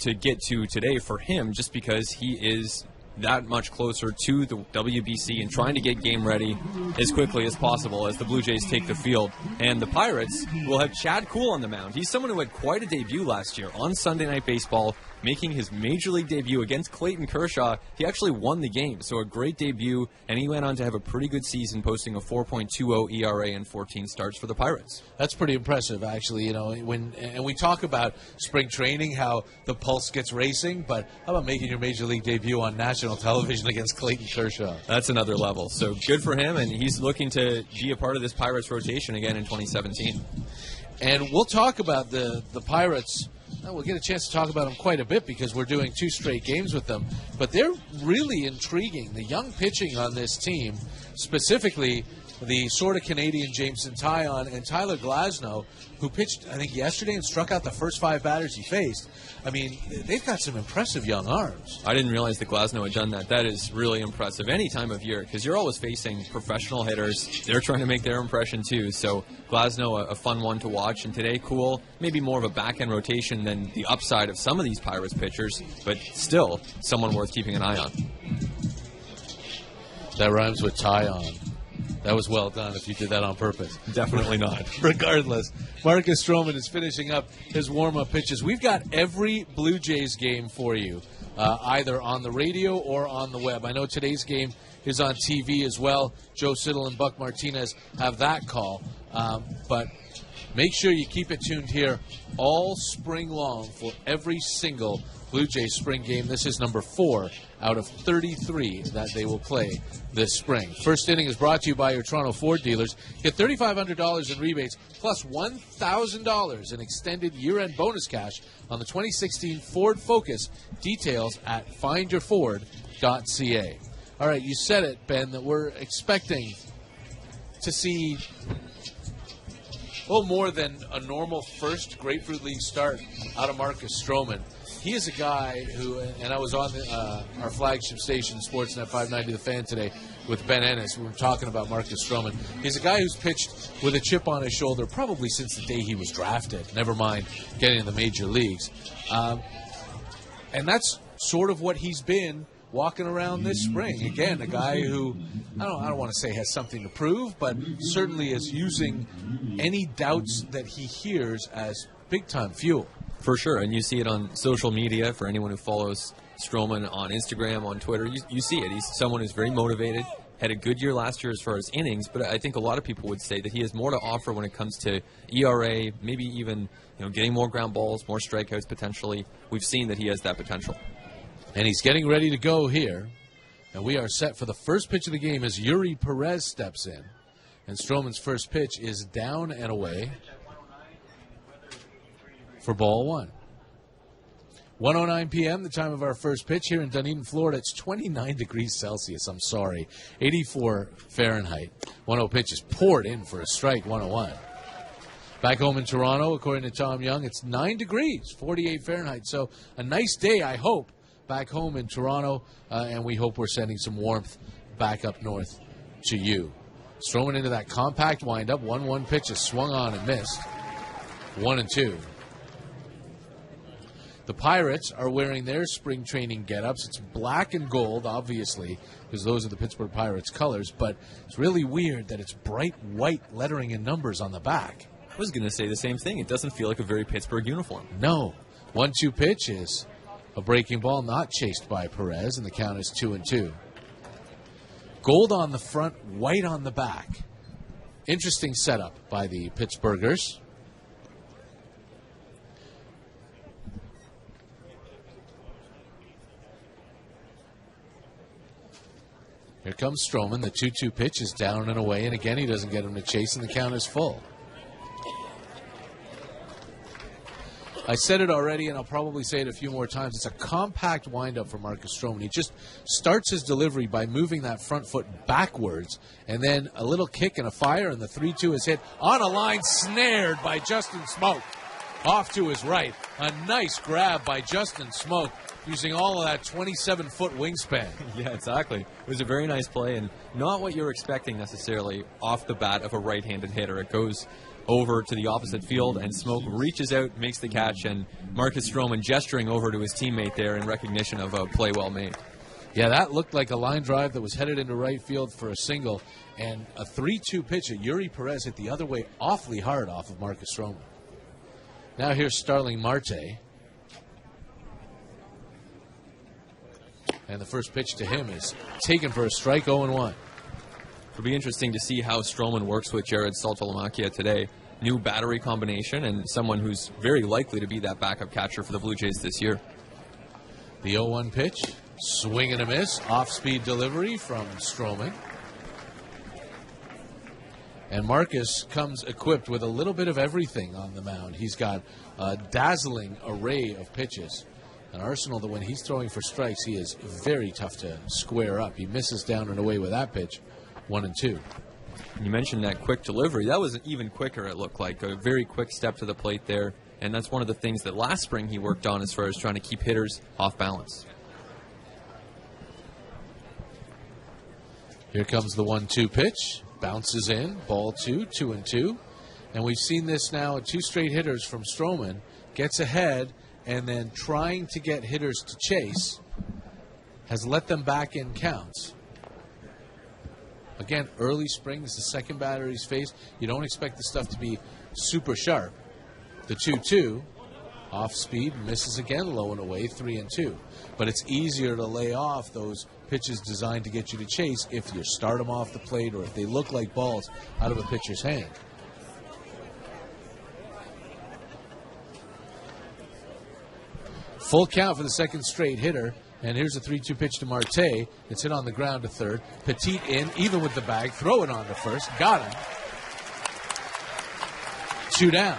to get to today for him, just because he is that much closer to the WBC and trying to get game ready as quickly as possible as the Blue Jays take the field. And the Pirates will have Chad Kuhl on the mound. He's someone who had quite a debut last year on Sunday Night Baseball, making his Major League debut against Clayton Kershaw. He actually won the game, so a great debut, and he went on to have a pretty good season, posting a 4.20 ERA and 14 starts for the Pirates. That's pretty impressive, actually. You know, and we talk about spring training, how the pulse gets racing, but how about making your Major League debut on national television against Clayton Kershaw? That's another level. So good for him, and he's looking to be a part of this Pirates rotation again in 2017. And we'll talk about the Pirates. We'll get a chance to talk about them quite a bit because we're doing 2 straight games with them. But they're really intriguing. The young pitching on this team, specifically the sort of Canadian Jameson Taillon and Tyler Glasnow, who pitched, I think, yesterday and struck out the first 5 batters he faced. I mean, they've got some impressive young arms. I didn't realize that Glasnow had done that. That is really impressive any time of year, because you're always facing professional hitters. They're trying to make their impression too. So Glasnow, a fun one to watch. And today, Kuhl, maybe more of a back-end rotation than the upside of some of these Pirates pitchers, but still someone worth keeping an eye on. That rhymes with Taillon. That was well done if you did that on purpose. Definitely not. Regardless, Marcus Stroman is finishing up his warm-up pitches. We've got every Blue Jays game for you, either on the radio or on the web. I know today's game is on TV as well. Joe Siddle and Buck Martinez have that call. But make sure you keep it tuned here all spring long for every single Blue Jays spring game. This is number 4 out of 33 that they will play this spring. First inning is brought to you by your Toronto Ford dealers. Get $3,500 in rebates plus $1,000 in extended year-end bonus cash on the 2016 Ford Focus. Details at findyourford.ca. All right, you said it, Ben, that we're expecting to see a little more than a normal first Grapefruit League start out of Marcus Stroman. He is a guy who, and I was on our flagship station, Sportsnet 590 The Fan today with Ben Ennis. We were talking about Marcus Stroman. He's a guy who's pitched with a chip on his shoulder probably since the day he was drafted, never mind getting in the major leagues. And that's sort of what he's been walking around this spring. Again, a guy who, I don't want to say has something to prove, but certainly is using any doubts that he hears as big-time fuel. For sure, and you see it on social media for anyone who follows Stroman on Instagram, on Twitter. You see it. He's someone who's very motivated, had a good year last year as far as innings, but I think a lot of people would say that he has more to offer when it comes to ERA, maybe even getting more ground balls, more strikeouts potentially. We've seen that he has that potential. And he's getting ready to go here, and we are set for the first pitch of the game as Yuri Perez steps in. And Stroman's first pitch is down and away for ball 1. 1:09 p.m., the time of our first pitch here in Dunedin, Florida. It's 29 degrees Celsius, 84 Fahrenheit. 1-0 pitch is poured in for a strike, 101. Back home in Toronto, according to Tom Young, it's 9 degrees, 48 Fahrenheit. So a nice day, I hope, back home in Toronto, and we hope we're sending some warmth back up north to you. Stroman into that compact windup. 1-1 pitch is swung on and missed. 1-2. The Pirates are wearing their spring training get-ups. It's black and gold, obviously, because those are the Pittsburgh Pirates colors, but it's really weird that it's bright white lettering and numbers on the back. I was going to say the same thing. It doesn't feel like a very Pittsburgh uniform. No. 1-2 pitch is a breaking ball, not chased by Perez, and the count is 2-2. Gold on the front, white on the back. Interesting setup by the Pittsburghers. Here comes Stroman. The 2-2 pitch is down and away, and again he doesn't get him to chase, and the count is full. I said it already, and I'll probably say it a few more times. It's a compact windup for Marcus Stroman. He just starts his delivery by moving that front foot backwards, and then a little kick and a fire, and the 3-2 is hit on a line snared by Justin Smoke. Off to his right. A nice grab by Justin Smoke, using all of that 27-foot wingspan. Yeah, exactly. It was a very nice play, and not what you're expecting necessarily off the bat of a right-handed hitter. It goes over to the opposite field, and Smoke reaches out, makes the catch, and Marcus Stroman gesturing over to his teammate there in recognition of a play well made. Yeah, that looked like a line drive that was headed into right field for a single, and a 3-2 pitch at Yuri Perez hit the other way awfully hard off of Marcus Stroman. Now here's Starling Marte. And the first pitch to him is taken for a strike, 0-1. It'll be interesting to see how Stroman works with Jared Saltalamacchia today. New battery combination and someone who's very likely to be that backup catcher for the Blue Jays this year. The 0-1 pitch, swing and a miss, off-speed delivery from Stroman. And Marcus comes equipped with a little bit of everything on the mound. He's got a dazzling array of pitches. An arsenal that when he's throwing for strikes, he is very tough to square up. He misses down and away with that pitch, 1-2. You mentioned that quick delivery. That was even quicker, it looked like. A very quick step to the plate there. And that's one of the things that last spring he worked on as far as trying to keep hitters off balance. Here comes the 1-2 pitch. Bounces in, ball 2, 2-2. And we've seen this now at 2 straight hitters from Stroman. Gets ahead, and then trying to get hitters to chase, has let them back in counts. Again, early spring is the second batter he's faced. You don't expect the stuff to be super sharp. The 2-2, off speed, misses again, low and away, 3-2. But it's easier to lay off those pitches designed to get you to chase if you start them off the plate or if they look like balls out of a pitcher's hand. Full count for the second straight hitter. And here's a 3-2 pitch to Marte. It's hit on the ground to third. Petit in, even with the bag. Throw it on to first. Got him. 2 down.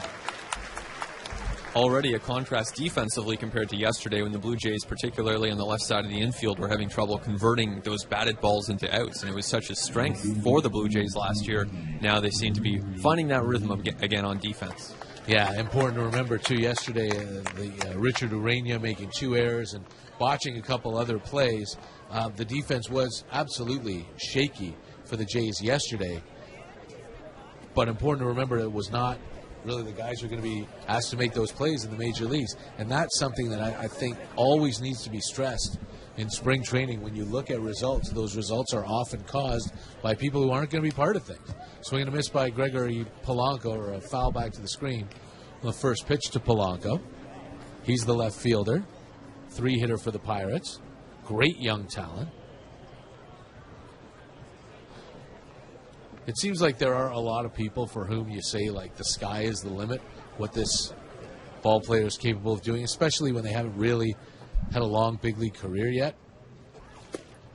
Already a contrast defensively compared to yesterday when the Blue Jays, particularly on the left side of the infield, were having trouble converting those batted balls into outs. And it was such a strength for the Blue Jays last year. Now they seem to be finding that rhythm again on defense. Yeah, important to remember, too, yesterday, Richard Urania making 2 errors and botching a couple other plays. The defense was absolutely shaky for the Jays yesterday. But important to remember, it was not really the guys who are going to be asked to make those plays in the major leagues. And that's something that I think always needs to be stressed in spring training. When you look at results, those results are often caused by people who aren't going to be part of things. Swing and a miss by Gregory Polanco, or a foul back to the screen. The first pitch to Polanco. He's the left fielder. 3-hitter for the Pirates. Great young talent. It seems like there are a lot of people for whom you say, like, the sky is the limit, what this ball player is capable of doing, especially when they haven't really had a long big league career yet.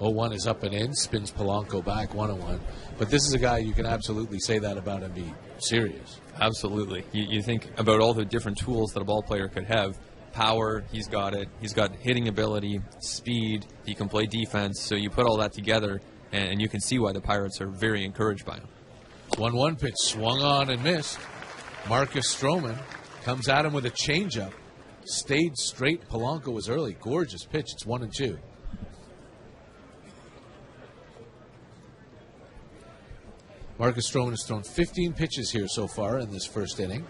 0-1 is up and in, spins Polanco back, 1-1. But this is a guy you can absolutely say that about and be serious. Absolutely. You think about all the different tools that a ball player could have. Power, he's got it. He's got hitting ability, speed. He can play defense. So you put all that together, and you can see why the Pirates are very encouraged by him. 1-1 pitch swung on and missed. Marcus Stroman comes at him with a changeup. Stayed straight. Polanco was early. Gorgeous pitch. It's 1-2. Marcus Stroman has thrown 15 pitches here so far in this first inning.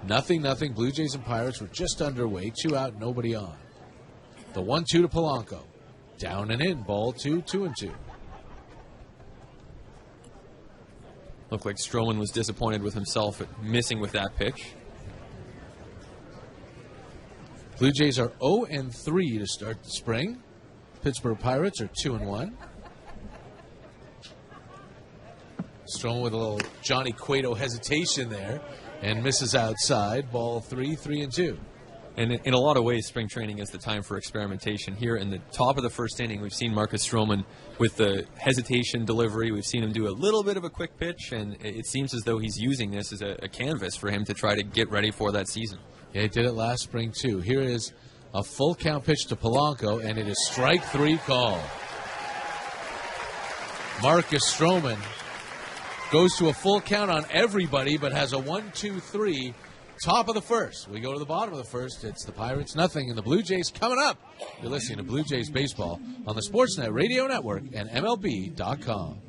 0-0. Blue Jays and Pirates were just underway. 2 out, nobody on. The 1-2 to Polanco. Down and in. Ball 2, 2-2. Looked like Stroman was disappointed with himself at missing with that pitch. Blue Jays are 0-3 to start the spring. Pittsburgh Pirates are 2-1. Stroman with a little Johnny Cueto hesitation there and misses outside. Ball 3, 3-2. And in a lot of ways, spring training is the time for experimentation. Here in the top of the first inning, we've seen Marcus Stroman with the hesitation delivery. We've seen him do a little bit of a quick pitch, and it seems as though he's using this as a canvas for him to try to get ready for that season. Yeah, he did it last spring, too. Here is a full count pitch to Polanco, and it is strike 3 called. Marcus Stroman goes to a full count on everybody, but has a 1-2-3. Top of the first. We go to the bottom of the first. It's the Pirates 0 and the Blue Jays coming up. You're listening to Blue Jays Baseball on the Sportsnet Radio Network and MLB.com.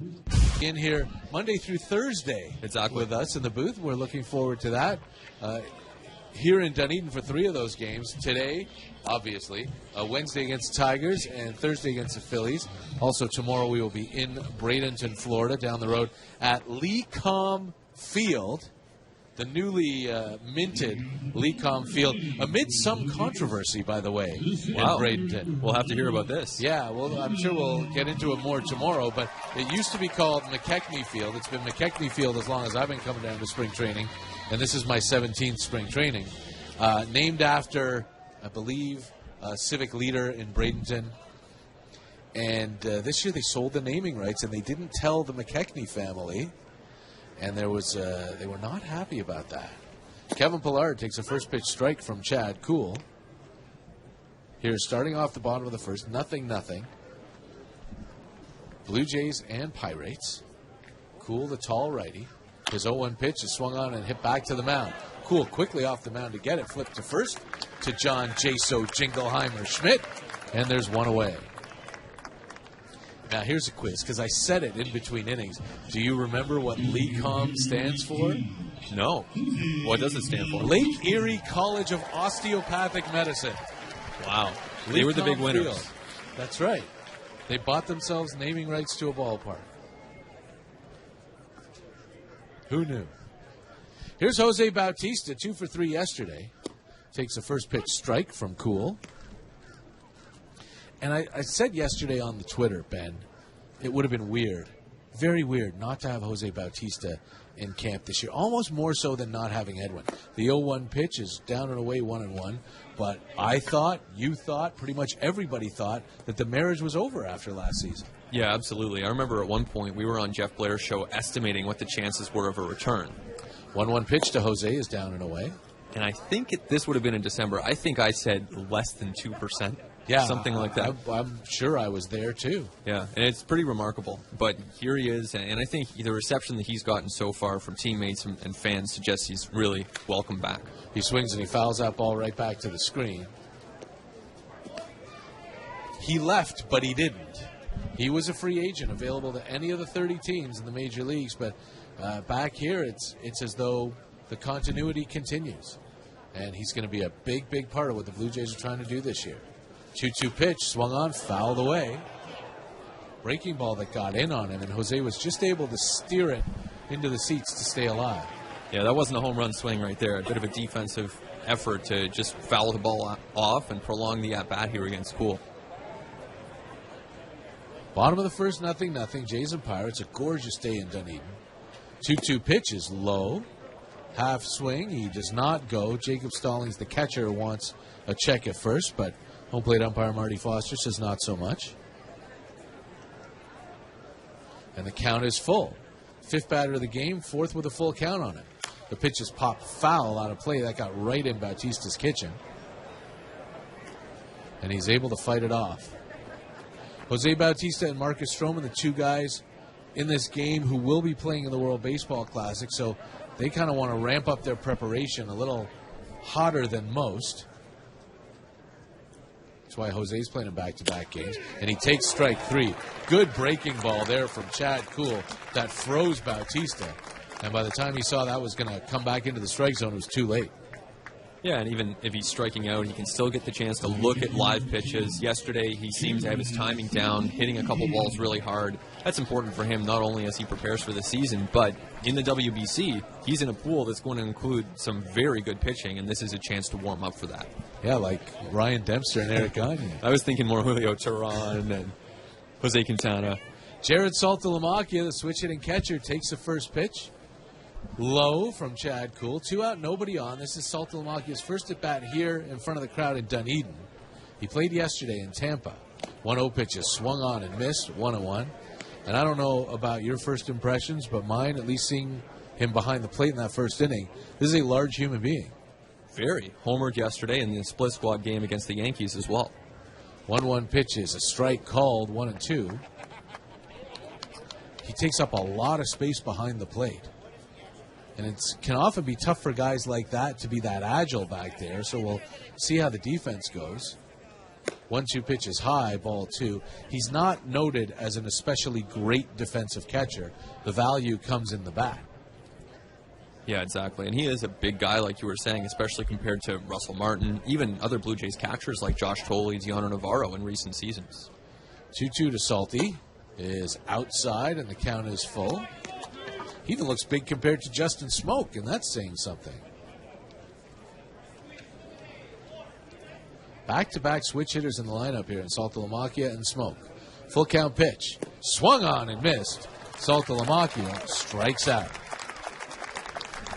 in here Monday through Thursday. Exactly. With us in the booth. We're looking forward to that. Here in Dunedin for 3 of those games. Today, obviously, Wednesday against the Tigers and Thursday against the Phillies. Also, tomorrow we will be in Bradenton, Florida, down the road at Lecom Field. The newly minted Lecom Field, amid some controversy, by the way, in Bradenton. We'll have to hear about this. Yeah, well, I'm sure we'll get into it more tomorrow, but it used to be called McKechnie Field. It's been McKechnie Field as long as I've been coming down to spring training, and this is my 17th spring training. Named after, I believe, a civic leader in Bradenton. And this year they sold the naming rights, and they didn't tell the McKechnie family. And there was they were not happy about that. Kevin Pollard takes a first pitch strike from Chad Kuhl. Here, starting off the bottom of the first, 0-0. Blue Jays and Pirates. Kuhl, the tall righty. His 0-1 pitch is swung on and hit back to the mound. Kuhl quickly off the mound to get it. Flipped to first to John Jaso Jingleheimer Schmidt. And there's one away. Now, here's a quiz, because I said it in between innings. Do you remember what LECOM stands for? No. What does it stand for? Lake Erie College of Osteopathic Medicine. Wow. They were the big winners. Field. That's right. They bought themselves naming rights to a ballpark. Who knew? Here's Jose Bautista, 2 for 3 yesterday. Takes a first pitch strike from Kuhl. And I said yesterday on the Twitter, Ben, it would have been weird, very weird, not to have Jose Bautista in camp this year. Almost more so than not having Edwin. The 0-1 pitch is down and away 1-1. But I thought, you thought, pretty much everybody thought that the marriage was over after last season. Yeah, absolutely. I remember at one point we were on Jeff Blair's show estimating what the chances were of a return. 1-1 pitch to Jose is down and away. And I think this would have been in December. I think I said less than 2%. Yeah, something like that. I'm sure I was there, too. Yeah, and it's pretty remarkable. But here he is, and I think the reception that he's gotten so far from teammates and fans suggests he's really welcome back. He swings and he fouls that ball right back to the screen. He left, but he didn't. He was a free agent available to any of the 30 teams in the major leagues, but back here it's as though the continuity continues. And he's going to be a big, big part of what the Blue Jays are trying to do this year. 2-2 pitch, swung on, fouled away. Breaking ball that got in on him, and Jose was just able to steer it into the seats to stay alive. Yeah, that wasn't a home run swing right there. A bit of a defensive effort to just foul the ball off and prolong the at-bat here against Kuhl. Bottom of the first, 0-0. Jays and Pirates, a gorgeous day in Dunedin. 2-2 pitch is low. Half swing, he does not go. Jacob Stallings, the catcher, wants a check at first, but home plate umpire Marty Foster says not so much. And the count is full. Fifth batter of the game, fourth with a full count on it. The pitch is popped foul out of play. That got right in Bautista's kitchen. And he's able to fight it off. Jose Bautista and Marcus Stroman, the two guys in this game who will be playing in the World Baseball Classic, so they kind of want to ramp up their preparation a little hotter than most. That's why Jose's playing in back-to-back games. And he takes strike 3. Good breaking ball there from Chad Kuhl that froze Bautista. And by the time he saw that was going to come back into the strike zone, it was too late. Yeah, and even if he's striking out, he can still get the chance to look at live pitches. Yesterday, he seems to have his timing down, hitting a couple balls really hard. That's important for him, not only as he prepares for the season, but in the WBC, he's in a pool that's going to include some very good pitching, and this is a chance to warm up for that. Yeah, like Ryan Dempster and Eric Gagne. I was thinking more Julio Teheran and Jose Quintana. Jared Saltalamacchia, the switch-hitting catcher, takes the first pitch. Low from Chad Kuhl. 2 out, nobody on. This is Saltalamacchia's first at-bat here in front of the crowd in Dunedin. He played yesterday in Tampa. 1-0 pitch is swung on and missed, 1-1. And I don't know about your first impressions, but mine, at least seeing him behind the plate in that first inning, this is a large human being. Very. Homered yesterday in the split squad game against the Yankees as well. 1-1 pitch is a strike called, 1-2. He takes up a lot of space behind the plate. And it can often be tough for guys like that to be that agile back there. So we'll see how the defense goes. 1-2 pitch is high, ball 2. He's not noted as an especially great defensive catcher. The value comes in the bat. Yeah, exactly. And he is a big guy, like you were saying, especially compared to Russell Martin, even other Blue Jays catchers like Josh Tolley, Gianna Navarro in recent seasons. 2-2 to Salty is outside, and the count is full. He even looks big compared to Justin Smoke, and that's saying something. Back-to-back switch hitters in the lineup here in Saltalamacchia and Smoke. Full count pitch. Swung on and missed. Saltalamacchia strikes out.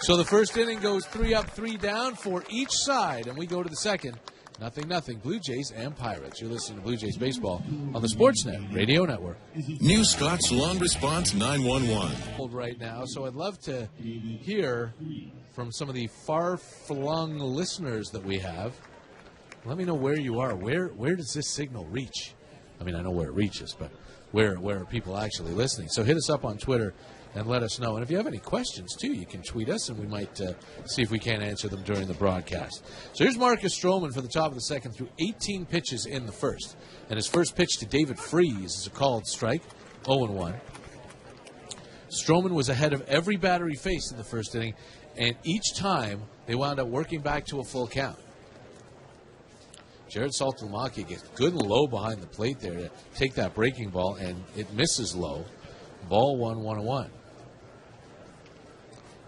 So the first inning goes 3 up, 3 down for each side, and we go to the second. 0-0, Blue Jays and Pirates. You're listening to Blue Jays Baseball on the Sportsnet Radio Network. New Scott's Long Response 911. Right now, so I'd love to hear from some of the far-flung listeners that we have. Let me know where you are. Where does this signal reach? I mean, I know where it reaches, but where are people actually listening? So hit us up on Twitter and let us know. And if you have any questions, too, you can tweet us, and we might see if we can answer them during the broadcast. So here's Marcus Stroman for the top of the second through 18 pitches in the first. And his first pitch to David Freese is a called strike, 0-1. Stroman was ahead of every batter he faced in the first inning, and each time they wound up working back to a full count. Jared Saltalamacchia gets good and low behind the plate there to take that breaking ball, and it misses low. Ball 1, 1-1.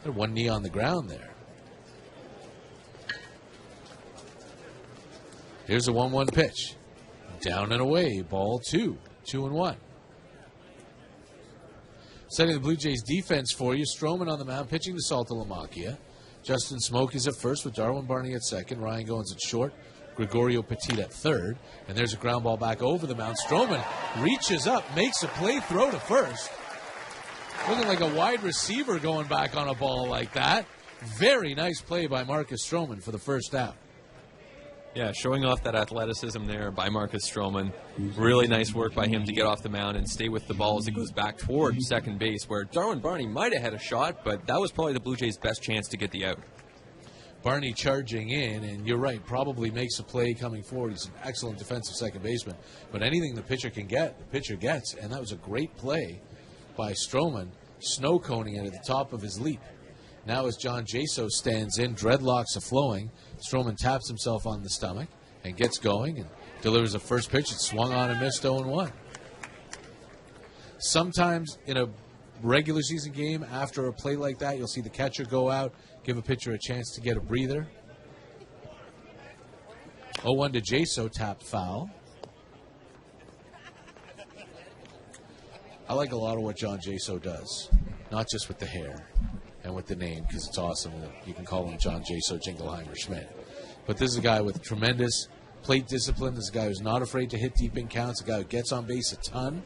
Had one knee on the ground there. Here's a 1-1 pitch. Down and away. Ball 2, 2-1. Setting the Blue Jays defense for you. Stroman on the mound, pitching to Saltalamacchia. Justin Smoke is at first with Darwin Barney at second. Ryan Goins at short. Gregorio Petit at third. And there's a ground ball back over the mound. Stroman reaches up, makes a play throw to first. Looking like a wide receiver going back on a ball like that. Very nice play by Marcus Stroman for the first out. Yeah, showing off that athleticism there by Marcus Stroman. Really nice work by him to get off the mound and stay with the ball as it goes back toward second base, where Darwin Barney might have had a shot, but that was probably the Blue Jays' best chance to get the out. Barney charging in, and you're right, probably makes a play coming forward. He's an excellent defensive second baseman, but anything the pitcher can get, the pitcher gets, and that was a great play by Stroman, snow coning it at the top of his leap. Now as John Jaso stands in, dreadlocks are flowing, Stroman taps himself on the stomach and gets going and delivers a first pitch. It's swung on and missed 0-1. Sometimes in a regular season game, after a play like that, you'll see the catcher go out, give a pitcher a chance to get a breather. 0-1 to Jaso, tapped foul. I like a lot of what John Jaso does, not just with the hair and with the name, because it's awesome that you can call him John Jaso, Jingleheimer, Schmidt. But this is a guy with tremendous plate discipline. This is a guy who's not afraid to hit deep in counts, a guy who gets on base a ton.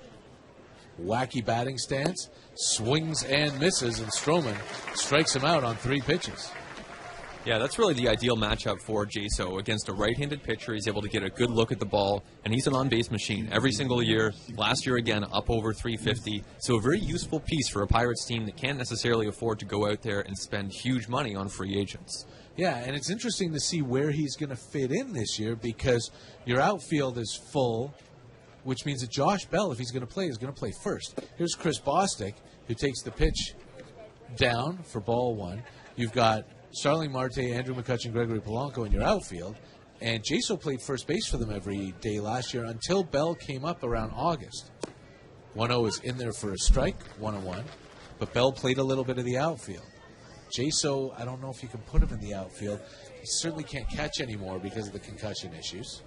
Wacky batting stance, swings and misses, and Stroman strikes him out on 3 pitches. Yeah, that's really the ideal matchup for Jaso. Against a right-handed pitcher, he's able to get a good look at the ball, and he's an on-base machine every single year. Last year, again, up over 350. So a very useful piece for a Pirates team that can't necessarily afford to go out there and spend huge money on free agents. Yeah, and it's interesting to see where he's going to fit in this year, because your outfield is full, which means that Josh Bell, if he's going to play, is going to play first. Here's Chris Bostic, who takes the pitch down for ball 1. You've got Starling Marte, Andrew McCutcheon, Gregory Polanco in your outfield. And Jaso played first base for them every day last year until Bell came up around August. 1-0 is in there for a strike, 1-1. But Bell played a little bit of the outfield. Jaso, I don't know if you can put him in the outfield. He certainly can't catch anymore because of the concussion issues.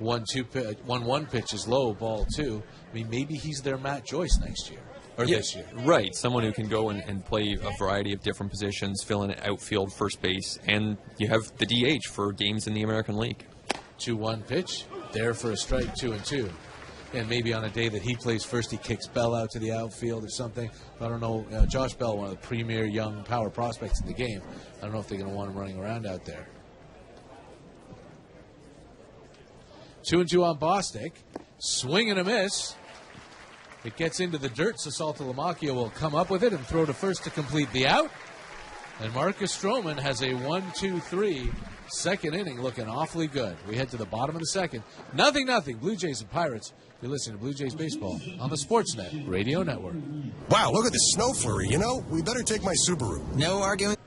1-1 pitch is low, ball 2. I mean, maybe he's their Matt Joyce next year. Or this year. Right. Someone who can go and play a variety of different positions, fill in outfield, first base, and you have the DH for games in the American League. 2-1 pitch, there for a strike, 2-2. And maybe on a day that he plays first, he kicks Bell out to the outfield or something. I don't know. Josh Bell, one of the premier young power prospects in the game. I don't know if they're going to want him running around out there. 2-2 on Bostic. Swing and a miss. It gets into the dirt, so Saltalamacchia will come up with it and throw to first to complete the out. And Marcus Stroman has a 1-2-3 second inning looking awfully good. We head to the bottom of the second. 0-0. Blue Jays and Pirates. You're listening to Blue Jays Baseball on the Sportsnet Radio Network. Wow, look at the snow flurry. You know, we better take my Subaru. No argument.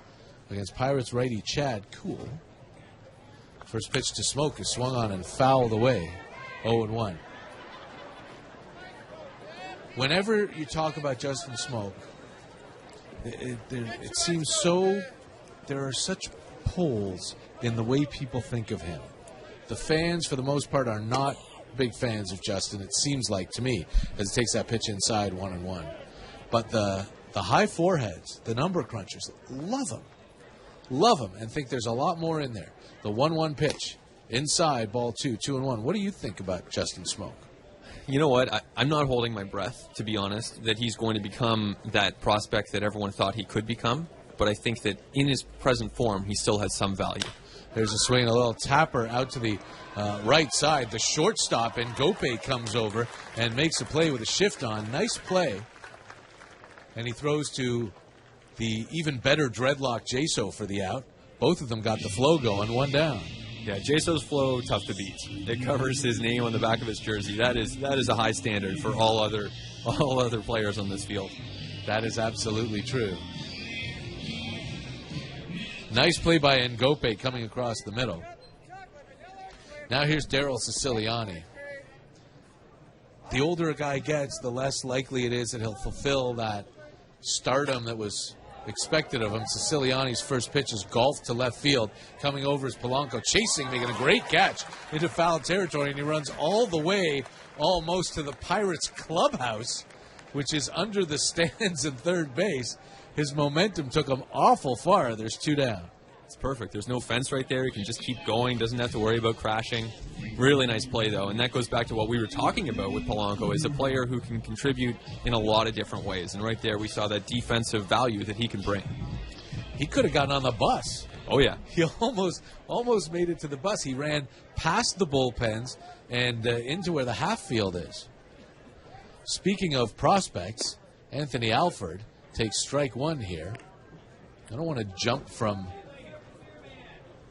Against Pirates righty Chad Cool. First pitch to Smoke is swung on and fouled away. 0-1. Whenever you talk about Justin Smoke, it seems so, there are such poles in the way people think of him. The fans, for the most part, are not big fans of Justin, it seems like to me, as he takes that pitch inside 1-1. But the high foreheads, the number crunchers, love him, and think there's a lot more in there. The 1-1 pitch, inside, ball 2, 2-1. What do you think about Justin Smoke? You know what? I'm not holding my breath, to be honest, that he's going to become that prospect that everyone thought he could become. But I think that in his present form, he still has some value. There's a swing, a little tapper out to the right side. The shortstop, Ngope, comes over and makes a play with a shift on. Nice play. And he throws to the even better dreadlock Jaso for the out. Other them got the flow going, 1 down. Yeah, Jaso's flow, tough to beat. It covers his name on the back of his jersey. That is a high standard for all other players on this field. That is absolutely true. Nice play by Ngope coming across the middle. Now here's Daryl Siciliani. The older a guy gets, the less likely it is that he'll fulfill that stardom that was expected of him. Siciliani's first pitch is golf to left field. Coming over is Polanco, chasing, making a great catch into foul territory, and he runs all the way almost to the Pirates clubhouse, which is under the stands at third base. His momentum took him awful far. There's 2 down. It's perfect. There's no fence right there. He can just keep going. Doesn't have to worry about crashing. Really nice play, though. And that goes back to what we were talking about with Polanco, is a player who can contribute in a lot of different ways. And right there we saw that defensive value that he can bring. He could have gotten on the bus. Oh, yeah. He almost made it to the bus. He ran past the bullpens and into where the half field is. Speaking of prospects, Anthony Alford takes strike 1 here. I don't want to jump from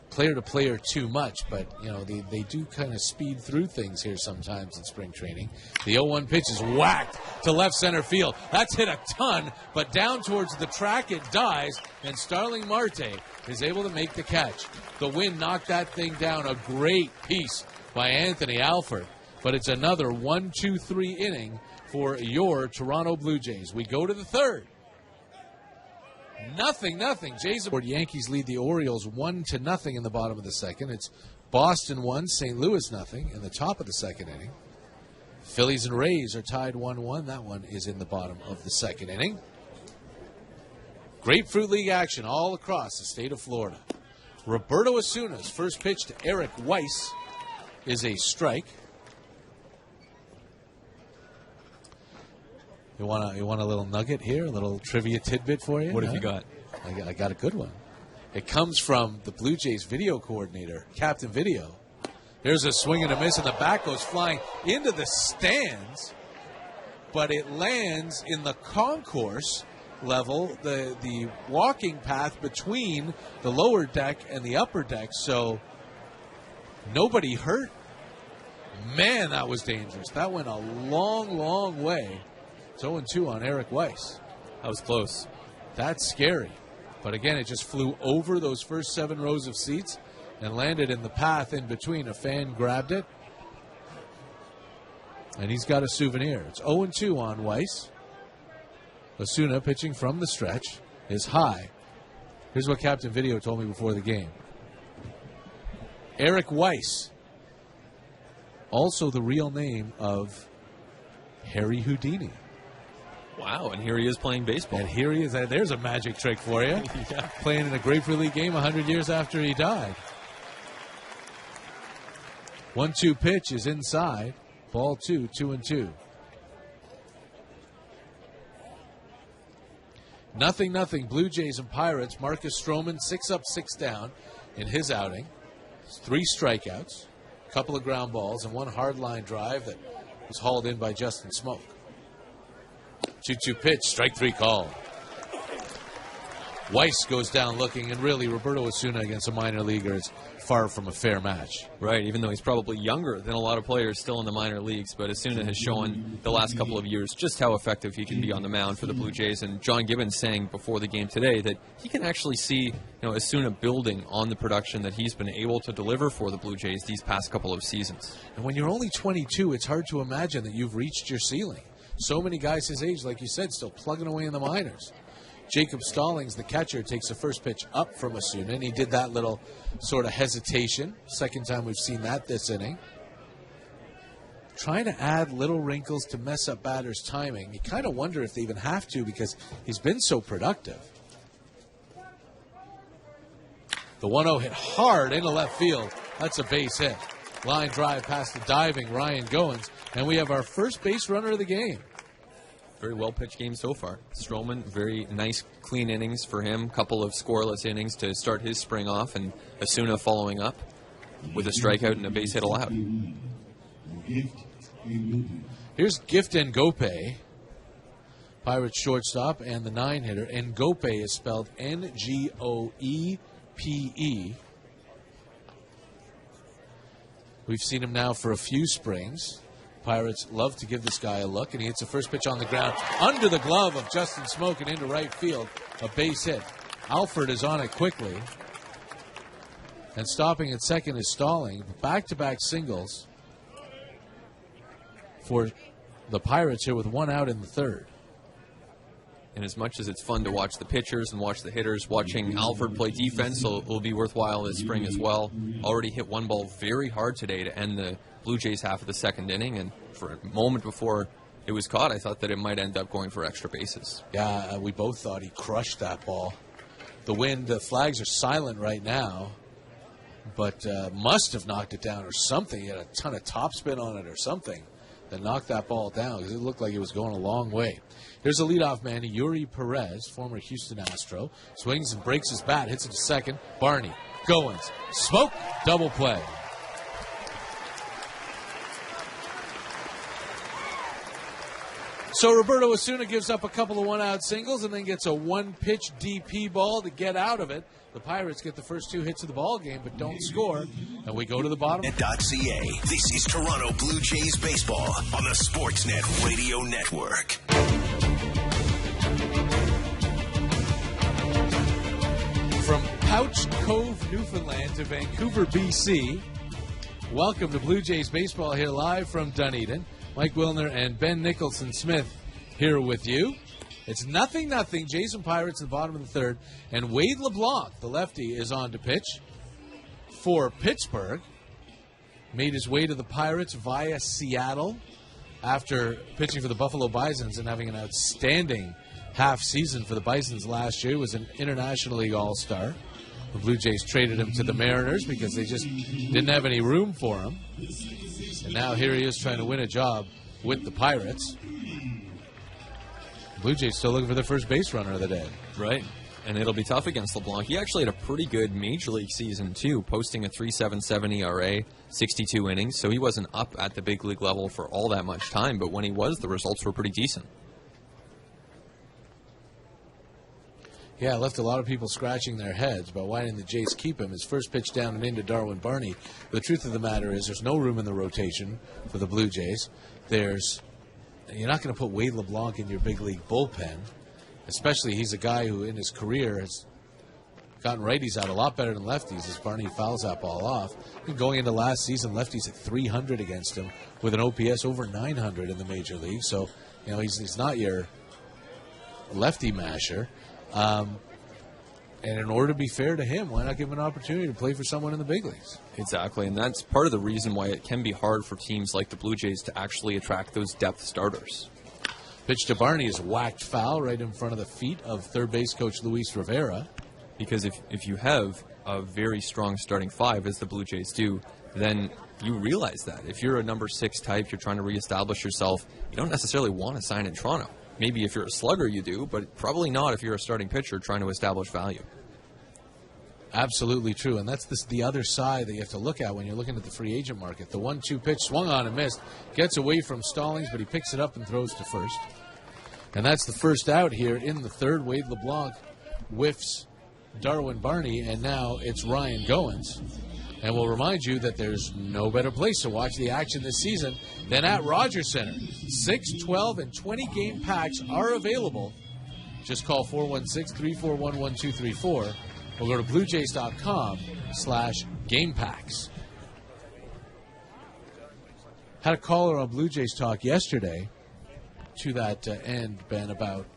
player to player too much, but you know they do kind of speed through things here sometimes in spring training. The 0-1 pitch is whacked to left center field. That's hit a ton, but down towards the track it dies, and Starling Marte is able to make the catch. The wind knocked that thing down. A great piece by Anthony Alford, but it's another 1-2-3 inning for your Toronto Blue Jays. We go to the third. 0-0. Jays aboard. Yankees lead the Orioles 1-0 in the bottom of the second. It's Boston 1, St. Louis 0 in the top of the second inning. Phillies and Rays are tied 1-1. That one is in the bottom of the second inning. Grapefruit League action all across the state of Florida. Roberto Osuna's first pitch to Eric Weiss is a strike. You want a little nugget here, a little trivia tidbit for you? What have you got? I got a good one. It comes from the Blue Jays video coordinator, Captain Video. There's a swing and a miss, and the bat goes flying into the stands, but it lands in the concourse level, the walking path between the lower deck and the upper deck, so nobody hurt. Man, that was dangerous. That went a long, long way. It's 0-2 on Eric Weiss. That was close. That's scary. But again, it just flew over those first 7 rows of seats and landed in the path in between. A fan grabbed it, and he's got a souvenir. It's 0-2 on Weiss. Osuna, pitching from the stretch, is high. Here's what Captain Video told me before the game. Eric Weiss, also the real name of Harry Houdini. Wow, and here he is playing baseball. And here he is. There's a magic trick for you. Yeah. Playing in a Grapefruit League game 100 years after he died. 1-2 pitch is inside. Ball 2, 2-2. 0-0. Blue Jays and Pirates. Marcus Stroman 6 up, 6 down in his outing. 3 strikeouts, a couple of ground balls, and 1 hard line drive that was hauled in by Justin Smoke. 2-2 pitch, strike 3 call. Weiss goes down looking, and really Roberto Osuna against a minor leaguer is far from a fair match. Right, even though he's probably younger than a lot of players still in the minor leagues, but Osuna has shown the last couple of years just how effective he can be on the mound for the Blue Jays. And John Gibbons saying before the game today that he can actually see Osuna building on the production that he's been able to deliver for the Blue Jays these past couple of seasons. And when you're only 22, it's hard to imagine that you've reached your ceiling. So many guys his age, like you said, still plugging away in the minors. Jacob Stallings, the catcher, takes the first pitch up from Osuna, and he did that little sort of hesitation. Second time we've seen that this inning. Trying to add little wrinkles to mess up batters' timing. You kind of wonder if they even have to because he's been so productive. The 1-0 hit hard into left field. That's a base hit. Line drive past the diving Ryan Goins, and we have our first base runner of the game. Very well-pitched game so far. Stroman, very nice, clean innings for him. Couple of scoreless innings to start his spring off, and Osuna following up with a strikeout and a base hit allowed. Here's Gift Ngope, Pirates shortstop, and the 9-hitter. Ngope is spelled Ngoepe. We've seen him now for a few springs. Pirates love to give this guy a look, and he hits the first pitch on the ground under the glove of Justin Smoke and into right field. A base hit. Alford is on it quickly. And stopping at second is Stalling. Back-to-back singles for the Pirates here with one out in the third. And as much as it's fun to watch the pitchers and watch the hitters, watching Alford play defense will be worthwhile this spring as well. Already hit one ball very hard today to end the Blue Jays half of the second inning, and for a moment before it was caught, I thought that it might end up going for extra bases. Yeah, we both thought he crushed that ball. The wind, the flags are silent right now, but must have knocked it down or something. He had a ton of topspin on it or something that knocked that ball down because it looked like it was going a long way. Here's the leadoff man, Yuri Perez, former Houston Astro. Swings and breaks his bat, hits it to second. Barney, Goins, Smoke, double play. So Roberto Osuna gives up a couple of one-out singles and then gets a one-pitch DP ball to get out of it. The Pirates get the first two hits of the ball game but don't score, and we go to the bottom. .ca. This is Toronto Blue Jays baseball on the Sportsnet Radio Network. From Pouch Cove, Newfoundland to Vancouver, BC, welcome to Blue Jays baseball here live from Dunedin. Mike Wilner and Ben Nicholson-Smith here with you. It's 0-0. Jason Pirates in the bottom of the third. And Wade LeBlanc, the lefty, is on to pitch for Pittsburgh. Made his way to the Pirates via Seattle after pitching for the Buffalo Bisons and having an outstanding half season for the Bisons last year. He was an International League All-Star. The Blue Jays traded him to the Mariners because they just didn't have any room for him. And now here he is trying to win a job with the Pirates. Blue Jays still looking for their first base runner of the day. Right. And it'll be tough against LeBlanc. He actually had a pretty good Major League season, too, posting a 3.77 ERA, 62 innings. So he wasn't up at the big league level for all that much time. But when he was, the results were pretty decent. Yeah, it left a lot of people scratching their heads about why didn't the Jays keep him. His first pitch down and into Darwin Barney. The truth of the matter is there's no room in the rotation for the Blue Jays. You're not going to put Wade LeBlanc in your big league bullpen, especially he's a guy who in his career has gotten righties out a lot better than lefties as Barney fouls that ball off. And going into last season, lefties at 300 against him with an OPS over 900 in the Major League. So, he's not your lefty masher. And in order to be fair to him, why not give him an opportunity to play for someone in the big leagues? Exactly, and that's part of the reason why it can be hard for teams like the Blue Jays to actually attract those depth starters. Pitch to Barney is whacked foul right in front of the feet of third base coach Luis Rivera. Because if you have a very strong starting five, as the Blue Jays do, then you realize that. If you're a number 6 type, you're trying to reestablish yourself, you don't necessarily want to sign in Toronto. Maybe if you're a slugger you do, but probably not if you're a starting pitcher trying to establish value. Absolutely true, and that's the other side that you have to look at when you're looking at the free agent market. The 1-2 pitch swung on and missed, gets away from Stallings, but he picks it up and throws to first. And that's the first out here in the third. Wade LeBlanc whiffs Darwin Barney, and now it's Ryan Goins. And we'll remind you that there's no better place to watch the action this season than at Rogers Center. 6, 12, and 20 game packs are available. Just call 416-341-1234 or go to bluejays.com/game packs. Had a caller on Blue Jays Talk yesterday to that end, Ben, about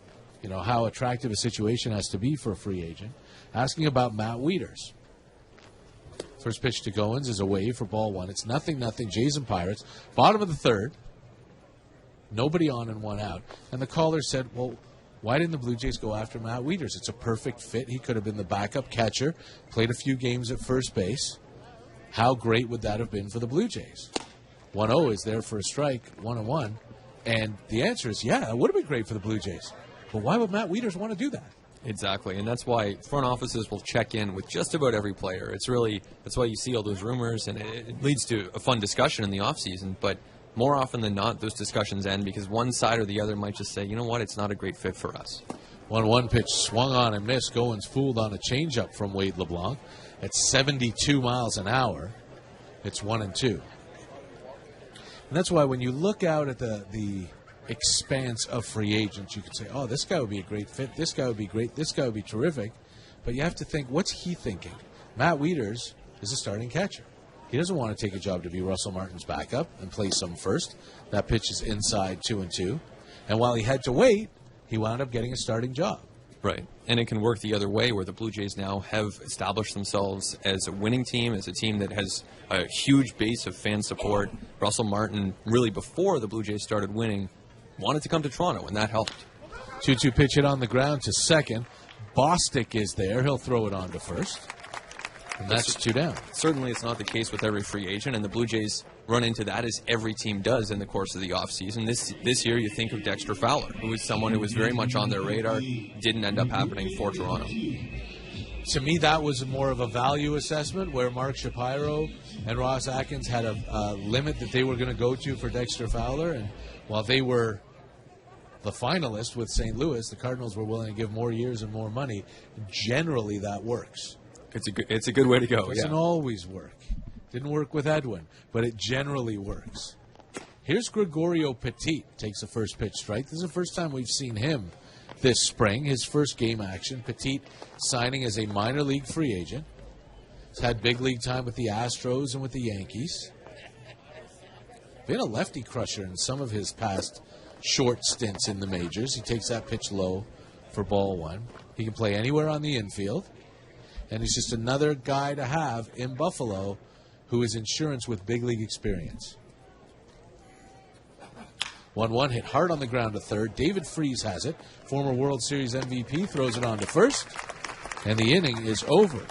how attractive a situation has to be for a free agent, asking about Matt Wieters. First pitch to Goins is away for ball one. It's 0-0, Jays and Pirates. Bottom of the third. Nobody on and one out. And the caller said, well, why didn't the Blue Jays go after Matt Wieters? It's a perfect fit. He could have been the backup catcher, played a few games at first base. How great would that have been for the Blue Jays? 1-0 is there for a strike, 1-1. And the answer is, yeah, it would have been great for the Blue Jays. But why would Matt Wieters want to do that? Exactly, and that's why front offices will check in with just about every player. That's why you see all those rumors, and it leads to a fun discussion in the offseason. But more often than not, those discussions end because one side or the other might just say, you know what, it's not a great fit for us. 1-1 pitch swung on and missed. Goins fooled on a changeup from Wade LeBlanc at 72 miles an hour. It's 1-2. And that's why when you look out at the expanse of free agents, you could say, oh, this guy would be a great fit, this guy would be great, this guy would be terrific. But you have to think, what's he thinking? Matt Wieters is a starting catcher. He doesn't want to take a job to be Russell Martin's backup and play some first. That pitch is inside 2-2. And while he had to wait, he wound up getting a starting job. Right. And it can work the other way where the Blue Jays now have established themselves as a winning team, as a team that has a huge base of fan support. Russell Martin, really before the Blue Jays started winning, wanted to come to Toronto, and that helped. 2-2 pitch hit on the ground to second. Bostic is there. He'll throw it on to first. And that's 2 down. Certainly it's not the case with every free agent, and the Blue Jays run into that as every team does in the course of the offseason. This year you think of Dexter Fowler, who was someone who was very much on their radar, didn't end up happening for Toronto. To me, that was more of a value assessment where Mark Shapiro and Ross Atkins had a limit that they were going to go to for Dexter Fowler, and while they were the finalist with St. Louis, the Cardinals were willing to give more years and more money. Generally, that works. It's a good way to go. It doesn't always work. Didn't work with Edwin, but it generally works. Here's Gregorio Petit, takes the first pitch strike. This is the first time we've seen him this spring, his first game action. Petit signing as a minor league free agent. He's had big league time with the Astros and with the Yankees. Been a lefty crusher in some of his past short stints in the majors. He takes that pitch low for ball one. He can play anywhere on the infield. And he's just another guy to have in Buffalo who is insurance with big league experience. 1-1 hit hard on the ground to third. David Freese has it. Former World Series MVP throws it on to first. And the inning is over.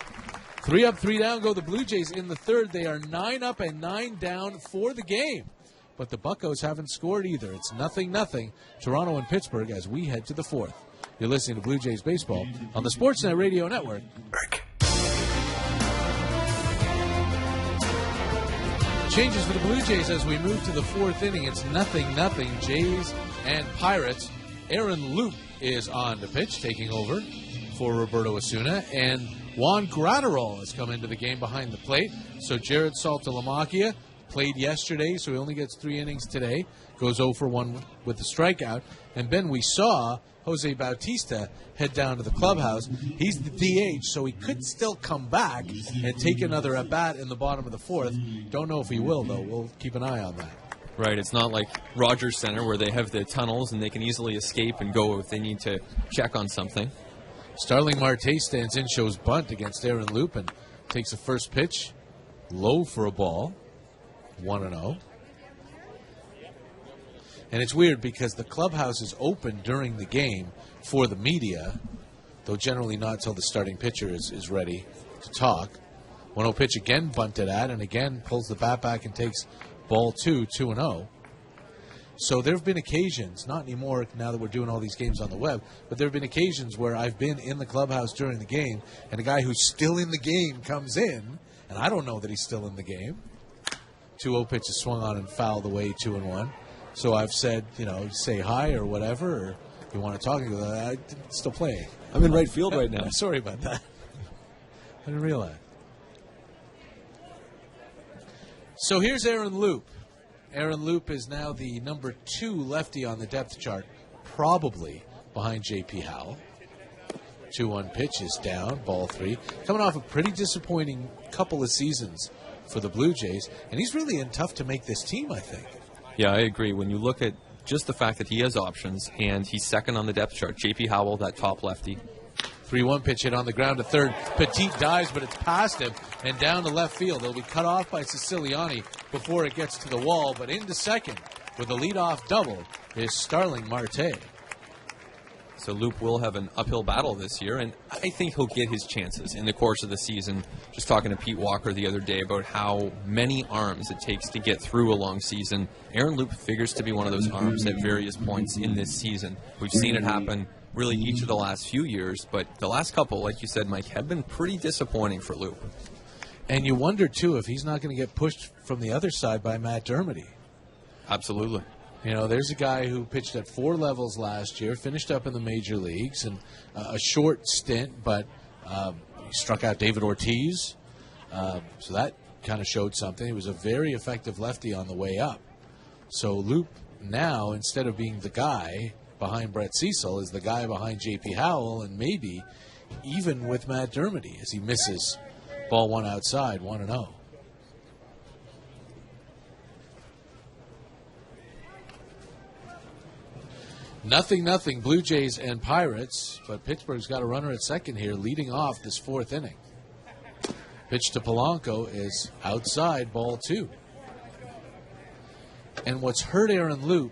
3 up, 3 down go the Blue Jays in the third. They are 9 up and 9 down for the game. But the Buccos haven't scored either. It's 0-0. Toronto and Pittsburgh as we head to the fourth. You're listening to Blue Jays Baseball on the Sportsnet Radio Network. Changes for the Blue Jays as we move to the fourth inning. It's 0-0, Jays and Pirates. Aaron Loup is on the pitch, taking over for Roberto Osuna. And Juan Gratterall has come into the game behind the plate. So Jared Saltalamacchia played yesterday, so he only gets 3 innings today. Goes 0 for 1 with the strikeout. And Ben, we saw Jose Bautista head down to the clubhouse. He's the DH, so he could still come back and take another at-bat in the bottom of the fourth. Don't know if he will, though. We'll keep an eye on that. Right, it's not like Rogers Center where they have the tunnels and they can easily escape and go if they need to check on something. Starling Marte stands in, shows bunt against Aaron Loup, and takes the first pitch low for a ball. 1-0. And it's weird because the clubhouse is open during the game for the media, though generally not until the starting pitcher is ready to talk. 1-0 pitch again bunted at, and again pulls the bat back and takes ball 2-0. So there have been occasions, not anymore now that we're doing all these games on the web, but there have been occasions where I've been in the clubhouse during the game, and a guy who's still in the game comes in, and I don't know that he's still in the game. 2-0 pitch is swung on and fouled away, 2-1. So I've said, say hi or whatever, or you want to talk, I'm still playing. I'm in right field right now. Sorry about that. I didn't realize. So here's Aaron Loop. Aaron Loop is now the number 2 lefty on the depth chart, probably behind J.P. Howell. 2-1 pitch is down, ball 3. Coming off a pretty disappointing couple of seasons for the Blue Jays, and he's really in tough to make this team, I think. Yeah, I agree. When you look at just the fact that he has options, and he's second on the depth chart, J.P. Howell, that top lefty. 3-1 pitch hit on the ground to third. Petit dives, but it's past him and down to left field. It'll be cut off by Siciliani before it gets to the wall, but into second with a leadoff double is Starling Marte. So Loop will have an uphill battle this year, and I think he'll get his chances in the course of the season. Just talking to Pete Walker the other day about how many arms it takes to get through a long season. Aaron Loop figures to be one of those arms at various points in this season. We've seen it happen really each of the last few years, but the last couple, like you said, Mike, have been pretty disappointing for Loop. And you wonder, too, if he's not going to get pushed from the other side by Matt Dermody. Absolutely. You know, there's a guy who pitched at 4 levels last year, finished up in the major leagues, and a short stint, but he struck out David Ortiz. So that kind of showed something. He was a very effective lefty on the way up. So Loop now, instead of being the guy behind Brett Cecil, is the guy behind J.P. Howell, and maybe even with Matt Dermody as he misses ball 1 outside, 1-0. Nothing, Blue Jays and Pirates, but Pittsburgh's got a runner at second here, leading off this 4th inning. Pitch to Polanco is outside, ball 2. And what's hurt Aaron Loop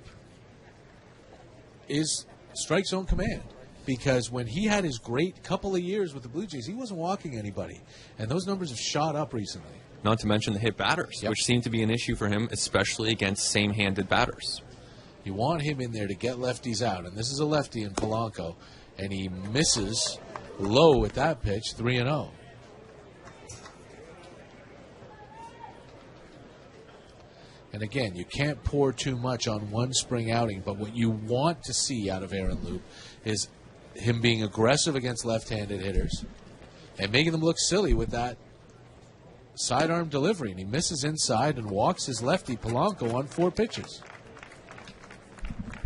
is strike zone command, because when he had his great couple of years with the Blue Jays, he wasn't walking anybody, and those numbers have shot up recently. Not to mention the hit batters, Yep. which seem to be an issue for him, especially against same-handed batters. You want him in there to get lefties out, and this is a lefty in Polanco, and he misses low at that pitch, 3-0. And again, you can't pour too much on one spring outing, but what you want to see out of Aaron Loop is him being aggressive against left-handed hitters and making them look silly with that sidearm delivery. And he misses inside and walks his lefty, Polanco, on 4 pitches.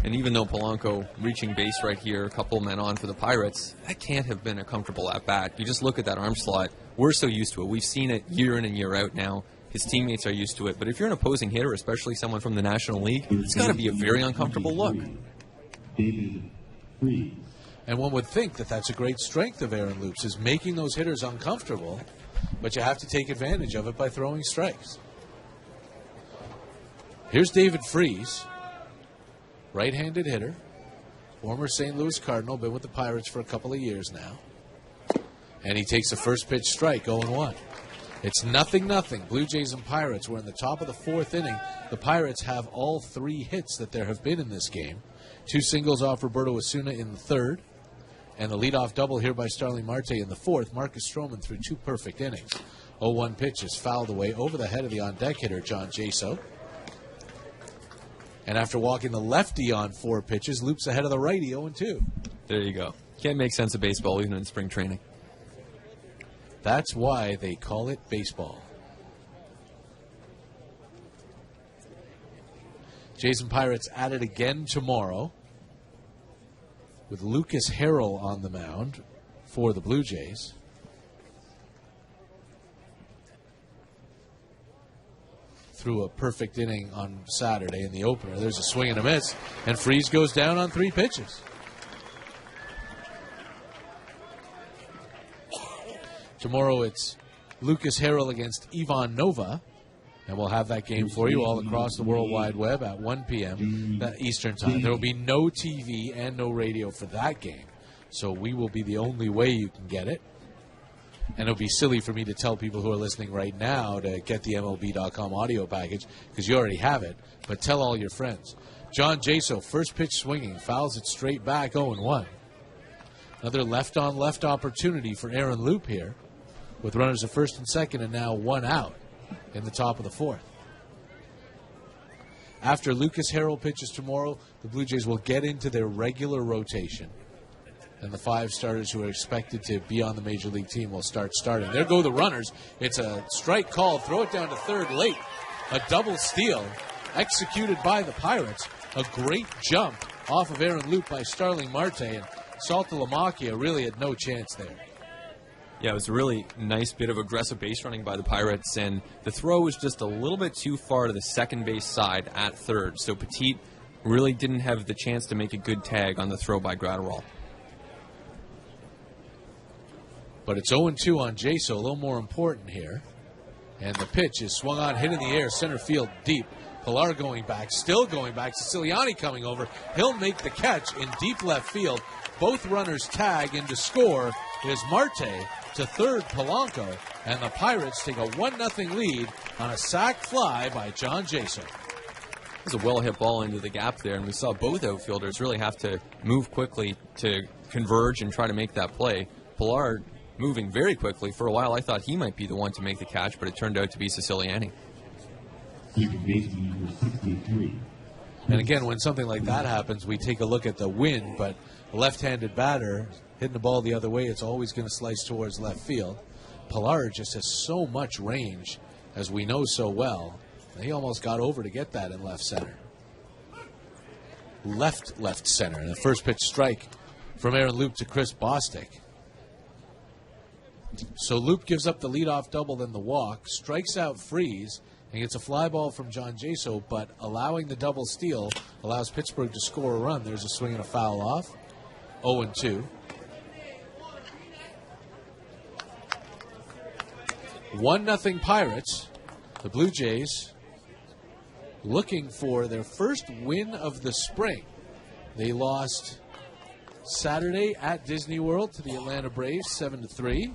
And even though Polanco reaching base right here, a couple men on for the Pirates, that can't have been a comfortable at-bat. You just look at that arm slot. We're so used to it. We've seen it year in and year out now. His teammates are used to it. But if you're an opposing hitter, especially someone from the National League, it's got to be a very uncomfortable look. And one would think that that's a great strength of Aaron Loop's, is making those hitters uncomfortable, but you have to take advantage of it by throwing strikes. Here's David Freese, right-handed hitter, former St. Louis Cardinal, been with the Pirates for a couple of years now. And he takes a first pitch strike, 0-1. It's 0-0. Blue Jays and Pirates. We're in the top of the 4th inning. The Pirates have all 3 hits that there have been in this game. 2 singles off Roberto Osuna in the 3rd, and a leadoff double here by Starling Marte in the 4th. Marcus Stroman threw 2 perfect innings. 0-1 pitch is fouled away over the head of the on-deck hitter, John Jaso. And after walking the lefty on 4 pitches, Loops ahead of the righty, 0-2. There you go. Can't make sense of baseball even in spring training. That's why they call it baseball. Jays and Pirates at it again tomorrow with Lucas Harrell on the mound for the Blue Jays. Threw a perfect inning on Saturday in the opener. There's a swing and a miss, and Freese goes down on 3 pitches. Tomorrow it's Lucas Harrell against Ivan Nova, and we'll have that game for you all across the World Wide Web at 1 p.m. Eastern Time. There will be no TV and no radio for that game, so we will be the only way you can get it. And it'll be silly for me to tell people who are listening right now to get the MLB.com audio package, because you already have it, but tell all your friends. John Jaso, first pitch swinging, fouls it straight back, 0-1. Another left-on-left opportunity for Aaron Loop here, with runners at first and second and now 1 out in the top of the 4th. After Lucas Harrell pitches tomorrow, the Blue Jays will get into their regular rotation. And the 5 starters who are expected to be on the Major League team will start starting. There go the runners. It's a strike call. Throw it down to third late. A double steal executed by the Pirates. A great jump off of Aaron Loop by Starling Marte. And Saltalamacchia really had no chance there. Yeah, it was a really nice bit of aggressive base running by the Pirates, and the throw was just a little bit too far to the second base side at third. So Petit really didn't have the chance to make a good tag on the throw by Gratterall. But it's 0-2 on Jaso, a little more important here. And the pitch is swung on, hit in the air, center field deep. Pilar going back, still going back. Siciliani coming over. He'll make the catch in deep left field. Both runners tag, and to score is Marte to third Polanco. And the Pirates take a 1-0 lead on a sac fly by John Jaso. It was a well-hit ball into the gap there, and we saw both outfielders really have to move quickly to converge and try to make that play. Pilar moving very quickly. For a while, I thought he might be the one to make the catch, but it turned out to be Siciliani. And again, when something like that happens, we take a look at the wind, but a left-handed batter hitting the ball the other way, it's always going to slice towards left field. Pilar just has so much range, as we know so well. He almost got over to get that in left center. Left center. And the first pitch strike from Aaron Loop to Chris Bostic. So Loop gives up the leadoff double, then the walk, strikes out Freeze, and gets a fly ball from John Jaso, but allowing the double steal allows Pittsburgh to score a run. There's a swing and a foul off. 0-2. 1-0 Pirates. The Blue Jays looking for their first win of the spring. They lost Saturday at Disney World to the Atlanta Braves 7-3.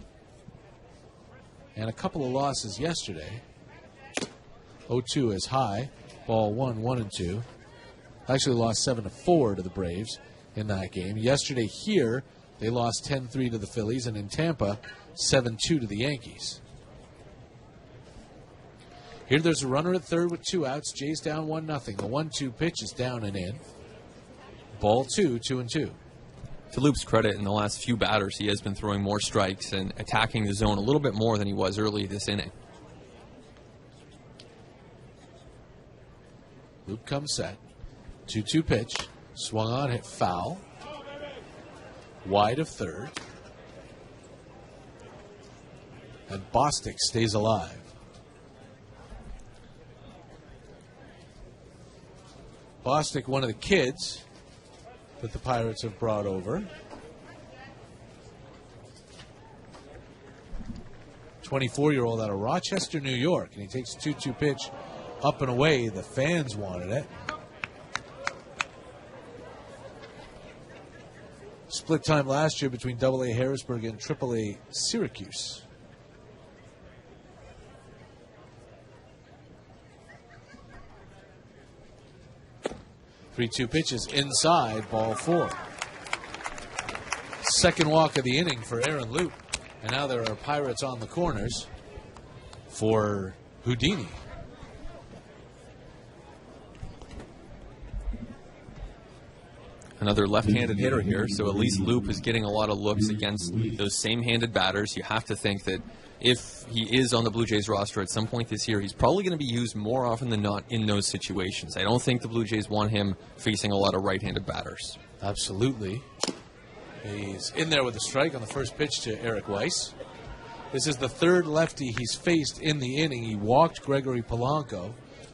And a couple of losses yesterday. 0-2 is high. Ball 1-1-2. Actually lost 7-4 to the Braves in that game. Yesterday here, they lost 10-3 to the Phillies, and in Tampa, 7-2 to the Yankees. Here there's a runner at third with 2 outs. Jays down 1-0. The 1-2 pitch is down and in. Ball 2, 2-2. To Loop's credit, in the last few batters, he has been throwing more strikes and attacking the zone a little bit more than he was early this inning. Loop comes set. 2-2 pitch. Swung on, hit foul. Wide of third. And Bostic stays alive. Bostic, one of the kids that the Pirates have brought over. 24-year-old out of Rochester, New York. And he takes a 2-2 pitch up and away. The fans wanted it. Split time last year between AA Harrisburg and AAA Syracuse. 3-2 pitches inside, ball 4. Second walk of the inning for Aaron Loop. And now there are Pirates on the corners for Houdini. Another left-handed hitter here, so at least Loop is getting a lot of looks against those same-handed batters. You have to think that if he is on the Blue Jays roster at some point this year, he's probably going to be used more often than not in those situations. I don't think the Blue Jays want him facing a lot of right-handed batters. Absolutely. He's in there with a strike on the first pitch to Eric Weiss. This is the third lefty he's faced in the inning. He walked Gregory Polanco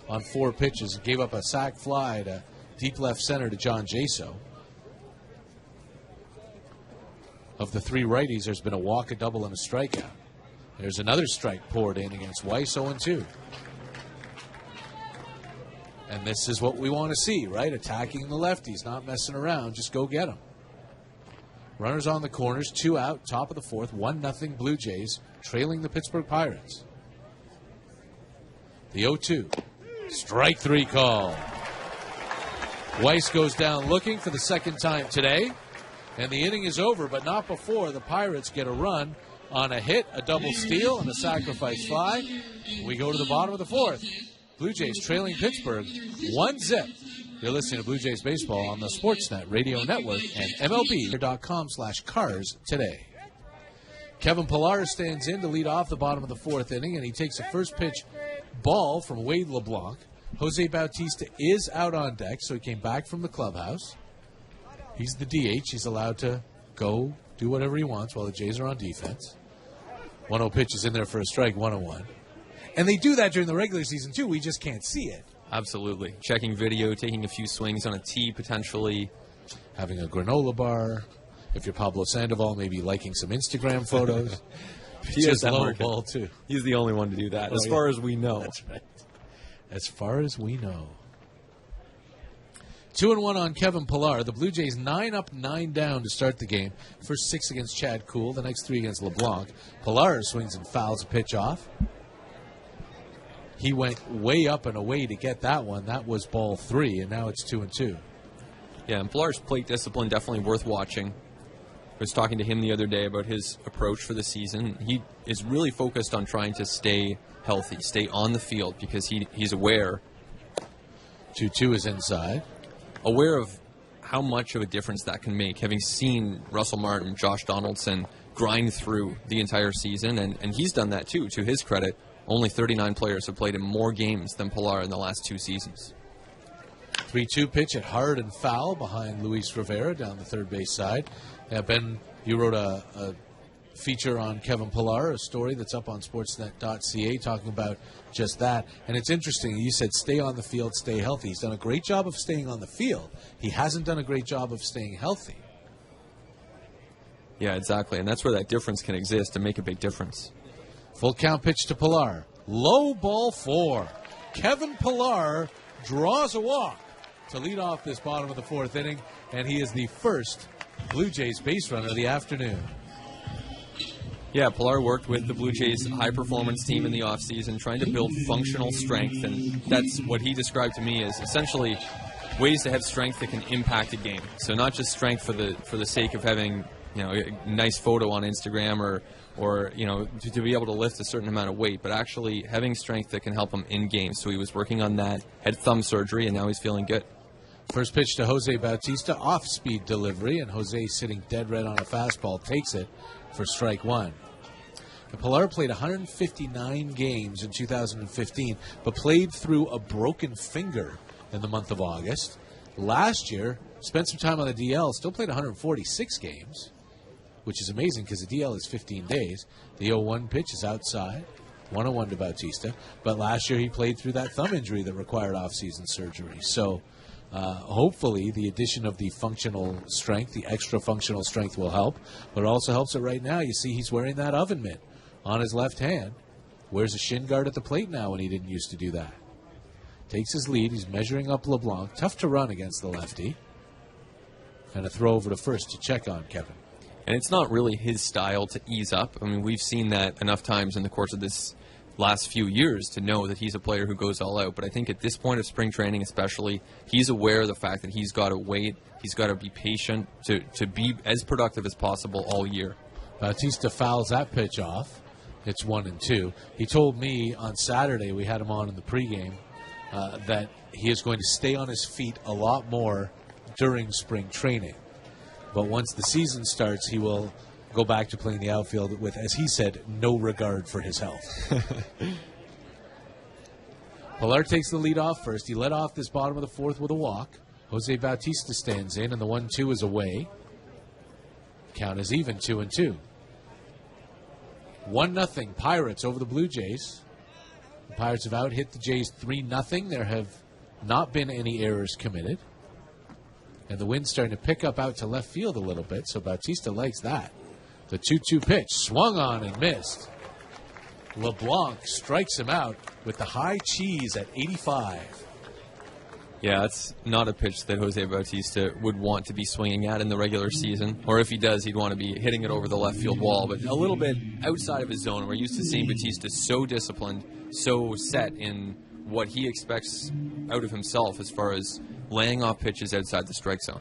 on 4 pitches and gave up a sac fly to deep left center to John Jaso. Of the 3 righties, there's been a walk, a double, and a strikeout. There's another strike poured in against Weiss, 0-2. And this is what we want to see, right? Attacking the lefties, not messing around. Just go get them. Runners on the corners, 2 out, top of the 4th, 1-0 Blue Jays, trailing the Pittsburgh Pirates. The 0-2. Strike 3 call. Weiss goes down looking for the second time today. And the inning is over, but not before the Pirates get a run on a hit, a double steal, and a sacrifice fly. We go to the bottom of the 4th. Blue Jays trailing Pittsburgh 1-0. You're listening to Blue Jays Baseball on the Sportsnet Radio Network and MLB.com/cars today. Kevin Pillar stands in to lead off the bottom of the fourth inning, and he takes a first pitch ball from Wade LeBlanc. Jose Bautista is out on deck, so he came back from the clubhouse. He's the DH. He's allowed to go do whatever he wants while the Jays are on defense. 1-0 pitch is in there for a strike, 1-1. And they do that during the regular season, too. We just can't see it. Absolutely. Checking video, taking a few swings on a tee, potentially. Having a granola bar. If you're Pablo Sandoval, maybe liking some Instagram photos. He has that low market. ball, too. He's the only one to do that, as far as we know. That's right. As far as we know. 2-1 on Kevin Pillar. The Blue Jays 9 up, 9 down to start the game. First 6 against Chad Kuhl, the next 3 against LeBlanc. Pillar swings and fouls a pitch off. He went way up and away to get that one. That was ball 3, and now it's 2-2. Yeah, and Pillar's plate discipline definitely worth watching. I was talking to him the other day about his approach for the season. He is really focused on trying to stay healthy, stay on the field, because he's aware. 2-2 is inside. Aware of how much of a difference that can make, having seen Russell Martin, Josh Donaldson grind through the entire season, and he's done that too, to his credit. Only 39 players have played in more games than Pillar in the last 2 seasons. 3-2 pitch at hard and foul behind Luis Rivera down the third base side. Ben, you wrote a feature on Kevin Pillar, a story that's up on sportsnet.ca talking about just that. And it's interesting. You said stay on the field, stay healthy. He's done a great job of staying on the field. He hasn't done a great job of staying healthy. Yeah, exactly. And that's where that difference can exist and make a big difference. Full count pitch to Pillar. Low ball 4. Kevin Pillar draws a walk to lead off this bottom of the fourth inning, and he is the first Blue Jays base runner of the afternoon. Yeah, Pillar worked with the Blue Jays high-performance team in the offseason, trying to build functional strength, and that's what he described to me as essentially ways to have strength that can impact a game. So not just strength for the sake of having, you know, a nice photo on Instagram or you know, to be able to lift a certain amount of weight, but actually having strength that can help him in games. So he was working on that, had thumb surgery, and now he's feeling good. First pitch to Jose Bautista, off-speed delivery, and Jose sitting dead red on a fastball takes it for strike 1. Pillar played 159 games in 2015, but played through a broken finger in the month of August. Last year, spent some time on the DL, still played 146 games, which is amazing because the DL is 15 days. The 0-1 pitch is outside, 1-0 to Bautista. But last year he played through that thumb injury that required off-season surgery. So hopefully the addition of the functional strength, the extra functional strength will help. But it also helps it right now. You see he's wearing that oven mitt on his left hand. Wears a shin guard at the plate now when he didn't used to do that. Takes his lead. He's measuring up LeBlanc. Tough to run against the lefty. And a throw over to first to check on Kevin. And it's not really his style to ease up. I mean, we've seen that enough times in the course of this last few years to know that he's a player who goes all out. But I think at this point of spring training especially, he's aware of the fact that he's got to wait. He's got to be patient to be as productive as possible all year. Bautista fouls that pitch off. It's 1-2. He told me on Saturday, we had him on in the pregame, that he is going to stay on his feet a lot more during spring training. But once the season starts, he will go back to playing the outfield with, as he said, no regard for his health. Pillar takes the lead off first. He led off this bottom of the fourth with a walk. Jose Bautista stands in, and the 1-2 is away. Count is even, 2-2. 1-0 Pirates over the Blue Jays. The Pirates have out-hit the Jays 3-0. There have not been any errors committed. And the wind's starting to pick up out to left field a little bit, so Bautista likes that. The 2-2 pitch swung on and missed. LeBlanc strikes him out with the high cheese at 85. Yeah, that's not a pitch that Jose Bautista would want to be swinging at in the regular season. Or if he does, he'd want to be hitting it over the left field wall. But a little bit outside of his zone. We're used to seeing Bautista so disciplined, so set in what he expects out of himself as far as laying off pitches outside the strike zone.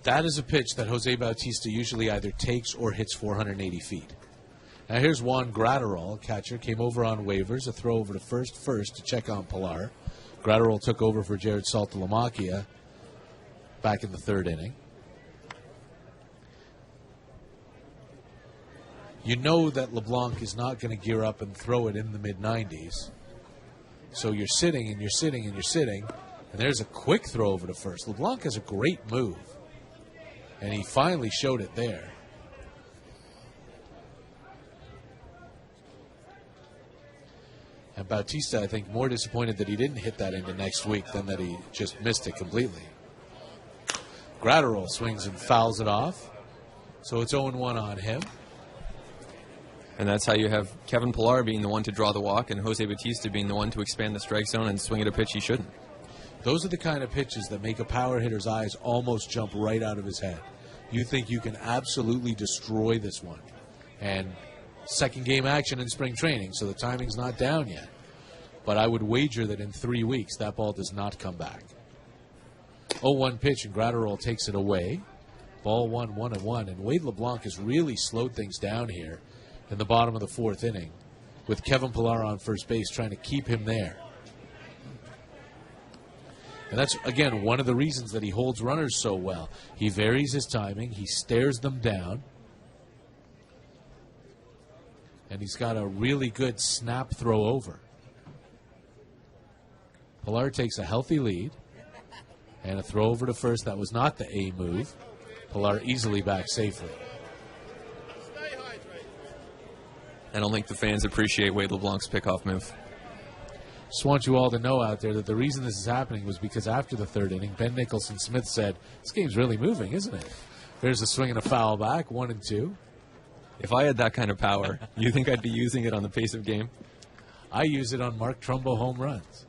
That is a pitch that Jose Bautista usually either takes or hits 480 feet. Now here's Juan Gratterall, catcher, came over on waivers, a throw over to first to check on Pilar. Gratterall took over for Jared Saltalamacchia back in the third inning. You know that LeBlanc is not going to gear up and throw it in the mid-90s. So you're sitting and you're sitting and you're sitting, and there's a quick throw over to first. LeBlanc has a great move, and he finally showed it there. And Bautista, I think, more disappointed that he didn't hit that into next week than that he just missed it completely. Gratterall swings and fouls it off, so it's 0-1 on him. And that's how you have Kevin Pilar being the one to draw the walk and Jose Bautista being the one to expand the strike zone and swing at a pitch he shouldn't. Those are the kind of pitches that make a power hitter's eyes almost jump right out of his head. You think you can absolutely destroy this one. And second game action in spring training, so the timing's not down yet. But I would wager that in 3 weeks that ball does not come back. 0-1 pitch, and Gratterall takes it away. Ball 1-1-1, and Wade LeBlanc has really slowed things down here in the bottom of the fourth inning with Kevin Pilar on first base trying to keep him there. And that's, again, one of the reasons that he holds runners so well. He varies his timing. He stares them down. And he's got a really good snap throw over. Pilar takes a healthy lead. And a throw over to first. That was not the A move. Pilar easily back safely. I don't think the fans appreciate Wade LeBlanc's pickoff move. Just want you all to know out there that the reason this is happening was because after the third inning, Ben Nicholson-Smith said, this game's really moving, isn't it? There's a swing and a foul back, 1-2. If I had that kind of power, you think I'd be using it on the pace of game? I use it on Mark Trumbo home runs.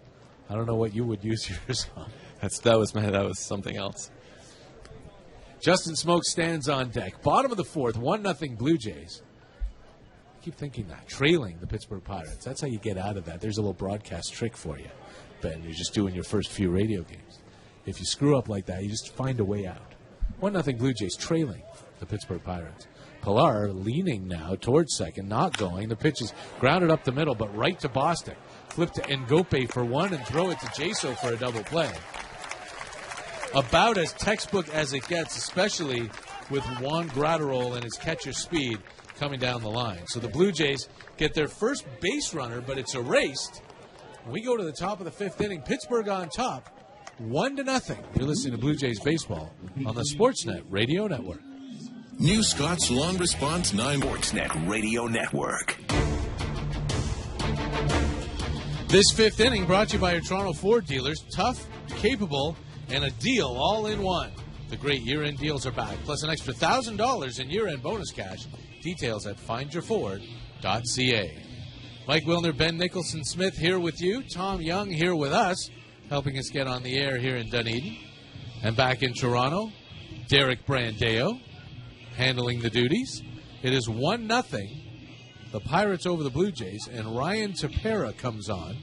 I don't know what you would use yours on. That was something else. Justin Smoke stands on deck. Bottom of the fourth, 1-0 Blue Jays. Keep thinking that. Trailing the Pittsburgh Pirates. That's how you get out of that. There's a little broadcast trick for you, Ben. You're just doing your first few radio games. If you screw up like that, you just find a way out. 1-0 Blue Jays trailing the Pittsburgh Pirates. Pilar leaning now towards second, not going. The pitch is grounded up the middle, but right to Bostic. Flip to Ngope for one and throw it to Jaso for a double play. About as textbook as it gets, especially with Juan Gratterall and his catcher speed coming down the line. So the Blue Jays get their first base runner, but it's erased. We go to the top of the fifth inning. Pittsburgh on top, 1-0. You're listening to Blue Jays baseball on the Sportsnet Radio Network. New Scott's Long Response 9 Sportsnet Radio Network. This fifth inning brought to you by your Toronto Ford dealers. Tough, capable, and a deal all in one. The great year-end deals are back, plus an extra $1,000 in year-end bonus cash. Details at findyourford.ca. Mike Wilner, Ben Nicholson-Smith here with you. Tom Young here with us, helping us get on the air here in Dunedin. And back in Toronto, Derek Brandeo handling the duties. It is 1-0. The Pirates over the Blue Jays, and Ryan Tepera comes on.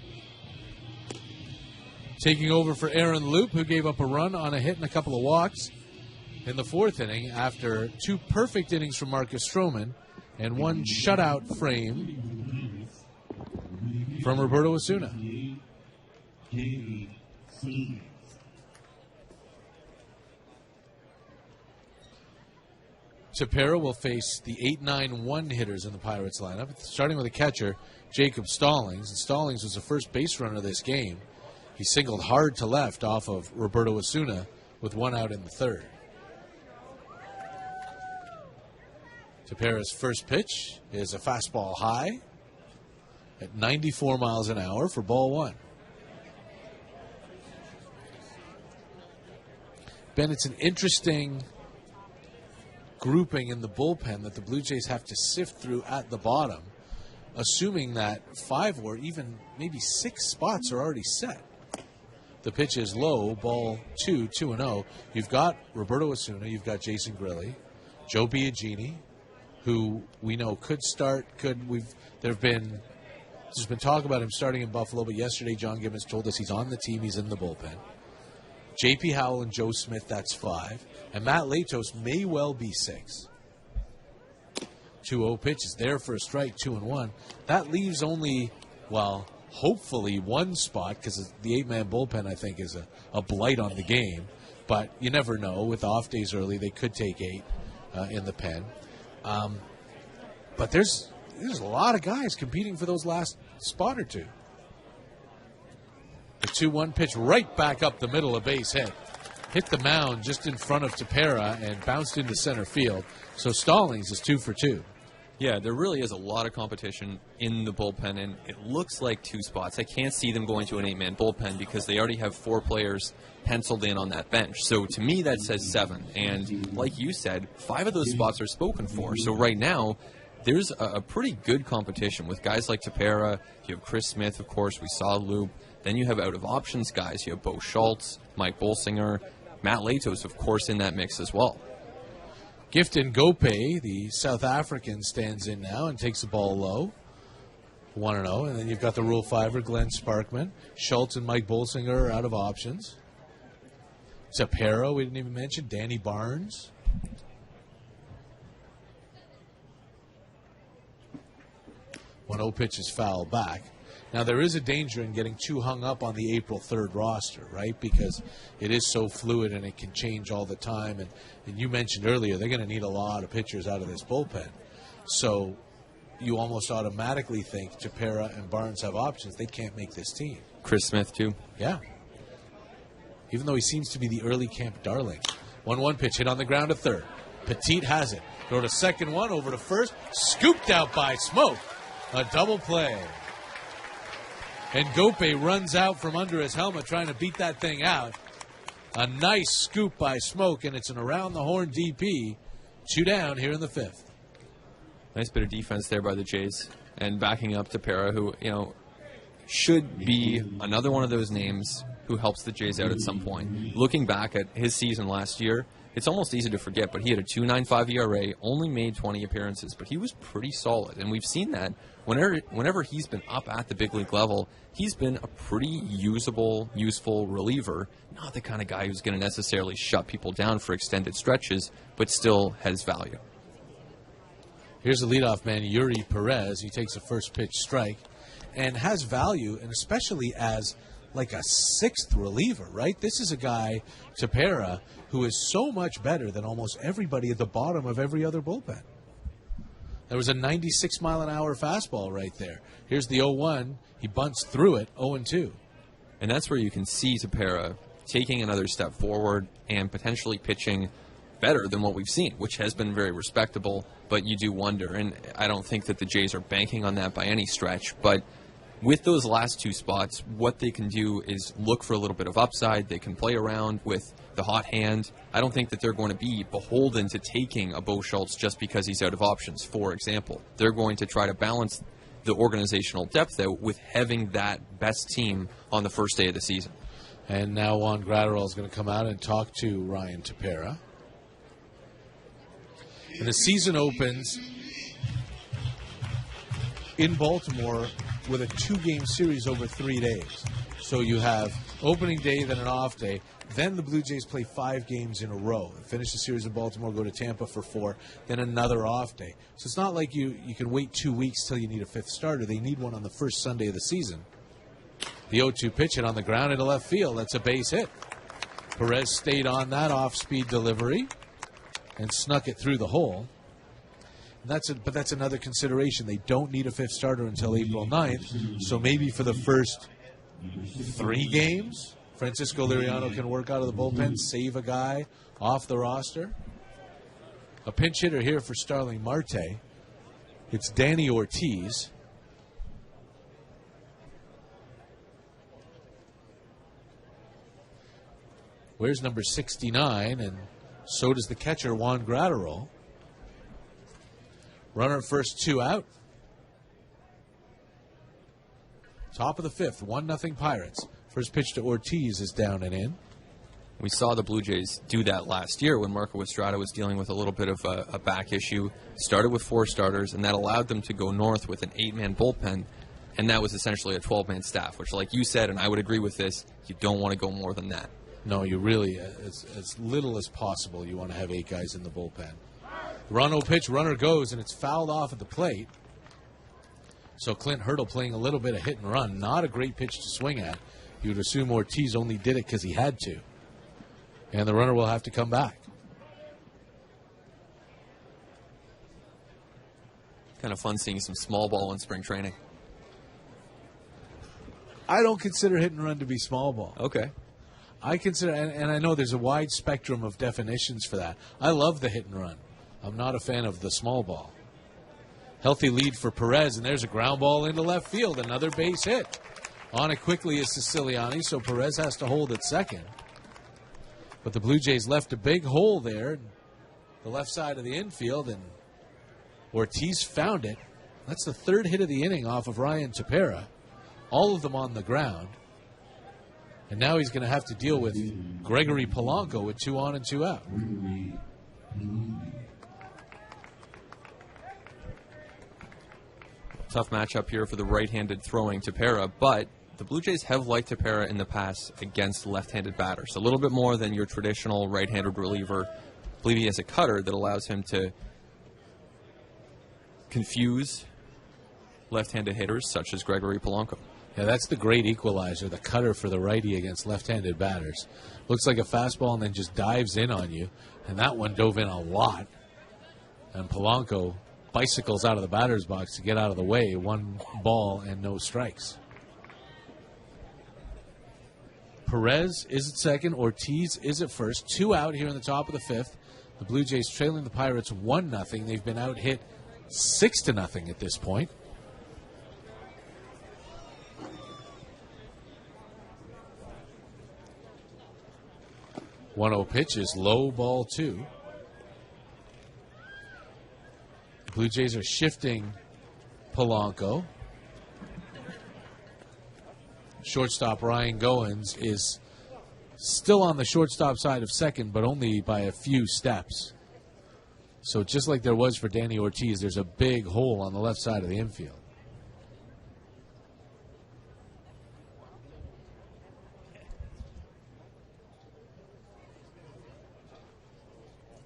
Taking over for Aaron Loop, who gave up a run on a hit and a couple of walks in the fourth inning after two perfect innings from Marcus Stroman and one shutout frame from Roberto Osuna. Tepera will face the 8-9-1 hitters in the Pirates lineup, starting with the catcher, Jacob Stallings. And Stallings was the first base runner of this game. He singled hard to left off of Roberto Osuna with one out in the third. Tepera's first pitch is a fastball high at 94 miles an hour for ball one. Ben, it's an interesting grouping in the bullpen that the Blue Jays have to sift through at the bottom, assuming that 5 or even maybe 6 spots are already set. The pitch is low, ball 2-0. You've got Roberto Osuna, you've got Jason Grilli, Joe Biagini, who we know could start. There's been talk about him starting in Buffalo, but yesterday John Gibbons told us he's on the team, he's in the bullpen. J.P. Howell and Joe Smith, that's 5. And Matt Latos may well be 6. 2-0 pitch is there for a strike, 2-1. That leaves only, well, hopefully one spot, because the 8-man bullpen, I think, is a blight on the game. But you never know. With off days early, they could take 8 in the pen. But there's a lot of guys competing for those last spot or two. The 2-1 pitch right back up the middle, a base hit. Hit the mound just in front of Tepera and bounced into center field. So Stallings is 2 for 2. Yeah, there really is a lot of competition in the bullpen, and it looks like 2 spots. I can't see them going to an 8-man bullpen because they already have 4 players penciled in on that bench. So to me, that says 7. And like you said, 5 of those spots are spoken for. So right now, there's a pretty good competition with guys like Tepera. You have Chris Smith, of course. We saw Loop. Then you have out-of-options guys. You have Bo Schultz, Mike Bolsinger, Matt Latos, of course, in that mix as well. Gifton Gope, the South African, stands in now and takes the ball low. 1-0. And then you've got the Rule 5er, Glenn Sparkman. Schultz and Mike Bolsinger are out of options. Tepera, we didn't even mention. Danny Barnes. 1-0 pitch is foul back. Now, there is a danger in getting too hung up on the April 3rd roster, right? Because it is so fluid and it can change all the time. And you mentioned earlier, they're going to need a lot of pitchers out of this bullpen. So you almost automatically think Tepera and Barnes have options. They can't make this team. Chris Smith, too. Yeah. Even though he seems to be the early camp darling. 1-1 pitch hit on the ground to third. Petit has it. Throw to second one, over to first. Scooped out by Smoke. A double play. And Gope runs out from under his helmet trying to beat that thing out. A nice scoop by Smoke, and it's an around-the-horn DP. 2 down here in the 5th. Nice bit of defense there by the Jays. And backing up Tepera, who, should be another one of those names who helps the Jays out at some point. Looking back at his season last year, it's almost easy to forget, but he had a 2.95 ERA, only made 20 appearances, but he was pretty solid. And we've seen that whenever he's been up at the big league level, he's been a pretty useful reliever. Not the kind of guy who's going to necessarily shut people down for extended stretches, but still has value. Here's the leadoff man, Yuri Perez. He takes a first pitch strike and has value, and especially as like a 6th reliever, right? This is a guy, Tepera, who is so much better than almost everybody at the bottom of every other bullpen. There was a 96-mile-an-hour fastball right there. Here's the 0-1. He bunts through it, 0-2. And that's where you can see Tepera taking another step forward and potentially pitching better than what we've seen, which has been very respectable, but you do wonder. And I don't think that the Jays are banking on that by any stretch, but with those last 2 spots, what they can do is look for a little bit of upside. They can play around with the hot hand. I don't think that they're going to be beholden to taking a Bo Schultz just because he's out of options, for example. They're going to try to balance the organizational depth out with having that best team on the first day of the season. And now Juan Gratterall is going to come out and talk to Ryan Tepera. And the season opens in Baltimore with a 2-game series over 3 days. So you have opening day, then an off day. Then the Blue Jays play 5 games in a row. Finish the series in Baltimore, go to Tampa for 4, then another off day. So it's not like you can wait 2 weeks till you need a 5th starter. They need one on the first Sunday of the season. The 0-2 pitch hit on the ground into left field. That's a base hit. Perez stayed on that off-speed delivery and snuck it through the hole. But that's another consideration. They don't need a 5th starter until April 9th. So maybe for the first 3 games, Francisco Liriano can work out of the bullpen, save a guy off the roster. A pinch hitter here for Starling Marte. It's Danny Ortiz. Where's number 69? And so does the catcher, Juan Gratterall. Runner at first, 2 out. Top of the 5th, 1-0 Pirates. First pitch to Ortiz is down and in. We saw the Blue Jays do that last year when Marco Estrada was dealing with a little bit of a back issue. Started with 4 starters, and that allowed them to go north with an 8-man bullpen, and that was essentially a 12-man staff, which, like you said, and I would agree with this, you don't want to go more than that. No, you really, as little as possible, you want to have 8 guys in the bullpen. Run-0 pitch, runner goes, and it's fouled off at the plate. So Clint Hurdle playing a little bit of hit and run. Not a great pitch to swing at. You would assume Ortiz only did it because he had to. And the runner will have to come back. Kind of fun seeing some small ball in spring training. I don't consider hit and run to be small ball. Okay. I consider, and I know there's a wide spectrum of definitions for that. I love the hit and run. I'm not a fan of the small ball. Healthy lead for Perez, and there's a ground ball into left field. Another base hit. On it quickly is Siciliani, so Perez has to hold at second. But the Blue Jays left a big hole there, the left side of the infield, and Ortiz found it. That's the third hit of the inning off of Ryan Tepera. All of them on the ground. And now he's going to have to deal with Gregory Polanco with 2 on and 2 out. Tough matchup here for the right-handed throwing Tepera, but the Blue Jays have liked Tepera in the past against left-handed batters. A little bit more than your traditional right-handed reliever. I believe he has a cutter that allows him to confuse left-handed hitters such as Gregory Polanco. Yeah, that's the great equalizer, the cutter for the righty against left-handed batters. Looks like a fastball and then just dives in on you. And that one dove in a lot. And Polanco bicycles out of the batter's box to get out of the way. 1 ball and no strikes. Perez is at second. Ortiz is at first. 2 out here in the top of the 5th. The Blue Jays trailing the Pirates 1-0. They've been out hit 6-0 at this point. One-0 pitch is low, ball 2. The Blue Jays are shifting Polanco. Shortstop Ryan Goins is still on the shortstop side of second, but only by a few steps. So just like there was for Danny Ortiz, there's a big hole on the left side of the infield.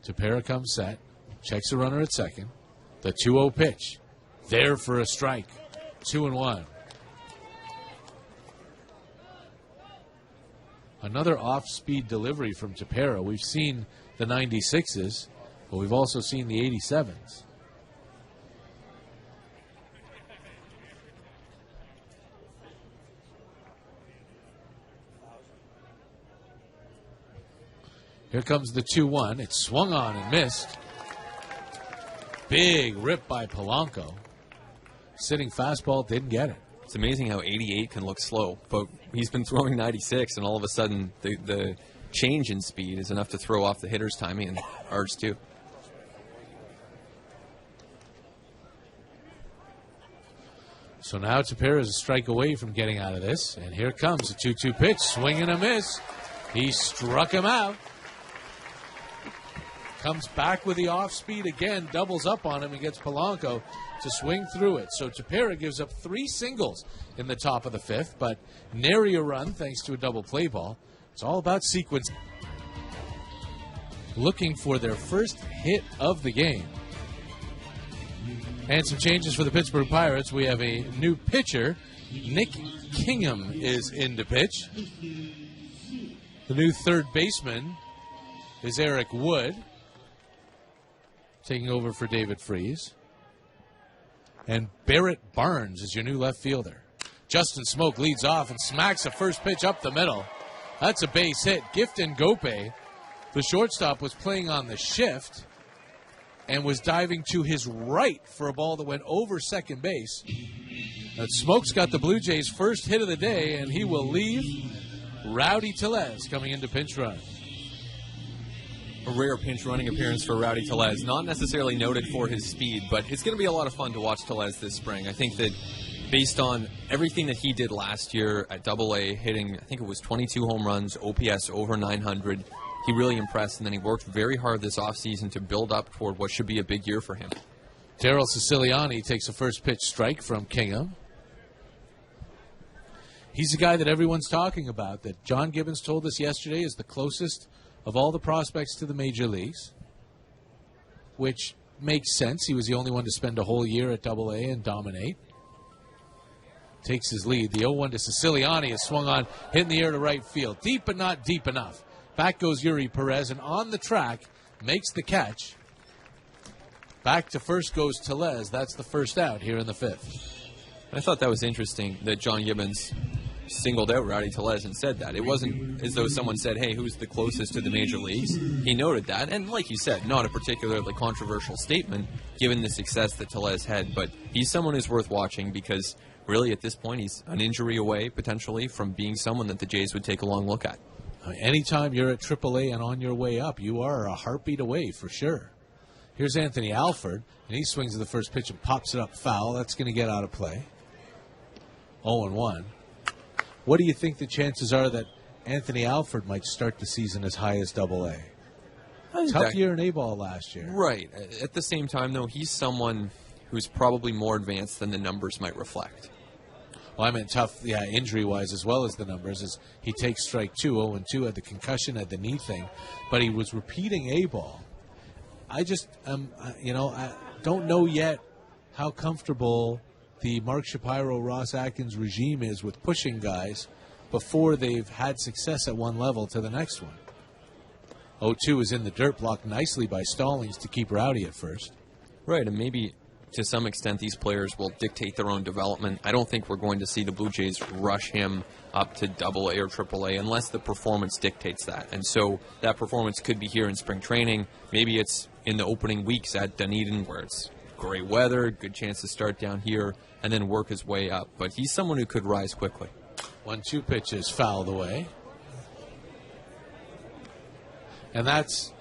Tepera comes set, checks the runner at second. The 2-0 pitch, there for a strike. 2-1. Another off-speed delivery from Tepera. We've seen the 96s, but we've also seen the 87s. Here comes the 2-1. It's swung on and missed. Big rip by Polanco. Sitting fastball, didn't get it. It's amazing how 88 can look slow, but he's been throwing 96, and all of a sudden the change in speed is enough to throw off the hitter's timing and ours too. So now Tepera is a strike away from getting out of this, and here comes a 2-2 pitch. Swing and a miss. He struck him out. Comes back with the off-speed again, doubles up on him and gets Polanco to swing through it. So Tepera gives up 3 singles in the top of the 5th, but nary a run thanks to a double play ball. It's all about sequence. Looking for their first hit of the game. And some changes for the Pittsburgh Pirates. We have a new pitcher. Nick Kingham is in to pitch. The new third baseman is Eric Wood, taking over for David Freese. And Barrett Barnes is your new left fielder. Justin Smoke leads off and smacks a first pitch up the middle. That's a base hit. Gifton Gope, the shortstop, was playing on the shift and was diving to his right for a ball that went over second base. And Smoke's got the Blue Jays' first hit of the day, and he will leave. Rowdy Tellez coming into pinch run. A rare pinch running appearance for Rowdy Tellez. Not necessarily noted for his speed, but it's going to be a lot of fun to watch Tellez this spring. I think that based on everything that he did last year at AA, hitting, I think it was 22 home runs, OPS over 900, he really impressed, and then he worked very hard this offseason to build up toward what should be a big year for him. Daryl Siciliani takes a first pitch strike from Kingham. He's a guy that everyone's talking about, that John Gibbons told us yesterday is the closest of all the prospects to the major leagues, which makes sense. He was the only one to spend a whole year at AA and dominate. Takes his lead. The 0-1 to Siciliani is swung on, hit in the air to right field. Deep, but not deep enough. Back goes Yuri Perez, and on the track, makes the catch. Back to first goes Tellez. That's the first out here in the fifth. I thought that was interesting that John Gibbons singled out Rowdy Tellez and said that. It wasn't as though someone said, hey, who's the closest to the major leagues? He noted that, and like you said, not a particularly controversial statement given the success that Tellez had, but he's someone who's worth watching because really at this point he's an injury away potentially from being someone that the Jays would take a long look at. Anytime you're at AAA and on your way up, you are a heartbeat away for sure. Here's Anthony Alford, and he swings at the first pitch and pops it up foul. That's going to get out of play. 0-1. What do you think the chances are that Anthony Alford might start the season as high as AA? Tough year in A-ball last year. Right. At the same time, though, he's someone who's probably more advanced than the numbers might reflect. Well, I meant tough, injury-wise as well as the numbers. As he takes strike 2, 0-2, had the concussion, had the knee thing, but he was repeating A-ball. I just, I don't know yet how comfortable the Mark Shapiro, Ross Atkins regime is with pushing guys before they've had success at one level to the next one. 0-2 is in the dirt, blocked nicely by Stallings to keep Rowdy at first. Right, and maybe to some extent these players will dictate their own development. I don't think we're going to see the Blue Jays rush him up to AA or AAA unless the performance dictates that. And so that performance could be here in spring training. Maybe it's in the opening weeks at Dunedin where it's great weather, good chance to start down here, and then work his way up. But he's someone who could rise quickly. 1-2 pitches fouled away. And that's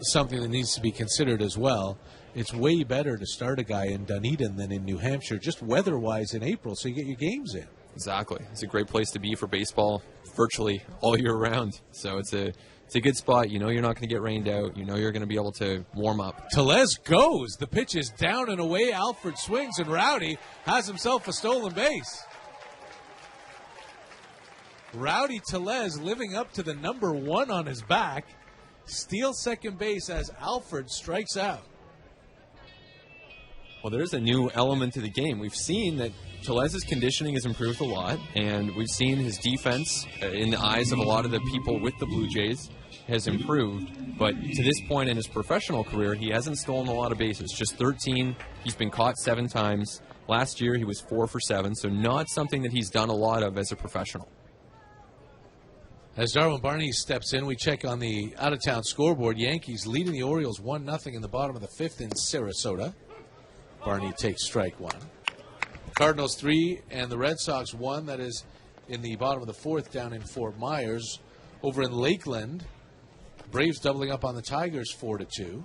something that needs to be considered as well. It's way better to start a guy in Dunedin than in New Hampshire, just weather-wise in April, so you get your games in. Exactly. It's a great place to be for baseball virtually all year round. So it's a good spot. You know you're not going to get rained out. You know you're going to be able to warm up. Tellez goes. The pitch is down and away. Alford swings, and Rowdy has himself a stolen base. Rowdy Tellez living up to the number 1 on his back. Steals second base as Alford strikes out. Well, there's a new element to the game. We've seen that Tellez's conditioning has improved a lot, and we've seen his defense in the eyes of a lot of the people with the Blue Jays has improved. But to this point in his professional career, he hasn't stolen a lot of bases, just 13. He's been caught 7 times. Last year, he was 4 for 7, so not something that he's done a lot of as a professional. As Darwin Barney steps in, we check on the out-of-town scoreboard. Yankees leading the Orioles 1-0 in the bottom of the 5th in Sarasota. Barney takes strike 1. Cardinals 3 and the Red Sox 1. That is in the bottom of the 4th down in Fort Myers. Over in Lakeland, Braves doubling up on the Tigers 4-2.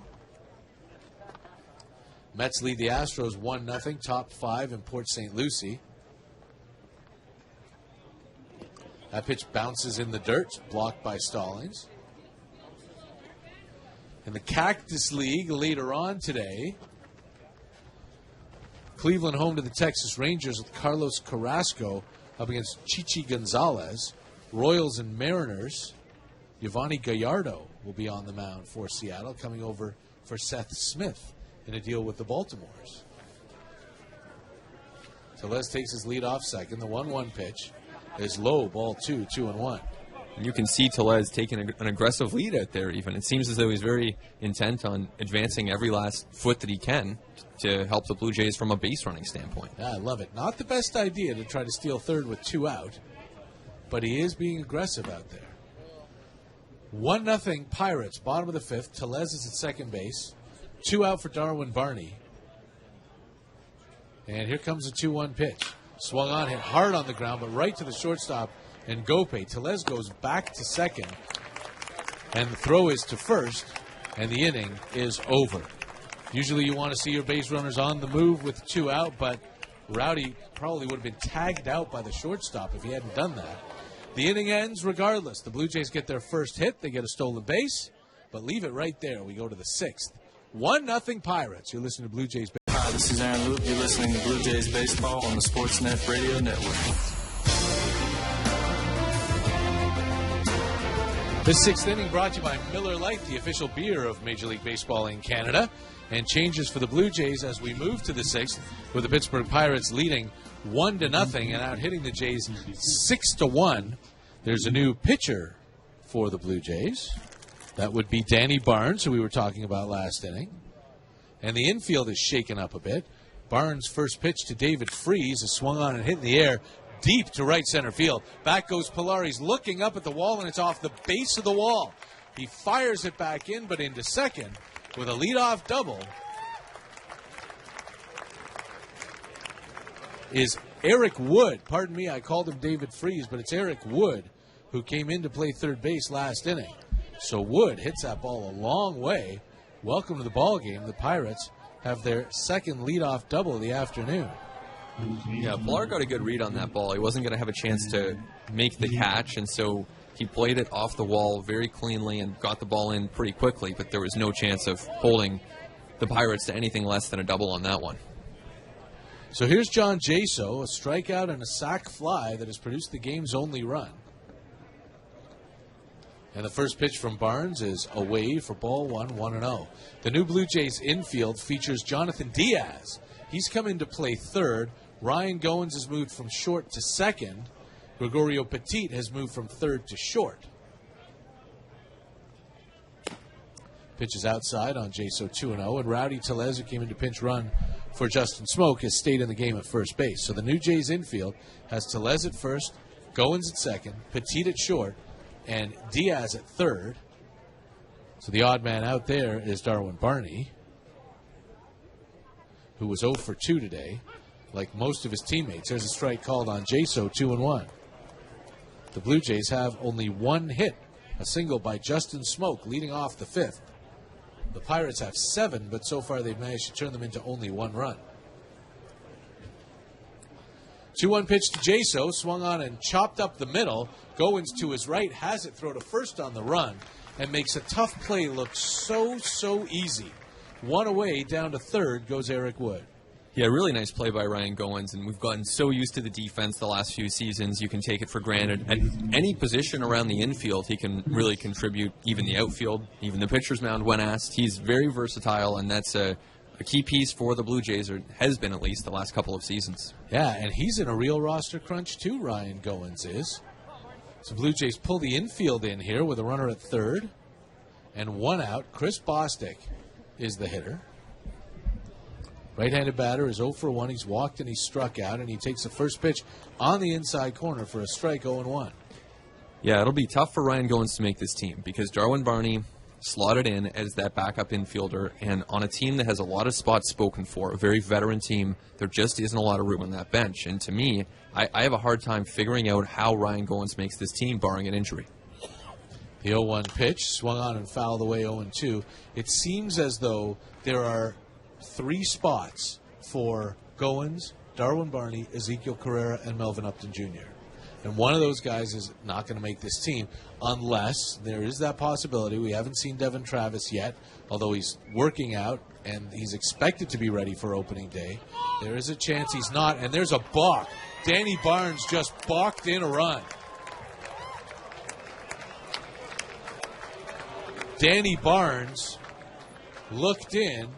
Mets lead the Astros 1-0, top 5 in Port St. Lucie. That pitch bounces in the dirt, blocked by Stallings. In the Cactus League later on today, Cleveland home to the Texas Rangers with Carlos Carrasco up against Chichi Gonzalez. Royals and Mariners, Giovanni Gallardo will be on the mound for Seattle, coming over for Seth Smith in a deal with the Baltimores. Tellez takes his lead off second. The 1-1 pitch is low, ball 2, 2-1. And you can see Tellez taking an aggressive lead out there even. It seems as though he's very intent on advancing every last foot that he can to help the Blue Jays from a base running standpoint. Yeah, I love it. Not the best idea to try to steal third with 2 out, but he is being aggressive out there. 1-0 Pirates, bottom of the 5th. Tellez is at second base. 2 out for Darwin Barney. And here comes a 2-1 pitch. Swung on, hit hard on the ground, but right to the shortstop and Gope. Tellez goes back to second, and the throw is to first, and the inning is over. Usually you want to see your base runners on the move with 2 out, but Rowdy probably would have been tagged out by the shortstop if he hadn't done that. The inning ends regardless. The Blue Jays get their first hit. They get a stolen base, but leave it right there. We go to the 6th. 1-0 Pirates. You're listening to Blue Jays Baseball. Hi, this is Aaron Luke. You're listening to Blue Jays Baseball on the Sportsnet Radio Network. This sixth inning brought to you by Miller Lite, the official beer of Major League Baseball in Canada. And changes for the Blue Jays as we move to the sixth, with the Pittsburgh Pirates leading 1-0 and out hitting the Jays 6-1. There's a new pitcher for the Blue Jays. That would be Danny Barnes, who we were talking about last inning. And the infield is shaken up a bit. Barnes' first pitch to David Freese is swung on and hit in the air deep to right center field. Back goes Pilares, looking up at the wall, and it's off the base of the wall. He fires it back in, but into second with a leadoff double is Eric Wood. Pardon me, I called him David Freese, but it's Eric Wood who came in to play third base last inning. So Wood hits that ball a long way. Welcome to the ball game. The Pirates have their second leadoff double of the afternoon. Yeah, Pilar got a good read on that ball. He wasn't going to have a chance to make the catch, and so he played it off the wall very cleanly and got the ball in pretty quickly, but there was no chance of holding the Pirates to anything less than a double on that one. So here's John Jaso, a strikeout and a sac fly that has produced the game's only run. And the first pitch from Barnes is away for ball one, 1-0. The new Blue Jays infield features Jonathan Diaz. He's come in to play third. Ryan Goins has moved from short to second. Gregorio Petit has moved from third to short. Pitch is outside on Jaso 2-0. And Rowdy Tellez, who came in to pinch run for Justin Smoke, has stayed in the game at first base. So the new Jays infield has Tellez at first, Goins at second, Petit at short, and Diaz at third. So the odd man out there is Darwin Barney, who was 0 for 2 today, like most of his teammates. There's a strike called on Jaso, 2-1. The Blue Jays have only one hit, a single by Justin Smoke, leading off the fifth. The Pirates have 7, but so far they've managed to turn them into only 1 run. 2-1 pitch to Jaso, swung on and chopped up the middle. Goins to his right, has it throw to first on the run, and makes a tough play look so easy. One away, down to third goes Eric Wood. Yeah, really nice play by Ryan Goins, and we've gotten so used to the defense the last few seasons, you can take it for granted. At any position around the infield, he can really contribute, even the outfield, even the pitcher's mound when asked. He's very versatile, and that's a key piece for the Blue Jays, or has been at least the last couple of seasons. Yeah, and he's in a real roster crunch too, Ryan Goins is. So Blue Jays pull the infield in here with a runner at third, and 1 out. Chris Bostic is the hitter. Right-handed batter is 0 for 1. He's walked and he's struck out, and he takes the first pitch on the inside corner for a strike, 0-1. Yeah, it'll be tough for Ryan Goins to make this team because Darwin Barney slotted in as that backup infielder, and on a team that has a lot of spots spoken for, a very veteran team, there just isn't a lot of room on that bench. And to me, I have a hard time figuring out how Ryan Goins makes this team, barring an injury. The 0-1 pitch, swung on and fouled away 0-2. It seems as though there are 3 spots for Goins, Darwin Barney, Ezekiel Carrera, and Melvin Upton Jr. And one of those guys is not going to make this team unless there is that possibility. We haven't seen Devin Travis yet, although he's working out and he's expected to be ready for opening day. There is a chance he's not, and there's a balk. Danny Barnes just balked in a run. Danny Barnes looked in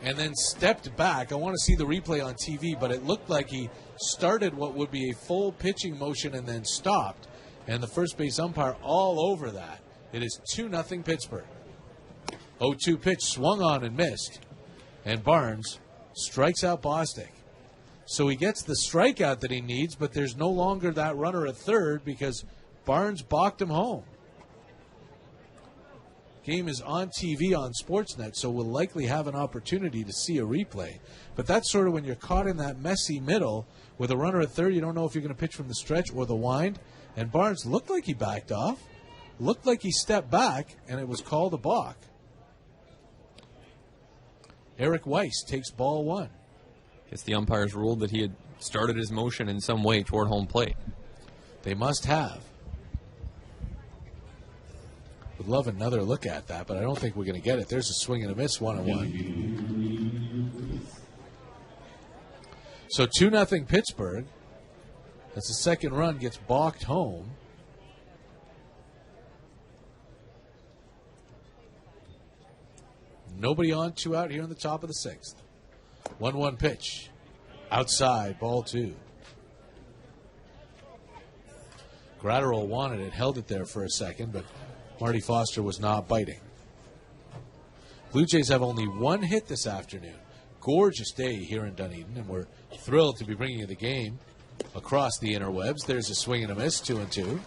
and then stepped back. I want to see the replay on TV, but it looked like he started what would be a full pitching motion and then stopped. And the first base umpire all over that. It is 2-0 Pittsburgh. 0-2 pitch swung on and missed. And Barnes strikes out Bostic. So he gets the strikeout that he needs, but there's no longer that runner at third because Barnes balked him home. Game is on TV on Sportsnet, so we'll likely have an opportunity to see a replay. But that's sort of when you're caught in that messy middle with a runner at third. You don't know if you're going to pitch from the stretch or the wind. And Barnes looked like he backed off, looked like he stepped back, and it was called a balk. Eric Weiss takes ball 1. Guess the umpires ruled that he had started his motion in some way toward home plate. They must have. Would love another look at that, but I don't think we're going to get it. There's a swing and a miss, 1-1. So 2-0 Pittsburgh. As the second run gets balked home. Nobody on, 2 out here in the top of the 6th. 1-1 pitch. Outside, ball 2. Gratterall wanted it, held it there for a second, but Marty Foster was not biting. Blue Jays have only 1 hit this afternoon. Gorgeous day here in Dunedin, and we're thrilled to be bringing you the game across the interwebs. There's a swing and a miss, 2-2.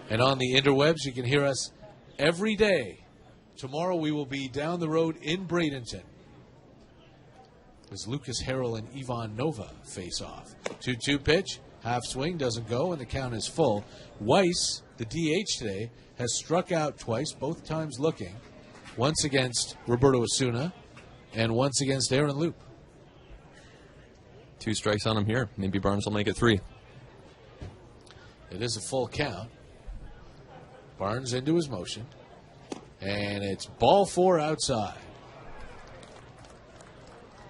And on the interwebs, you can hear us every day. Tomorrow we will be down the road in Bradenton as Lucas Harrell and Ivan Nova face off. 2-2 pitch, half swing, doesn't go, and the count is full. Weiss, the DH today, has struck out twice, both times looking. Once against Roberto Osuna and once against Aaron Loop. 2 strikes on him here. Maybe Barnes will make it 3. It is a full count. Barnes into his motion. And it's ball 4 outside.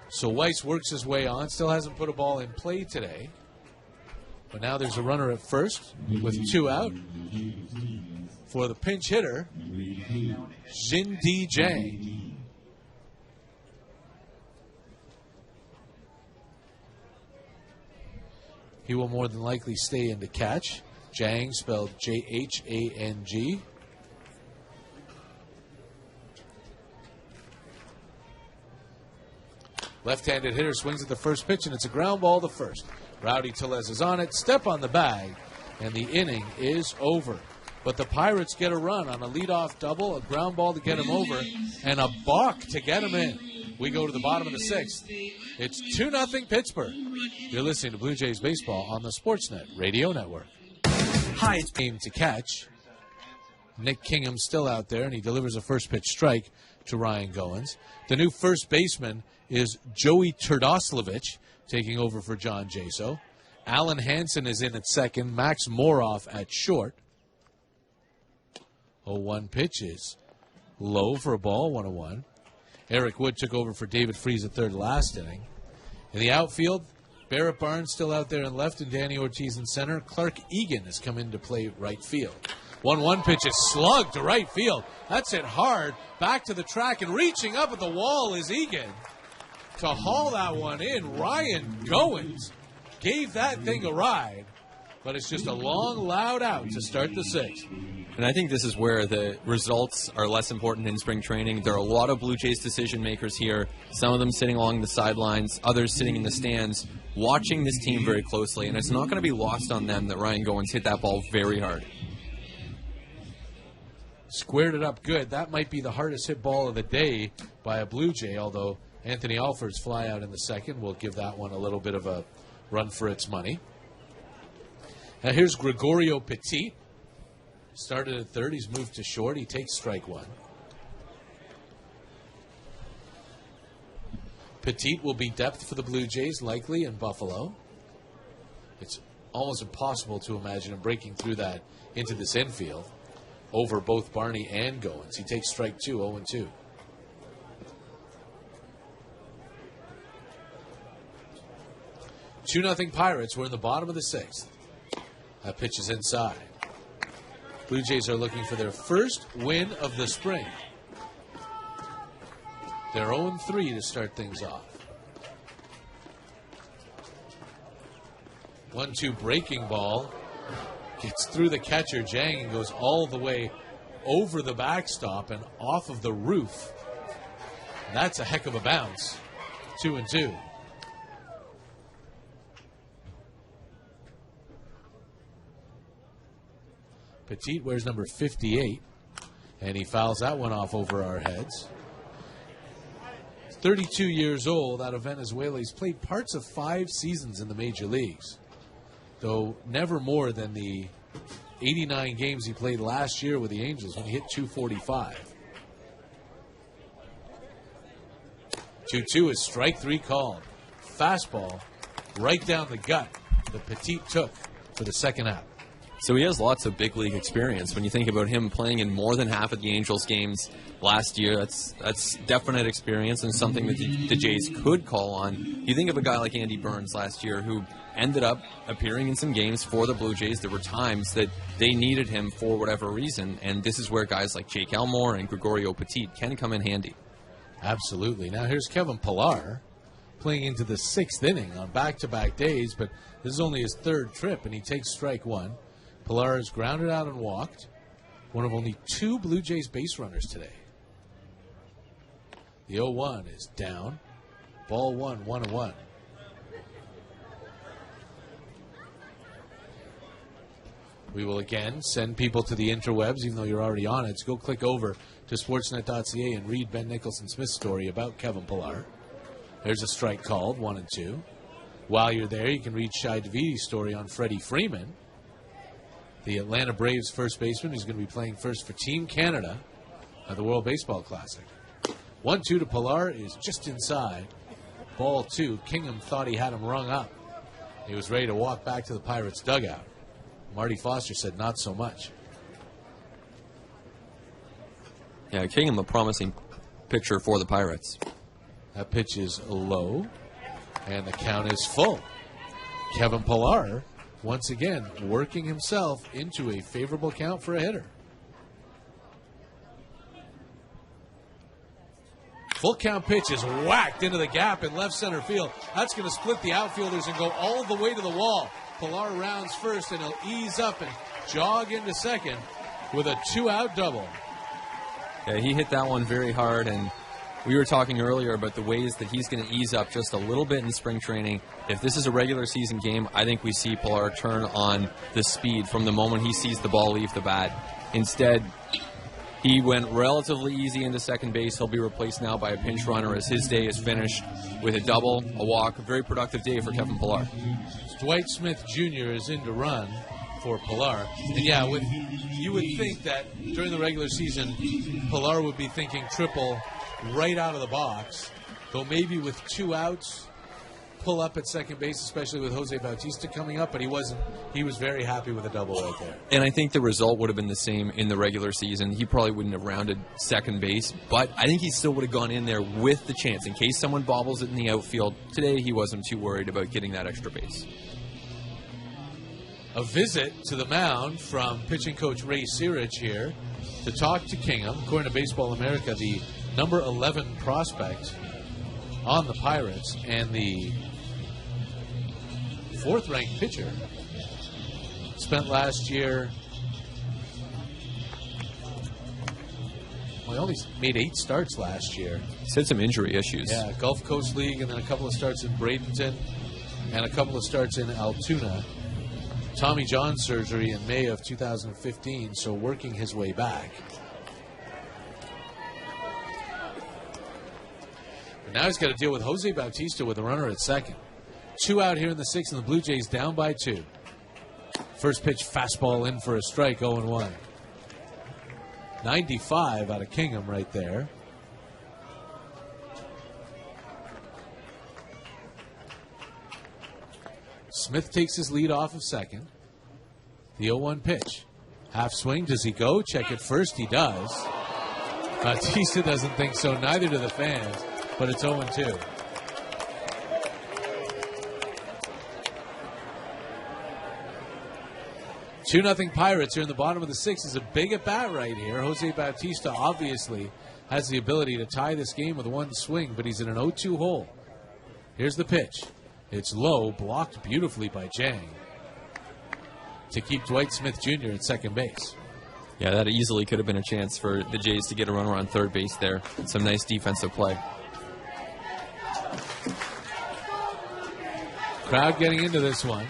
So Weiss works his way on. Still hasn't put a ball in play today. But now there's a runner at first with 2 out. For the pinch hitter, Xindi Zhang. He will more than likely stay in to catch. Zhang, spelled Jhang. Left-handed hitter swings at the first pitch, and it's a ground ball to first. Rowdy Tellez is on it. Step on the bag, and the inning is over. But the Pirates get a run on a leadoff double, a ground ball to get him over, and a balk to get him in. We go to the bottom of the 6th. It's 2-0 Pittsburgh. You're listening to Blue Jays Baseball on the Sportsnet Radio Network. Hi, it's game to catch. Nick Kingham still out there, and he delivers a first pitch strike to Ryan Goins. The new first baseman is Joey Turdoslavich, taking over for John Jaso. Alan Hansen is in at second. Max Moroff at short. 0-1 pitch is low for a ball, 1-1. Eric Wood took over for David Freese at third last inning. In the outfield, Barrett Barnes still out there in left and Danny Ortiz in center. Clark Egan has come in to play right field. 1-1 pitch is slugged to right field. That's hit hard. Back to the track and reaching up at the wall is Egan. To haul that one in, Ryan Goins gave that thing a ride. But it's just a long, loud out to start the 6th. And I think this is where the results are less important in spring training. There are a lot of Blue Jays decision makers here, some of them sitting along the sidelines, others sitting in the stands, watching this team very closely. And it's not going to be lost on them that Ryan Goins hit that ball very hard. Squared it up good. That might be the hardest hit ball of the day by a Blue Jay, although Anthony Alford's fly out in the second will give that one a little bit of a run for its money. Now here's Gregorio Petit. Started at third. He's moved to short. He takes strike 1. Petit will be depth for the Blue Jays, likely in Buffalo. It's almost impossible to imagine him breaking through that into this infield over both Barney and Goins. He takes strike 2, 0-2. Two-0 Pirates. We're in the bottom of the 6th. That pitch is inside. Blue Jays are looking for their first win of the spring. They're 0-3 to start things off. 1-2 breaking ball. Gets through the catcher, Zhang, and goes all the way over the backstop and off of the roof. That's a heck of a bounce. 2-2. Petit wears number 58, and he fouls that one off over our heads. 32 years old, out of Venezuela. He's played parts of 5 seasons in the major leagues, though never more than the 89 games he played last year with the Angels when he hit 245. 2-2 is strike 3 called. Fastball right down the gut that Petit took for the second out. So he has lots of big league experience. When you think about him playing in more than half of the Angels games last year, that's definite experience and something that the Jays could call on. You think of a guy like Andy Burns last year who ended up appearing in some games for the Blue Jays. There were times that they needed him for whatever reason, and this is where guys like Jake Elmore and Gregorio Petit can come in handy. Absolutely. Now here's Kevin Pillar playing into the 6th inning on back-to-back days, but this is only his 3rd trip, and he takes strike 1. Pillar is grounded out and walked. One of only 2 Blue Jays base runners today. The 0-1 is down. Ball 1, 1-1. We will again send people to the interwebs, even though you're already on it. So go click over to sportsnet.ca and read Ben Nicholson-Smith's story about Kevin Pillar. There's a strike called, 1-2. While you're there, you can read Shai Daviti's story on Freddie Freeman, the Atlanta Braves first baseman who's going to be playing first for Team Canada at the World Baseball Classic. 1-2 to Pillar is just inside. Ball 2. Kingham thought he had him rung up. He was ready to walk back to the Pirates' dugout. Marty Foster said not so much. Yeah, Kingham, a promising pitcher for the Pirates. That pitch is low, and the count is full. Kevin Pillar, once again, working himself into a favorable count for a hitter. Full count pitch is whacked into the gap in left center field. That's going to split the outfielders and go all the way to the wall. Pillar rounds first, and he'll ease up and jog into second with a 2-out double. Yeah, he hit that one very hard, and we were talking earlier about the ways that he's going to ease up just a little bit in spring training. If this is a regular season game, I think we see Pillar turn on the speed from the moment he sees the ball leave the bat. Instead, he went relatively easy into second base. He'll be replaced now by a pinch runner as his day is finished with a double, a walk. A very productive day for Kevin Pillar. Dwight Smith Jr. is in to run for Pillar. And yeah, you would think that during the regular season, Pillar would be thinking triple right out of the box, though maybe with 2 outs, pull up at second base, especially with Jose Bautista coming up, but he wasn't. He was very happy with a double right there. And I think the result would have been the same in the regular season. He probably wouldn't have rounded second base, but I think he still would have gone in there with the chance in case someone bobbles it in the outfield. Today, he wasn't too worried about getting that extra base. A visit to the mound from pitching coach Ray Searich here to talk to Kingham. According to Baseball America, the number 11 prospect on the Pirates and the 4th-ranked pitcher. Spent last year, well, he only made 8 starts last year. He's had some injury issues. Yeah, Gulf Coast League, and then a couple of starts in Bradenton and a couple of starts in Altoona. Tommy John surgery in May of 2015, so working his way back. But now he's got to deal with Jose Bautista with a runner at second. 2 out here in the 6th, and the Blue Jays down by 2. First pitch, fastball in for a strike, 0-1. 95 out of Kingham right there. Smith takes his lead off of second. The 0-1 pitch. Half swing. Does he go? Check it first. He does. Bautista doesn't think so. Neither do the fans. But it's 0-2. Two 2-0 Pirates here in the bottom of the 6th. Is a big at bat right here. Jose Bautista obviously has the ability to tie this game with one swing, but he's in an 0-2 hole. Here's the pitch. It's low, blocked beautifully by Jang to keep Dwight Smith Jr. at second base. Yeah, that easily could have been a chance for the Jays to get a runner on third base there. Some nice defensive play. Crowd getting into this one,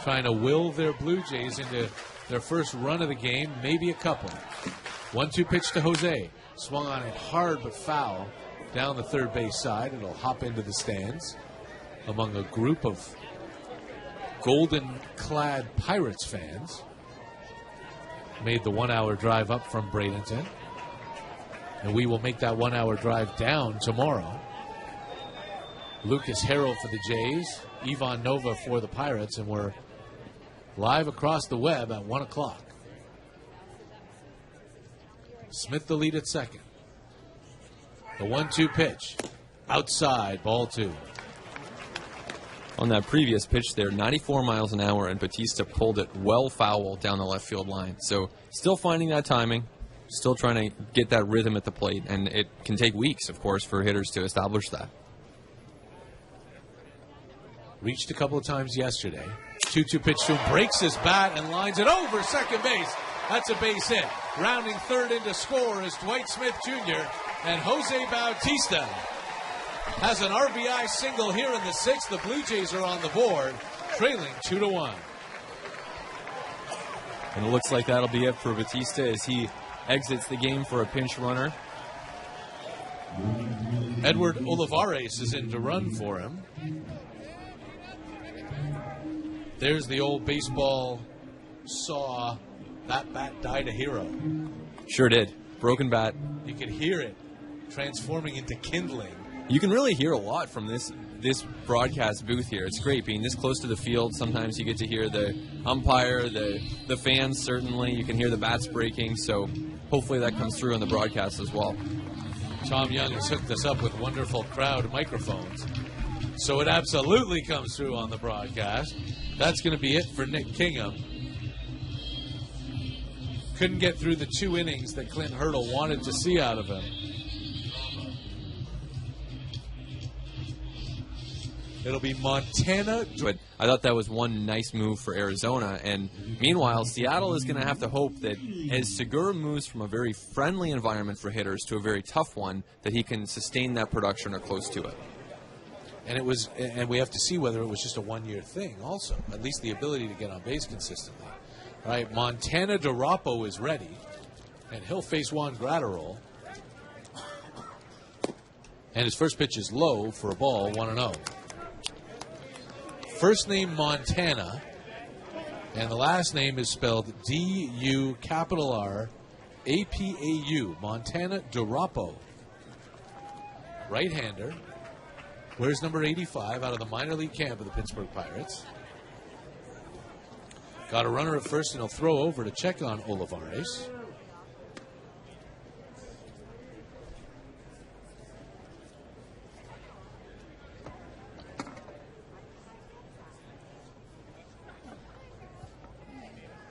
trying to will their Blue Jays into their first run of the game, maybe a couple. 1-2 pitch to Jose. Swung on it hard but foul down the third base side. It'll hop into the stands among a group of golden-clad Pirates fans. Made the 1-hour drive up from Bradenton. And we will make that 1-hour drive down tomorrow. Lucas Harrell for the Jays, Ivan Nova for the Pirates, and we're live across the web at 1 o'clock. Smith the lead at second. The 1-2 pitch. Outside, ball 2. On that previous pitch there, 94 miles an hour, and Batista pulled it well foul down the left field line. So still finding that timing, still trying to get that rhythm at the plate, and it can take weeks, of course, for hitters to establish that. Reached a couple of times yesterday. 2-2 pitch to him, breaks his bat and lines it over second base. That's a base hit. Rounding third in to score is Dwight Smith Jr. and Jose Bautista has an RBI single here in the 6th. The Blue Jays are on the board, trailing 2-1. And it looks like that'll be it for Batista as he exits the game for a pinch runner. Edward Olivares is in to run for him. There's the old baseball saw. That bat died a hero. Sure did. Broken bat. You could hear it transforming into kindling. You can really hear a lot from this broadcast booth here. It's great being this close to the field. Sometimes you get to hear the umpire, the fans certainly. You can hear the bats breaking, so hopefully that comes through on the broadcast as well. Tom Young has hooked us up with wonderful crowd microphones, so it absolutely comes through on the broadcast. That's going to be it for Nick Kingham. Couldn't get through the 2 innings that Clint Hurdle wanted to see out of him. It'll be Montana. But I thought that was one nice move for Arizona. And meanwhile, Seattle is going to have to hope that as Segura moves from a very friendly environment for hitters to a very tough one, that he can sustain that production or close to it. And we have to see whether it was just a 1-year thing also, at least the ability to get on base consistently. All right, Montana DeRapo is ready, and he'll face Juan Gratterol. And his first pitch is low for a ball, 1-0. First name Montana, and the last name is spelled D-U capital R A-P-A-U, Montana DeRapo. Right-hander. Wears number 85 out of the minor league camp of the Pittsburgh Pirates. Got a runner at first, and he'll throw over to check on Olivares.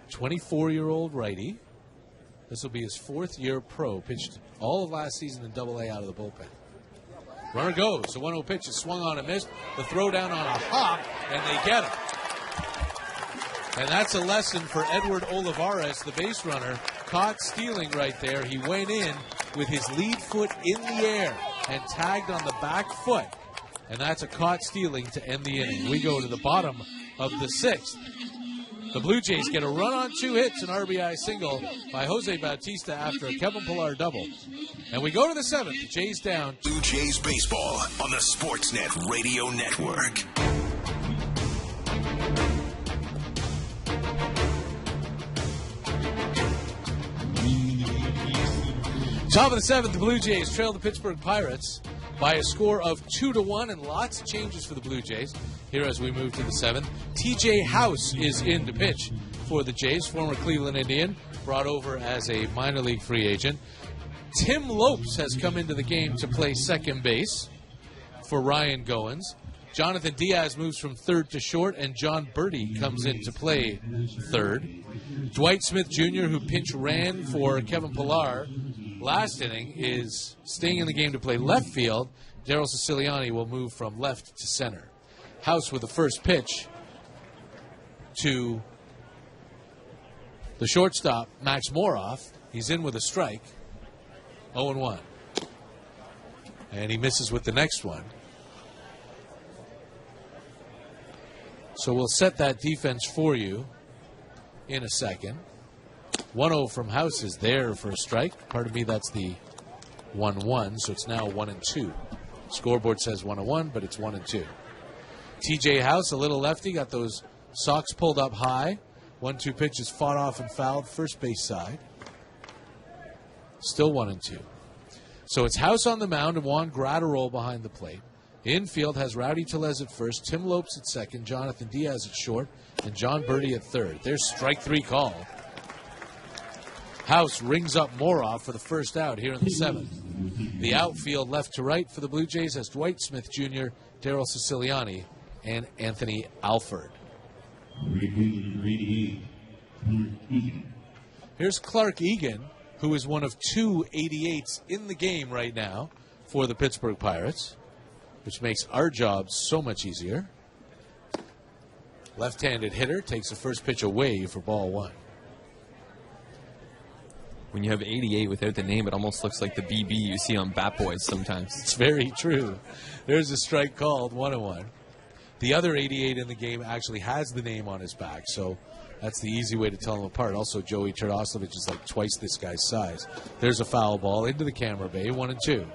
"24-year-old righty. This will be his 4th year pro. Pitched all of last season in Double-A out of the bullpen. Runner goes. The 1-0 pitch is swung on and missed. The throw down on a hop, and they get it. And that's a lesson for Edward Olivares, the base runner. Caught stealing right there. He went in with his lead foot in the air and tagged on the back foot. And that's a caught stealing to end the inning. We go to the bottom of the 6th. The Blue Jays get a run on 2 hits, an RBI single by Jose Bautista after a Kevin Pillar double. And we go to the 7th. The Jays down. Blue Jays baseball on the Sportsnet Radio Network. Top of the 7th, the Blue Jays trail the Pittsburgh Pirates by a score of 2-1, and lots of changes for the Blue Jays here as we move to the 7th. TJ House is in to pitch for the Jays, former Cleveland Indian, brought over as a minor league free agent. Tim Lopes has come into the game to play second base for Ryan Goins. Jonathan Diaz moves from third to short, and John Berti comes in to play third. Dwight Smith Jr., who pinch ran for Kevin Pillar last inning, is staying in the game to play left field. Daryl Siciliani will move from left to center. House with the first pitch to the shortstop, Max Moroff. He's in with a strike. 0-1. And he misses with the next one. So we'll set that defense for you in a second. 1-0 from House is there for a strike. Pardon me, that's the 1-1, so it's now 1-2. Scoreboard says 1-1, but it's 1-2. TJ House, a little lefty, got those socks pulled up high. 1-2 pitch is fought off and fouled, first base side. Still 1-2. So it's House on the mound and Juan Gratterol behind the plate. Infield has Rowdy Tellez at first, Tim Lopes at second, Jonathan Diaz at short, and John Birdie at third. There's strike 3 call. House rings up Moroff for the first out here in the 7th. The outfield left to right for the Blue Jays has Dwight Smith Jr., Daryl Siciliani, and Anthony Alford. Here's Clark Egan, who is one of 2 88s in the game right now for the Pittsburgh Pirates, which makes our job so much easier. Left-handed hitter takes the first pitch away for ball 1. When you have 88 without the name, it almost looks like the BB you see on Bat Boys sometimes. It's very true. There's a strike called, 1-1. The other 88 in the game actually has the name on his back, so that's the easy way to tell them apart. Also, Joey Terdoslavich is like twice this guy's size. There's a foul ball into the camera bay, 1-2.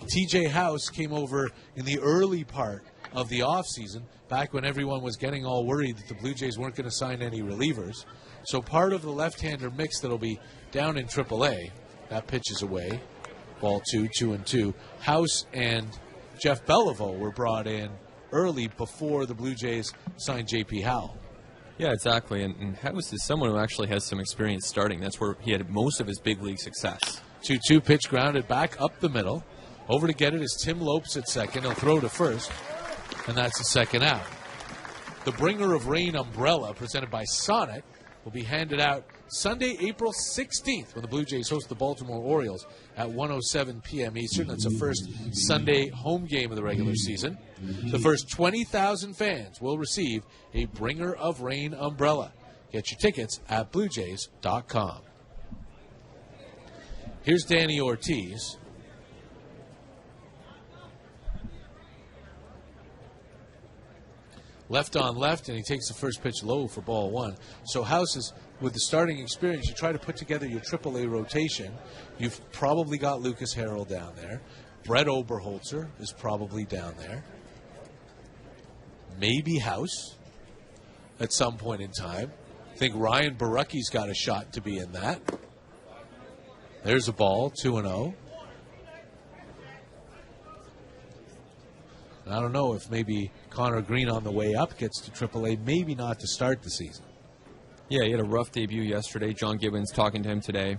TJ House came over in the early part of the offseason, back when everyone was getting all worried that the Blue Jays weren't going to sign any relievers. So part of the left-hander mix that'll be down in AAA. That pitch is away. Ball 2, 2-2. House and Jeff Beliveau were brought in early before the Blue Jays signed J.P. Howell. Yeah, exactly. And House is someone who actually has some experience starting. That's where he had most of his big league success. 2-2 pitch grounded back up the middle. Over to get it is Tim Lopes at second. He'll throw to first, and that's the second out. The Bringer of Rain umbrella, presented by Sonnet, will be handed out Sunday, April 16th, when the Blue Jays host the Baltimore Orioles at 1:07 p.m. Eastern. That's the first Sunday home game of the regular season. The first 20,000 fans will receive a Bringer of Rain umbrella. Get your tickets at BlueJays.com. Here's Danny Ortiz. Left on left, and he takes the first pitch low for ball 1. So House is, with the starting experience, you try to put together your AAA rotation. You've probably got Lucas Harrell down there. Brett Oberholzer is probably down there. Maybe House at some point in time. I think Ryan Barucki's got a shot to be in that. There's a ball, 2-0. I don't know if maybe Connor Green on the way up gets to AAA, maybe not to start the season. Yeah, he had a rough debut yesterday. John Gibbons talking to him today.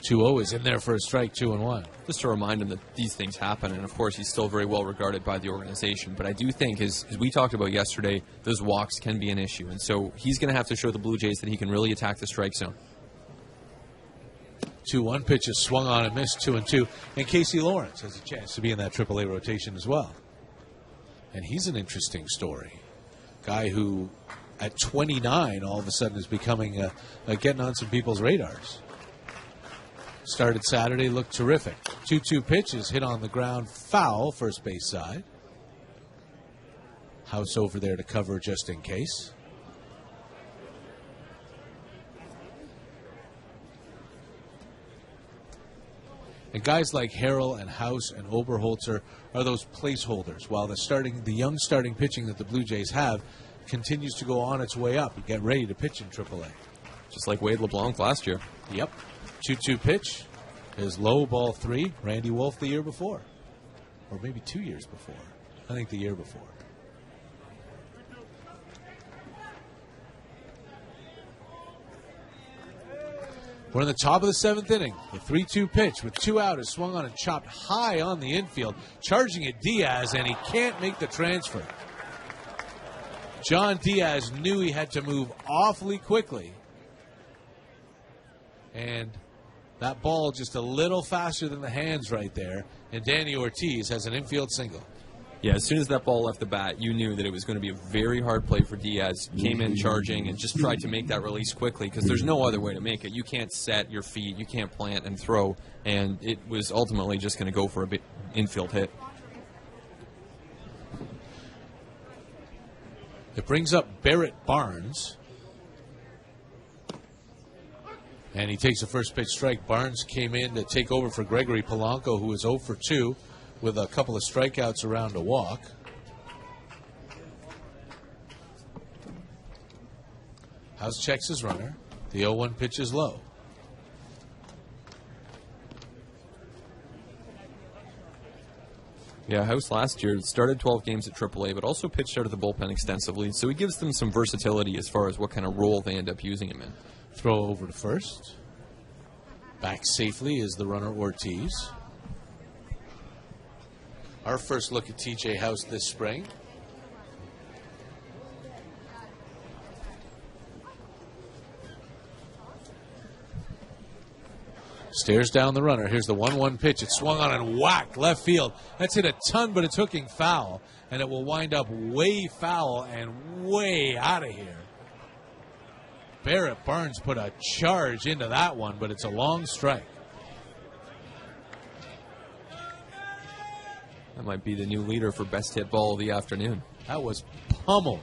2-0 is in there for a strike, 2-1. Just to remind him that these things happen, and of course he's still very well regarded by the organization. But I do think, as we talked about yesterday, those walks can be an issue. And so he's going to have to show the Blue Jays that he can really attack the strike zone. 2-1 pitch is swung on and missed, 2-2. And Casey Lawrence has a chance to be in that AAA rotation as well. And he's an interesting story. Guy who, at 29, all of a sudden is becoming getting on some people's radars. Started Saturday, looked terrific. 2-2 pitch is hit on the ground, foul, first base side. House over there to cover just in case. And guys like Harrell and House and Oberholzer are those placeholders, while the young starting pitching that the Blue Jays have continues to go on its way up and get ready to pitch in AAA. Just like Wade LeBlanc last year. Yep. 2-2 pitch is low, ball 3. Randy Wolf the year before. Or maybe 2 years before. I think the year before. We're in the top of the 7th inning. The 3-2 pitch with 2 out is swung on and chopped high on the infield. Charging at Diaz, and he can't make the transfer. John Diaz knew he had to move awfully quickly. And that ball just a little faster than the hands right there. And Danny Ortiz has an infield single. Yeah, as soon as that ball left the bat, you knew that it was going to be a very hard play for Diaz. Came in charging and just tried to make that release quickly because there's no other way to make it. You can't set your feet, you can't plant and throw, and it was ultimately just going to go for a big infield hit. It brings up Barrett Barnes. And he takes the first pitch strike. Barnes came in to take over for Gregory Polanco, who was 0 for 2 with a couple of strikeouts around a walk. House checks his runner. The 0-1 pitch is low. Yeah, House last year started 12 games at AAA, but also pitched out of the bullpen extensively, so he gives them some versatility as far as what kind of role they end up using him in. Throw over to first. Back safely is the runner Ortiz. Our first look at TJ House this spring. Stares down the runner. Here's the 1-1 pitch. It's swung on and whacked left field. That's hit a ton, but it's hooking foul. And it will wind up way foul and way out of here. Barrett Barnes put a charge into that one, but it's a long strike. That might be the new leader for best hit ball of the afternoon. That was pummeled.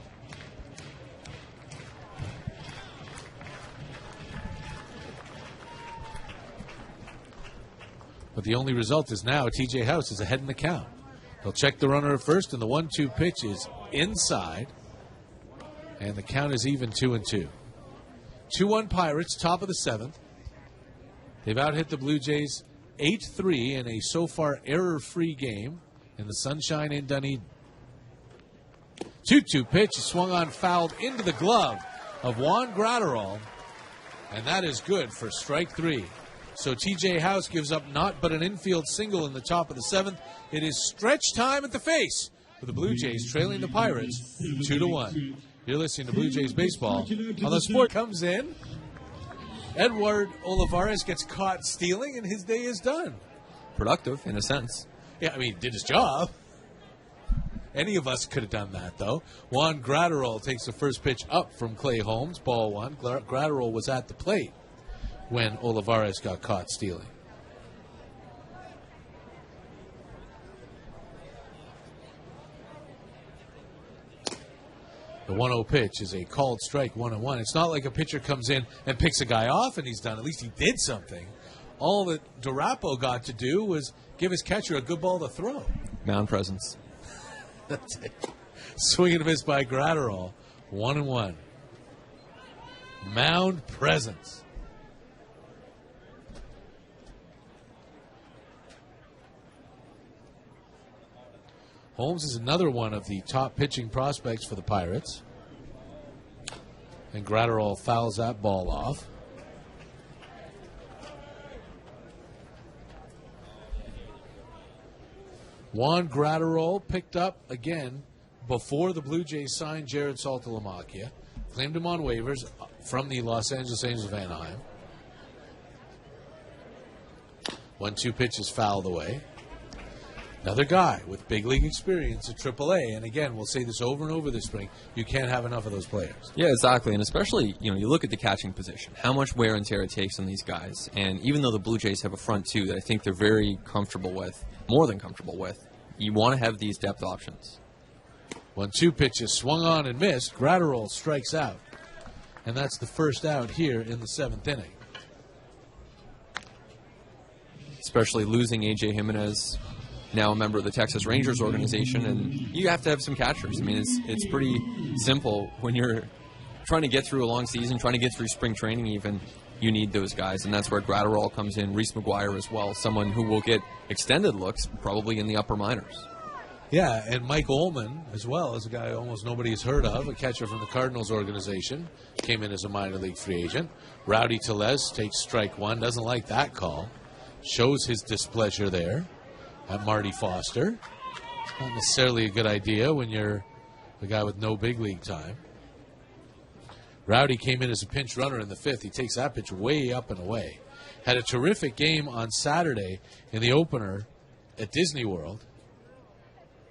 But the only result is now TJ House is ahead in the count. He'll check the runner at first, and the 1-2 pitch is inside. And the count is even 2-2. 2-1 Pirates, top of the 7th. They've out-hit the Blue Jays 8-3 in a so far error-free game in the Sunshine in Dunedin. 2-2 pitch is swung on, fouled into the glove of Juan Gratterall. And that is good for strike 3. So TJ House gives up not but an infield single in the top of the 7th. It is stretch time at the face for the Blue Jays trailing the Pirates 2-1. You're listening to Blue Jays Baseball on the Sport. Comes in. Edward Olivares gets caught stealing, and his day is done. Productive, in a sense. Yeah, I mean, he did his job. Any of us could have done that, though. Juan Gratterall takes the first pitch up from Clay Holmes, ball 1. Gratterall was at the plate when Olivares got caught stealing. The 1-0 pitch is a called strike, 1-1. It's not like a pitcher comes in and picks a guy off and he's done. At least he did something. All that Durapo got to do was give his catcher a good ball to throw. Mound presence. That's it. Swing and a miss by Gratterall, 1-1. Mound presence. Holmes is another one of the top pitching prospects for the Pirates. And Gratterall fouls that ball off. Juan Gratterall picked up again before the Blue Jays signed Jared Saltalamacchia. Claimed him on waivers from the Los Angeles Angels of Anaheim. 1-2 pitch is fouled away. Another guy with big league experience at AAA, and again, we'll say this over and over this spring, you can't have enough of those players. Yeah, exactly, and especially, you look at the catching position, how much wear and tear it takes on these guys, and even though the Blue Jays have a front two that I think they're very comfortable with, more than comfortable with, you want to have these depth options. 1-2 pitch is swung on and missed. Gratterall strikes out, and that's the first out here in the 7th inning. Especially losing A.J. Jimenez, now a member of the Texas Rangers organization, and you have to have some catchers. I mean, it's pretty simple. When you're trying to get through a long season, trying to get through spring training even, you need those guys, and that's where Gratterall comes in, Reese McGuire as well, someone who will get extended looks probably in the upper minors. Yeah, and Mike Ullman as well is a guy almost nobody has heard of, a catcher from the Cardinals organization, came in as a minor league free agent. Rowdy Tellez takes strike 1, doesn't like that call, shows his displeasure there at Marty Foster. Not necessarily a good idea when you're the guy with no big league time. Rowdy came in as a pinch runner in the 5th. He takes that pitch way up and away. Had a terrific game on Saturday in the opener at Disney World.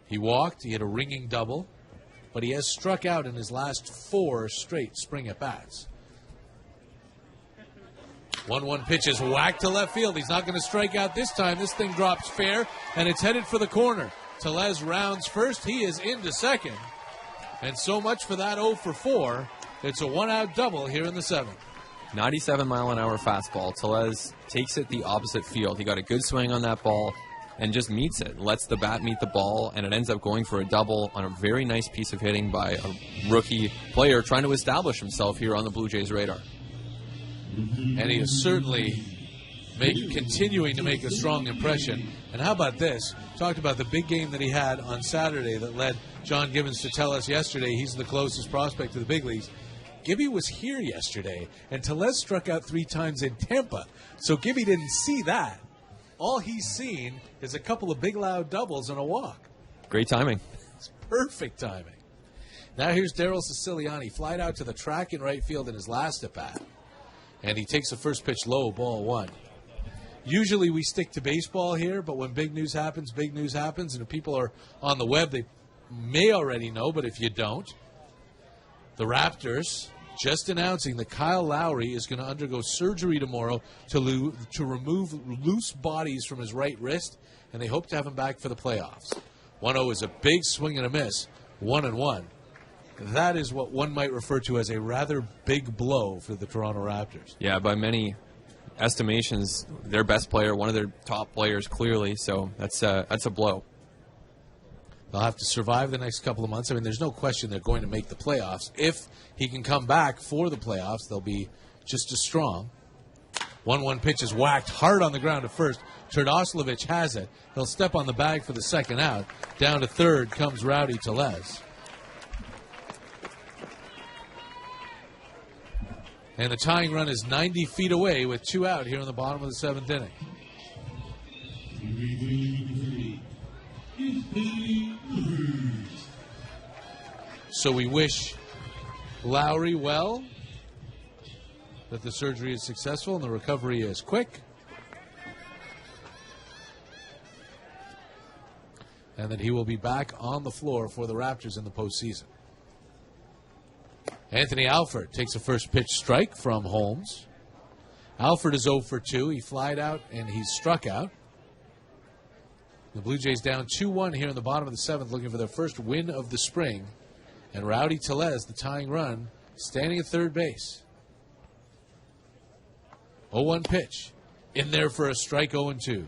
He walked. He had a ringing double. But he has struck out in his last 4 straight spring at-bats. 1-1 pitch is whacked to left field. He's not going to strike out this time. This thing drops fair, and it's headed for the corner. Tellez rounds first. He is into second. And so much for that 0 for 4. It's a 1-out double here in the 7th. 97-mile-an-hour fastball. Tellez takes it the opposite field. He got a good swing on that ball and just meets it. Lets the bat meet the ball, and it ends up going for a double on a very nice piece of hitting by a rookie player trying to establish himself here on the Blue Jays' radar. And he is certainly continuing to make a strong impression. And how about this? Talked about the big game that he had on Saturday that led John Gibbons to tell us yesterday he's the closest prospect to the big leagues. Gibby was here yesterday, and Tellez struck out 3 times in Tampa. So Gibby didn't see that. All he's seen is a couple of big, loud doubles and a walk. Great timing. It's perfect timing. Now here's Daryl Siciliani, flied out to the track in right field in his last at-bat. And he takes the first pitch low, ball 1. Usually we stick to baseball here, but when big news happens. And if people are on the web, they may already know, but if you don't, the Raptors just announcing that Kyle Lowry is going to undergo surgery tomorrow to remove loose bodies from his right wrist, and they hope to have him back for the playoffs. 1-0 is a big swing and a miss, 1-1. That is what one might refer to as a rather big blow for the Toronto Raptors. Yeah, by many estimations, their best player, one of their top players, clearly. So that's a blow. They'll have to survive the next couple of months. I mean, there's no question they're going to make the playoffs. If he can come back for the playoffs, they'll be just as strong. 1-1 pitch is whacked hard on the ground at first. Terdoslavich has it. He'll step on the bag for the second out. Down to third comes Rowdy Tellez. And the tying run is 90 feet away with 2 out here in the bottom of the 7th inning. So we wish Lowry well, that the surgery is successful and the recovery is quick, and that he will be back on the floor for the Raptors in the postseason. Anthony Alford takes a first pitch strike from Holmes. Alford is 0 for 2. He flied out and he's struck out. The Blue Jays down 2-1 here in the bottom of the 7th, looking for their first win of the spring. And Rowdy Tellez, the tying run, standing at third base. 0-1 pitch. In there for a strike, 0-2.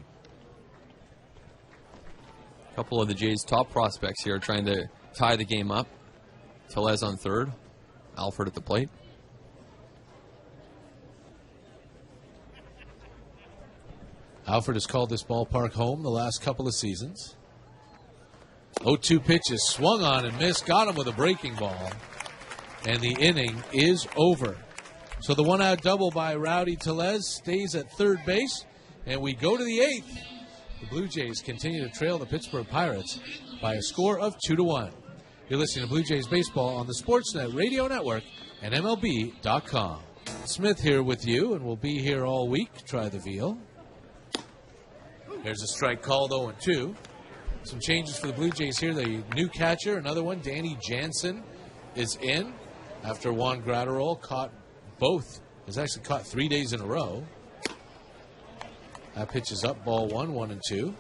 A couple of the Jays' top prospects here trying to tie the game up. Tellez on third. Alford at the plate. Alford has called this ballpark home the last couple of seasons. 0-2 pitch is swung on and missed. Got him with a breaking ball. And the inning is over. So the 1-out double by Rowdy Tellez stays at third base. And we go to the 8th. The Blue Jays continue to trail the Pittsburgh Pirates by a score of 2-1. You're listening to Blue Jays Baseball on the Sportsnet Radio Network and MLB.com. Smith here with you, and we'll be here all week. Try the veal. There's a strike called, 0-2. Some changes for the Blue Jays here. The new catcher, another one, Danny Jansen, is in after Juan Gratterol caught both. Has actually caught 3 days in a row. That pitch is up, ball 1, 1-2.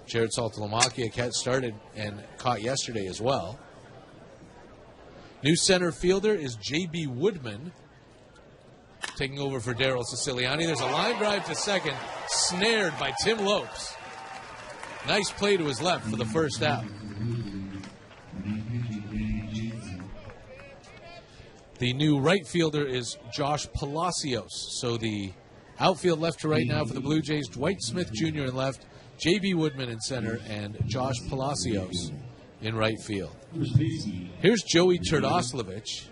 Jared Saltalamacchia started and caught yesterday as well. New center fielder is J.B. Woodman, taking over for Daryl Siciliani. There's a line drive to second, snared by Tim Lopes. Nice play to his left for the first out. The new right fielder is Josh Palacios. So the outfield left to right now for the Blue Jays, Dwight Smith Jr. in left, J.B. Woodman in center, and Josh Palacios in right field. Here's Joey Terdoslavich.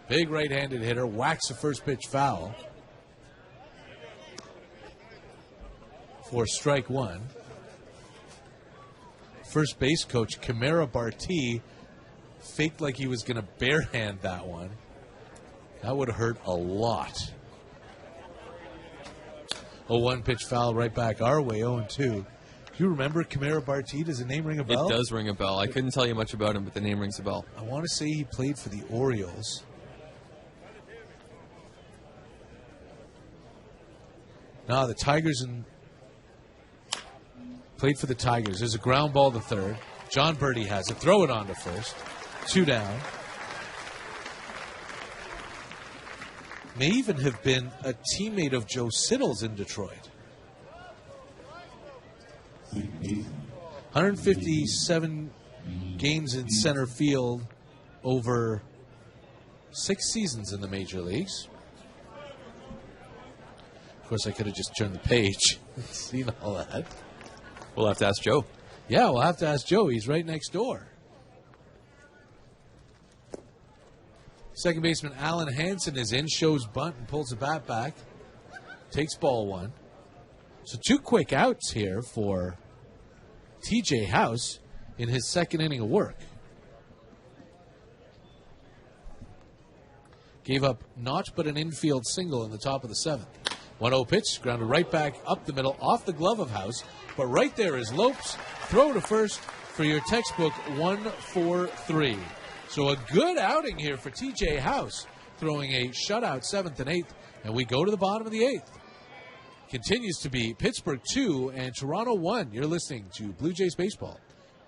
Big right-handed hitter, whacks the first pitch foul for strike 1. First base coach Kamara Barti faked like he was going to barehand that one. That would have hurt a lot. 0-1 pitch foul right back our way, 0-2. Do you remember Kamara Barti? Does the name ring a bell? It does ring a bell. I couldn't tell you much about him, but the name rings a bell. I want to say he played for the Orioles. No, the Tigers and played for the Tigers. There's a ground ball to third. John Birdie has it. Throw it on to first. 2 down. May even have been a teammate of Joe Siddle's in Detroit. 157 games in center field over 6 seasons in the major leagues. course, I could have just turned the page and seen all that. We'll have to ask Joe. Yeah, we'll have to ask Joe. He's right next door. Second baseman Alan Hansen is in, shows bunt and pulls the bat back. Takes ball one. So 2 quick outs here for TJ House in his second inning of work. Gave up naught but an infield single in the top of the 7th. 1-0 pitch, grounded right back up the middle, off the glove of House. But right there is Lopes. Throw to first for your textbook 1-4-3. So a good outing here for TJ House, throwing a shutout 7th and 8th. And we go to the bottom of the 8th. Continues to be Pittsburgh 2 and Toronto 1. You're listening to Blue Jays Baseball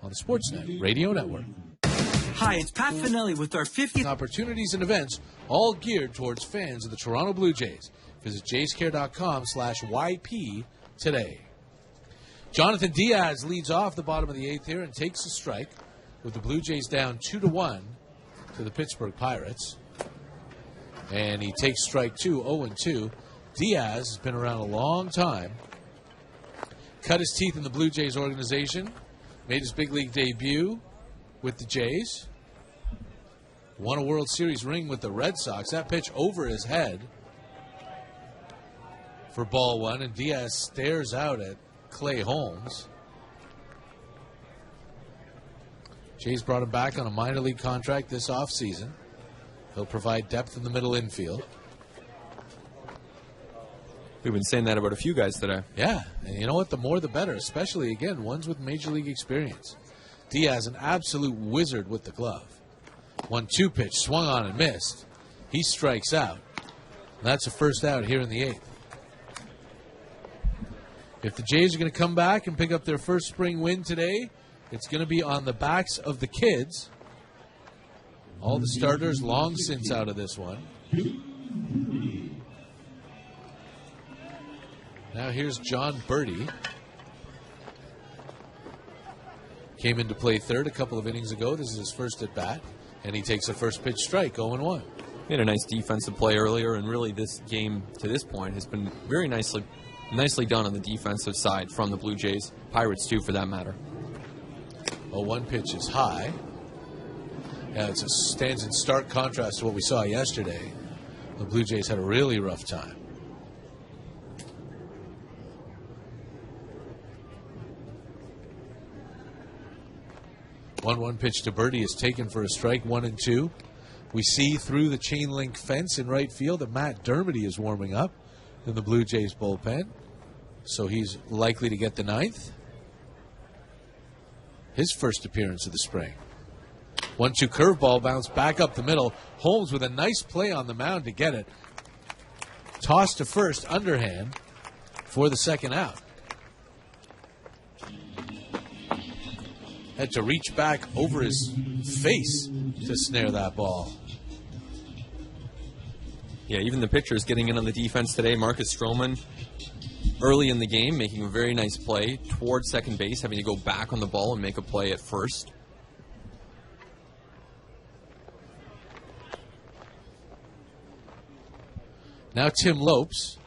on the Sportsnet Radio Network. Hi, it's Pat Finelli with our 50th opportunities and events, all geared towards fans of the Toronto Blue Jays. Visit jayscare.com/YP today. Jonathan Diaz leads off the bottom of the 8th here and takes a strike with the Blue Jays down 2-1 to the Pittsburgh Pirates. And he takes strike 2, 0-2. Diaz has been around a long time. Cut his teeth in the Blue Jays organization. Made his big league debut with the Jays. Won a World Series ring with the Red Sox. That pitch over his head for ball one, and Diaz stares out at Clay Holmes. Jays brought him back on a minor league contract this offseason. He'll provide depth in the middle infield. We've been saying that about a few guys today. Yeah, and you know what? The more the better, especially, again, ones with major league experience. Diaz, an absolute wizard with the glove. 1-2 pitch, swung on and missed. He strikes out. That's a first out here in the 8th. If the Jays are going to come back and pick up their first spring win today, it's going to be on the backs of the kids. All the starters long since out of this one. Now here's John Birdie. Came into play third a couple of innings ago. This is his first at bat. And he takes a first pitch strike, 0-1. He had a nice defensive play earlier, and really this game to this point has been very nicely done on the defensive side from the Blue Jays. Pirates too, for that matter. 0-1 pitch is high. Yeah, it stands in stark contrast to what we saw yesterday. The Blue Jays had a really rough time. 1-1 pitch to Birdie is taken for a strike, 1-2. We see through the chain link fence in right field that Matt Dermody is warming up in the Blue Jays bullpen. So he's likely to get the 9th. His first appearance of the spring. 1-2 curveball bounced back up the middle. Holmes with a nice play on the mound to get it. Toss to first, underhand for the second out. Had to reach back over his face to snare that ball. Yeah, even the pitchers getting in on the defense today. Marcus Stroman, early in the game, making a very nice play towards second base, having to go back on the ball and make a play at first. Now Tim Lopes.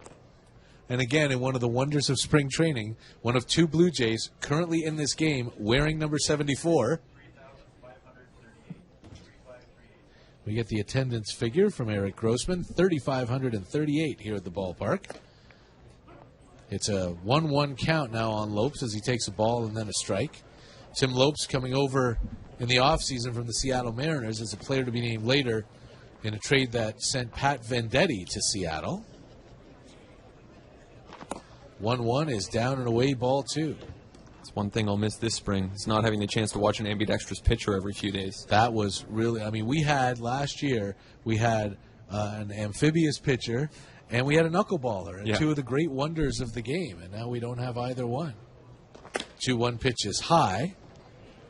And again, in one of the wonders of spring training, one of 2 Blue Jays currently in this game wearing number 74. We get the attendance figure from Eric Grossman, 3,538 here at the ballpark. It's a 1-1 count now on Lopes as he takes a ball and then a strike. Tim Lopes coming over in the offseason from the Seattle Mariners as a player to be named later in a trade that sent Pat Venditti to Seattle. 1-1 is down and away, ball 2. It's one thing I'll miss this spring. It's not having the chance to watch an ambidextrous pitcher every few days. That was really, I mean, we had last year, we had an amphibious pitcher and we had a knuckleballer, and 2 of the great wonders of the game, and now we don't have either one. 2-1 pitch is high,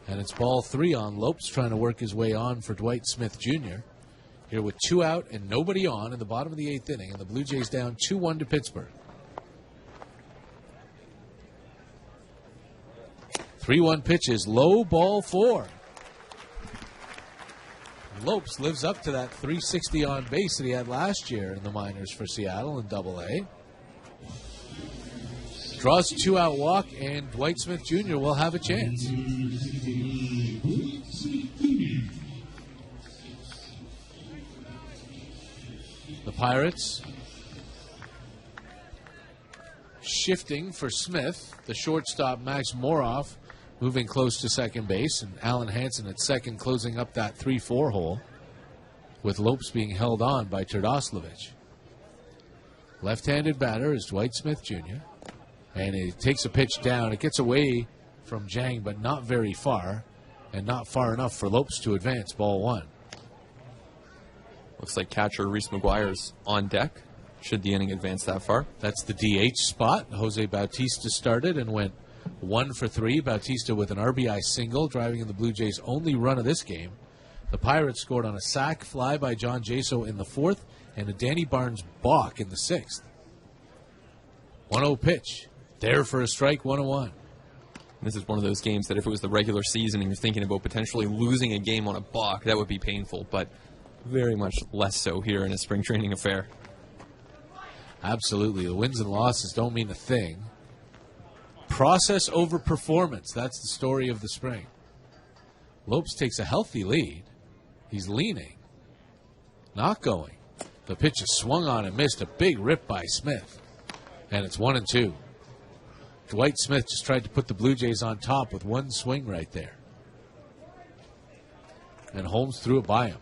and it's ball 3 on Lopes trying to work his way on for Dwight Smith Jr. Here with 2 out and nobody on in the bottom of the 8th inning, and the Blue Jays down 2-1 to Pittsburgh. 3-1 pitch is low, ball 4. Lopes lives up to that 360 on base that he had last year in the minors for Seattle in Double-A. Draws a 2-out walk, and Dwight Smith Jr. will have a chance. The Pirates shifting for Smith. The shortstop, Max Moroff, moving close to second base, and Alan Hansen at second, closing up that 3-4 hole, with Lopes being held on by Terdoslavich. Left-handed batter is Dwight Smith Jr., and he takes a pitch down. It gets away from Jang, but not very far, and not far enough for Lopes to advance. Ball 1. Looks like catcher Reese McGuire's on deck, should the inning advance that far. That's the DH spot. Jose Bautista started and went 1 for 3. Bautista with an RBI single, driving in the Blue Jays' only run of this game. The Pirates scored on a sac fly by John Jaso in the 4th and a Danny Barnes balk in the 6th. 1-0 pitch. There for a strike, 1-1. This is one of those games that if it was the regular season and you're thinking about potentially losing a game on a balk, that would be painful, but very much less so here in a spring training affair. Absolutely. The wins and losses don't mean a thing. Process over performance. That's the story of the spring. Lopes takes a healthy lead. He's leaning. Not going. The pitch is swung on and missed. A big rip by Smith. And it's 1-2. Dwight Smith just tried to put the Blue Jays on top with one swing right there. And Holmes threw it by him.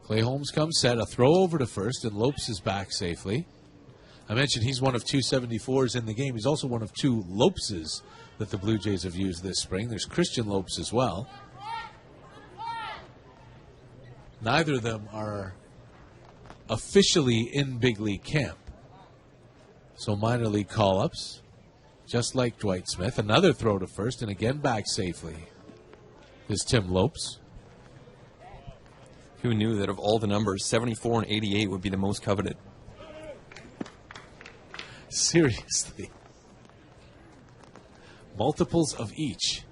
Clay Holmes comes set, a throw over to first, and Lopes is back safely. I mentioned he's one of 2 74s in the game. He's also one of 2 Lopeses that the Blue Jays have used this spring. There's Christian Lopes as well. Neither of them are officially in big league camp. So minor league call-ups, just like Dwight Smith. Another throw to first, and again back safely is Tim Lopes. Who knew that of all the numbers, 74 and 88 would be the most coveted? Seriously. Multiples of each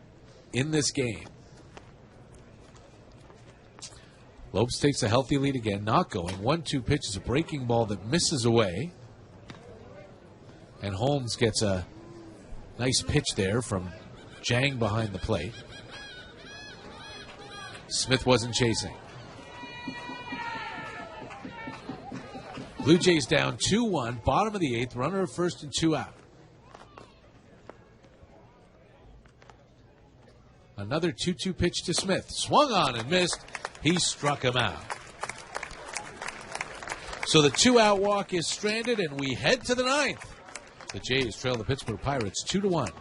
in this game. Lopes takes a healthy lead again, not going. 1-2 pitch is a breaking ball that misses away. And Holmes gets a nice pitch there from Jang behind the plate. Smith wasn't chasing. Blue Jays down 2-1, bottom of the 8th, runner at first and 2 out. Another 2-2 pitch to Smith. Swung on and missed. He struck him out. So the 2-out walk is stranded, and we head to the 9th. The Jays trail the Pittsburgh Pirates 2-1.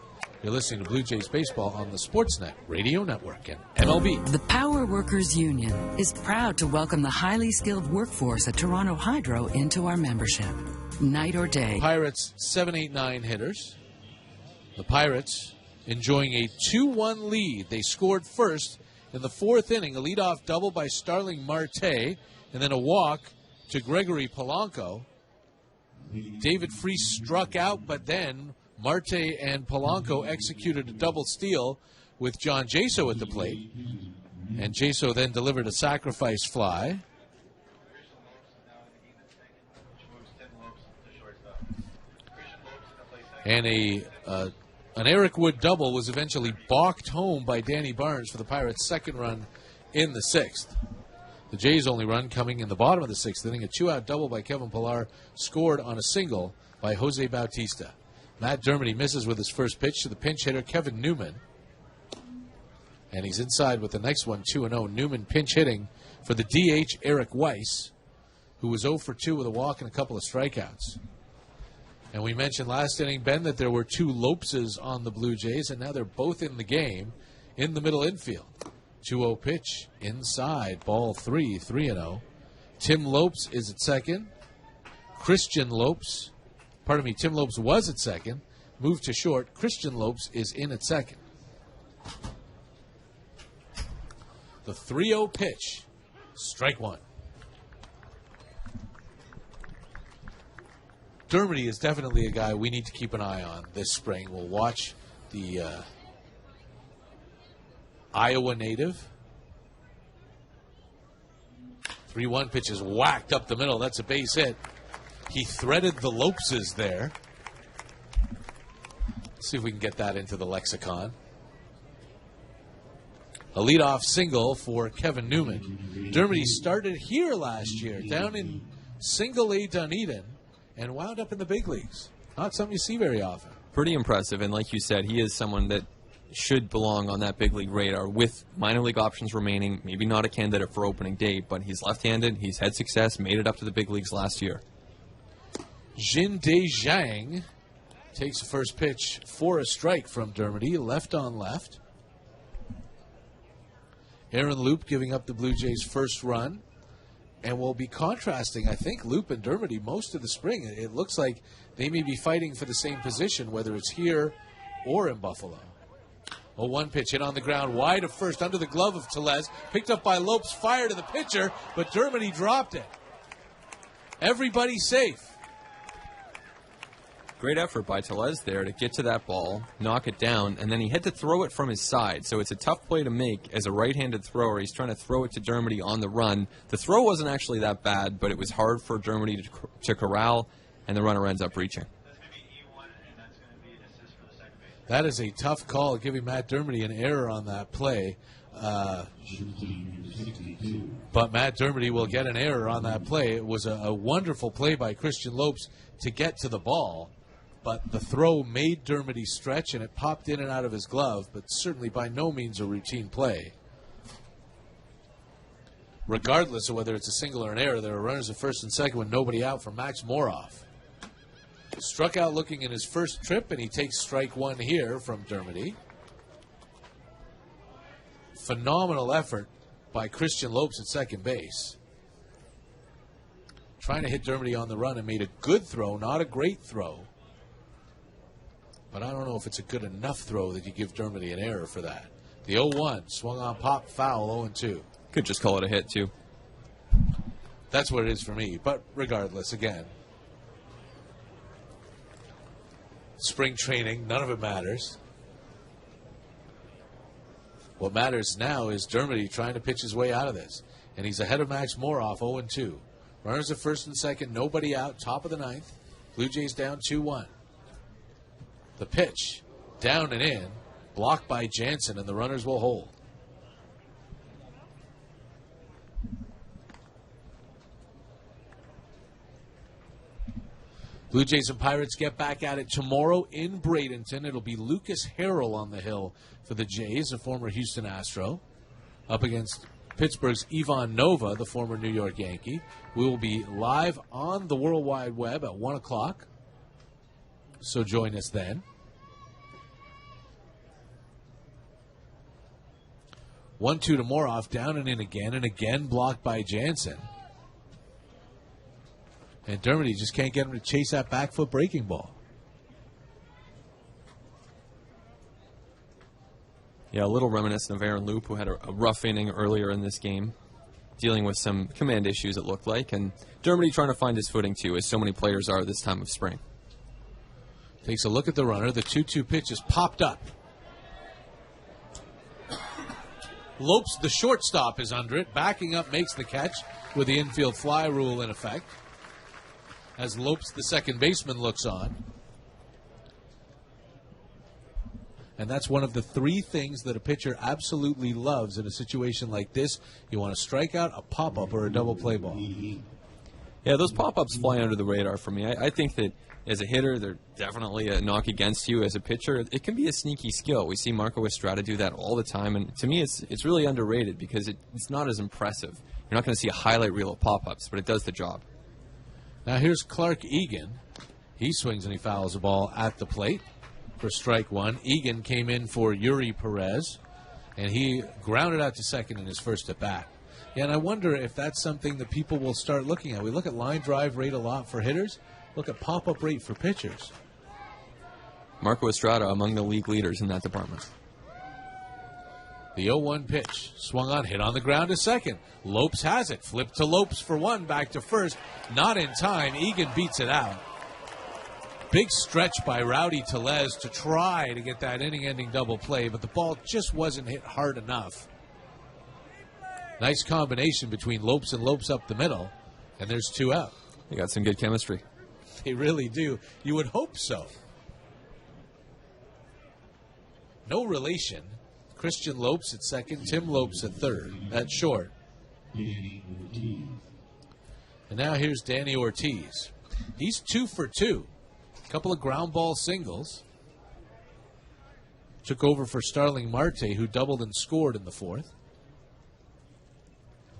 You're listening to Blue Jays Baseball on the Sportsnet Radio Network and MLB. The Power Workers Union is proud to welcome the highly skilled workforce at Toronto Hydro into our membership. Night or day. Pirates 7-8-9 hitters. The Pirates enjoying a 2-1 lead. They scored first in the 4th inning, a leadoff double by Starling Marte, and then a walk to Gregory Polanco. David Freese struck out, but then Marte and Polanco executed a double steal with John Jaso at the plate. And Jaso then delivered a sacrifice fly. And an Eric Wood double was eventually balked home by Danny Barnes for the Pirates' second run in the 6th. The Jays' only run coming in the bottom of the 6th inning. A 2-out double by Kevin Pillar scored on a single by Jose Bautista. Matt Dermody misses with his first pitch to the pinch hitter, Kevin Newman. And he's inside with the next one, 2-0. Newman pinch hitting for the DH, Eric Weiss, who was 0 for 2 with a walk and a couple of strikeouts. And we mentioned last inning, Ben, that there were 2 Lopeses on the Blue Jays, and now they're both in the game in the middle infield. 2-0 pitch inside, ball 3, 3-0. Tim Lopes is at second. Christian Lopes, Tim Lopes was at second, moved to short. Christian Lopes is in at second. The 3-0 pitch, strike one. Dermody is definitely a guy we need to keep an eye on this spring. We'll watch the Iowa native. 3-1 pitch is whacked up the middle. That's a base hit. He threaded the Lopeses there. Let's see if we can get that into the lexicon. A leadoff single for Kevin Newman. Dermody started here last year, down in single A Dunedin, and wound up in the big leagues. Not something you see very often. Pretty impressive, and like you said, he is someone that should belong on that big league radar with minor league options remaining. Maybe not a candidate for opening day, but he's left-handed. He's had success, made it up to the big leagues last year. Jin De Zhang takes the first pitch for a strike from Dermody, left on left. Aaron Loup giving up the Blue Jays' first run. And we'll be contrasting, I think, Loup and Dermody most of the spring. It looks like they may be fighting for the same position, whether it's here or in Buffalo. A 1 pitch hit on the ground, wide of first, under the glove of Tellez. Picked up by Lopes, fire to the pitcher, but Dermody dropped it. Everybody safe. Great effort by Tellez there to get to that ball, knock it down, and then he had to throw it from his side. So it's a tough play to make as a right-handed thrower. He's trying to throw it to Dermody on the run. The throw wasn't actually that bad, but it was hard for Dermody to corral, and the runner ends up reaching. That is a tough call, giving Matt Dermody an error on that play. But Matt Dermody will get an error on that play. It was a wonderful play by Christian Lopes to get to the ball. But the throw made Dermody stretch, and it popped in and out of his glove, but certainly by no means a routine play. Regardless of whether it's a single or an error, there are runners at first and second with nobody out for Max Moroff. Struck out looking in his first trip, and he takes strike one here from Dermody. Phenomenal effort by Christian Lopes at second base. Trying to hit Dermody on the run and made a good throw, not a great throw. But I don't know if it's a good enough throw that you give Dermody an error for that. The 0-1, swung on, pop, foul, 0-2. Could just call it a hit, too. That's what it is for me. But regardless, again, spring training, none of it matters. What matters now is Dermody trying to pitch his way out of this. And he's ahead of Max Moroff, 0-2. Runners at first and second, nobody out, top of the ninth. Blue Jays down 2-1. The pitch, down and in, blocked by Jansen, and the runners will hold. Blue Jays and Pirates get back at it tomorrow in Bradenton. It'll be Lucas Harrell on the hill for the Jays, a former Houston Astro, up against Pittsburgh's Ivan Nova, the former New York Yankee. We will be live on the World Wide Web at 1 o'clock. So join us then. 1-2 to Moroff, down and again blocked by Jansen. And Dermody just can't get him to chase that back foot breaking ball. Yeah, a little reminiscent of Aaron Loup, who had a rough inning earlier in this game, dealing with some command issues, it looked like. And Dermody trying to find his footing, too, as so many players are this time of spring. Takes a look at the runner. The 2-2 pitch is popped up. Lopes, the shortstop, is under it. Backing up, makes the catch with the infield fly rule in effect. As Lopes, the second baseman, looks on. And that's one of the three things that a pitcher absolutely loves in a situation like this. You want a strikeout, a pop-up, or a double play ball. Yeah, those pop-ups fly under the radar for me. I think that as a hitter, they're definitely a knock against you. As a pitcher, it can be a sneaky skill. We see Marco Estrada do that all the time, and to me, it's really underrated because it's not as impressive. You're not going to see a highlight reel of pop-ups, but it does the job. Now here's Clark Egan. He swings and he fouls the ball at the plate for strike one. Egan came in for Yuri Perez, and he grounded out to second in his first at-bat. Yeah, and I wonder if that's something that people will start looking at. We look at line drive rate a lot for hitters. Look at pop-up rate for pitchers. Marco Estrada among the league leaders in that department. The 0-1 pitch. Swung on, hit on the ground to second. Lopes has it. Flipped to Lopes for one, back to first. Not in time. Egan beats it out. Big stretch by Rowdy Tellez to try to get that inning-ending double play, but the ball just wasn't hit hard enough. Nice combination between Lopes and Lopes up the middle, and there's 2 out. They got some good chemistry. They really do. You would hope so. No relation. Christian Lopes at second, Tim Lopes at third. That's short. And now here's Danny Ortiz. He's 2 for 2. A couple of ground ball singles. Took over for Starling Marte, who doubled and scored in the 4th.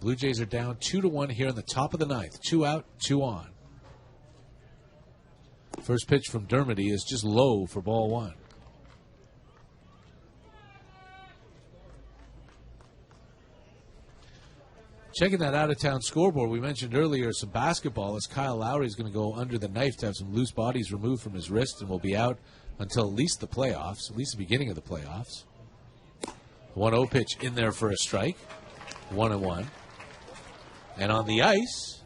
Blue Jays are down 2-1 here in the top of the 9th. 2 out, 2 on. First pitch from Dermody is just low for ball 1. Checking that out-of-town scoreboard, we mentioned earlier some basketball as Kyle Lowry is going to go under the knife to have some loose bodies removed from his wrist and will be out until at least the playoffs, at least the beginning of the playoffs. 1-0 pitch in there for a strike. 1-1. And on the ice,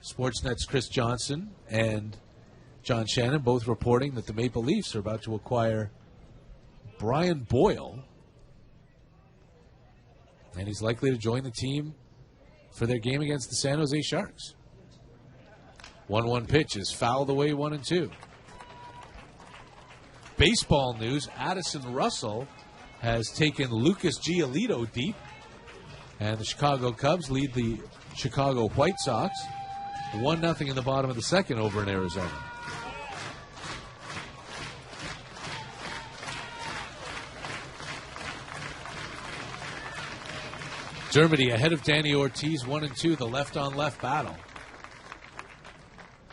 Sportsnet's Chris Johnson and John Shannon both reporting that the Maple Leafs are about to acquire Brian Boyle. And he's likely to join the team for their game against the San Jose Sharks. 1-1 pitch is fouled away 1-2. Baseball news, Addison Russell has taken Lucas Giolito deep. And the Chicago Cubs lead the Chicago White Sox 1-0 in the bottom of the second over in Arizona. Dermody ahead of Danny Ortiz, 1-2, the left-on-left battle.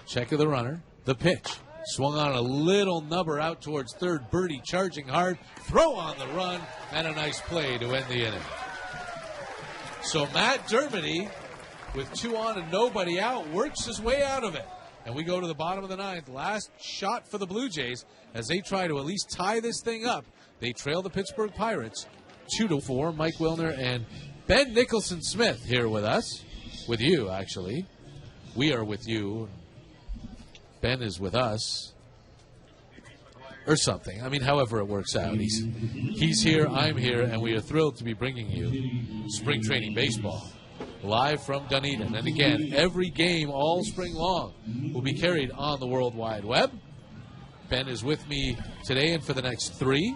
Check of the runner, the pitch. Swung on a little nubber out towards third. Birdie charging hard, throw on the run, and a nice play to end the inning. So Matt Dermody, with 2 on and nobody out, works his way out of it. And we go to the bottom of the 9th. Last shot for the Blue Jays as they try to at least tie this thing up. They trail the Pittsburgh Pirates 2-4. Mike Wilner and Ben Nicholson-Smith here with us. With you, actually. We are with you. Ben is with us. Or something. I mean, however it works out. He's here, I'm here, and we are thrilled to be bringing you spring training baseball live from Dunedin. And again, every game all spring long will be carried on the World Wide Web. Ben is with me today and for the next 3,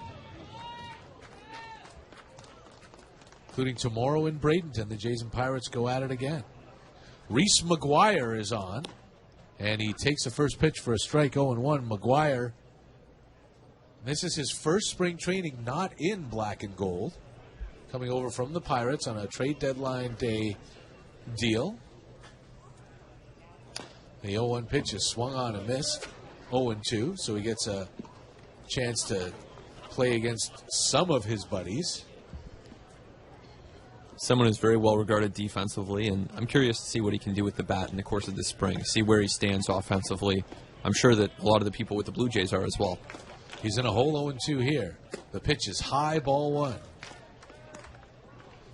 including tomorrow in Bradenton. The Jays and Pirates go at it again. Reese McGuire is on, and he takes the first pitch for a strike, 0-1. McGuire, this is his first spring training not in black and gold, coming over from the Pirates on a trade deadline day deal. The 0-1 pitch is swung on and missed, 0-2, so he gets a chance to play against some of his buddies. Someone who's very well regarded defensively, and I'm curious to see what he can do with the bat in the course of this spring, see where he stands offensively. I'm sure that a lot of the people with the Blue Jays are as well. He's in a hole 0-2 here. The pitch is high, ball 1.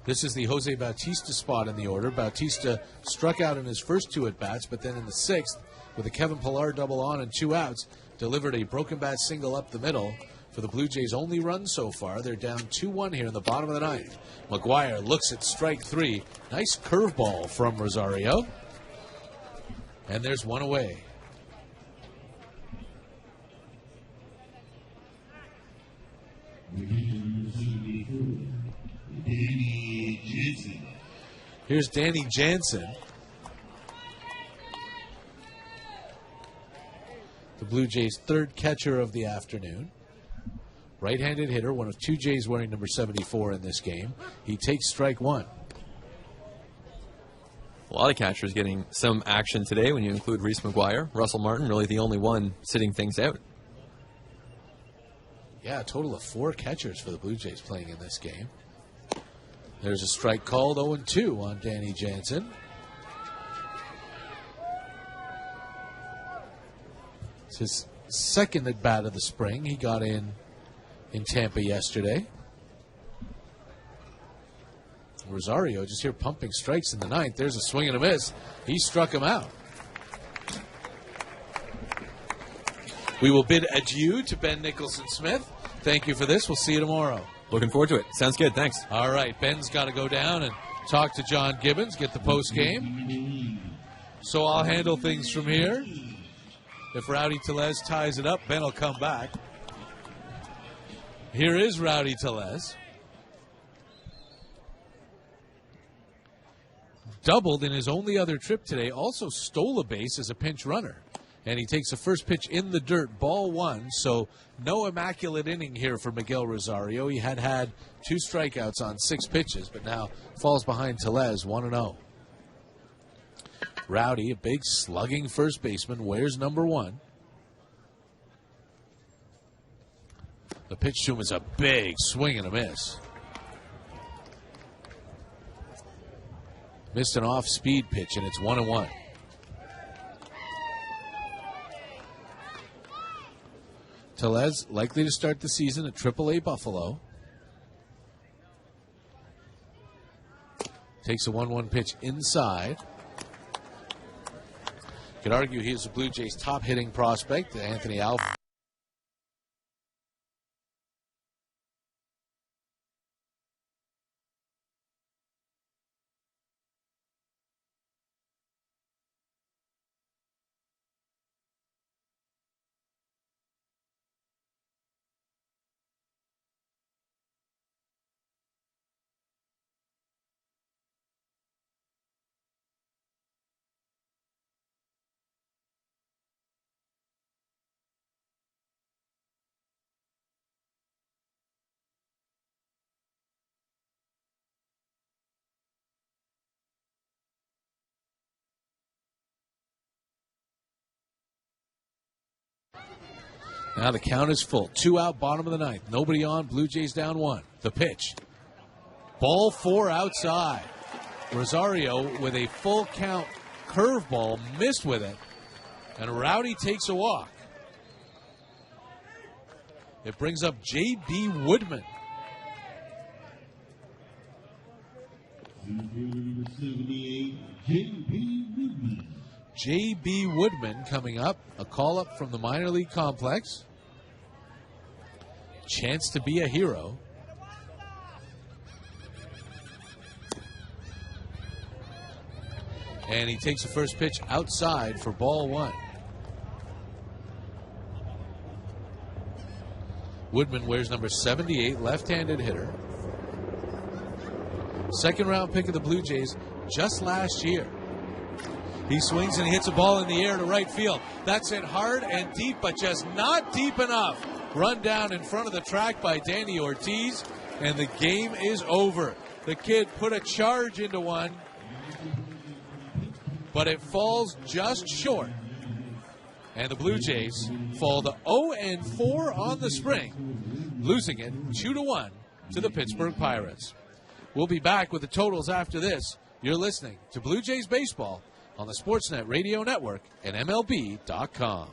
This is the Jose Bautista spot in the order. Bautista struck out in his first 2 at-bats, but then in the 6th, with a Kevin Pillar double on and 2 outs, delivered a broken bat single up the middle for the Blue Jays' only run so far. They're down 2-1 here in the bottom of the 9th. McGuire looks at strike 3. Nice curveball from Rosario. And there's 1 away. Here's Danny Jansen. The Blue Jays' 3rd catcher of the afternoon. Right-handed hitter, one of 2 Jays wearing number 74 in this game. He takes strike 1. A lot of catchers getting some action today when you include Reese McGuire. Russell Martin, really the only one sitting things out. Yeah, a total of 4 catchers for the Blue Jays playing in this game. There's a strike called, 0-2 on Danny Jansen. It's his 2nd at-bat of the spring. He got in Tampa yesterday. Rosario just here pumping strikes in the 9th. There's a swing and a miss. He struck him out. We will bid adieu to Ben Nicholson-Smith. Thank you for this. We'll see you tomorrow. Looking forward to it. Sounds good. Thanks. All right. Ben's got to go down and talk to John Gibbons, get the post game. So I'll handle things from here. If Rowdy Tellez ties it up, Ben will come back. Here is Rowdy Tellez. Doubled in his only other trip today. Also stole a base as a pinch runner. And he takes the first pitch in the dirt, ball one. So no immaculate inning here for Miguel Rosario. He had 2 strikeouts on 6 pitches, but now falls behind Tellez 1-0. Rowdy, a big slugging first baseman, wears number 1. The pitch to him is a big swing and a miss. Missed an off-speed pitch, and it's 1-1. Tellez likely to start the season at AAA Buffalo. Takes a 1-1 pitch inside. You could argue he is the Blue Jays' top hitting prospect, Anthony Alford. Now the count is full. 2 out, bottom of the 9th. Nobody on. Blue Jays down 1. The pitch. Ball 4 outside. Rosario with a full count curveball, missed with it. And Rowdy takes a walk. It brings up J.B. Woodman. J.B. Woodman coming up, a call-up from the minor league complex. Chance to be a hero. And he takes the first pitch outside for ball 1. Woodman wears number 78, left-handed hitter. Second-round pick of the Blue Jays just last year. He swings and he hits a ball in the air to right field. That's it hard and deep, but just not deep enough. Run down in front of the track by Danny Ortiz, and the game is over. The kid put a charge into one, but it falls just short. And the Blue Jays fall to 0-4 on the spring, losing it 2-1 to the Pittsburgh Pirates. We'll be back with the totals after this. You're listening to Blue Jays Baseball on the Sportsnet Radio Network and MLB.com.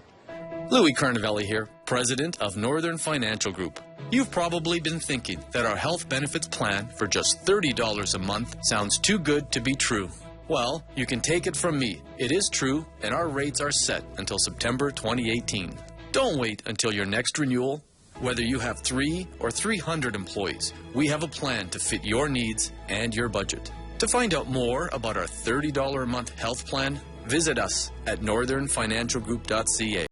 Louis Carnavelli here, president of Northern Financial Group. You've probably been thinking that our health benefits plan for just $30 a month sounds too good to be true. Well, you can take it from me. It is true, and our rates are set until September 2018. Don't wait until your next renewal. Whether you have 3 or 300 employees, we have a plan to fit your needs and your budget. To find out more about our $30 a month health plan, visit us at northernfinancialgroup.ca.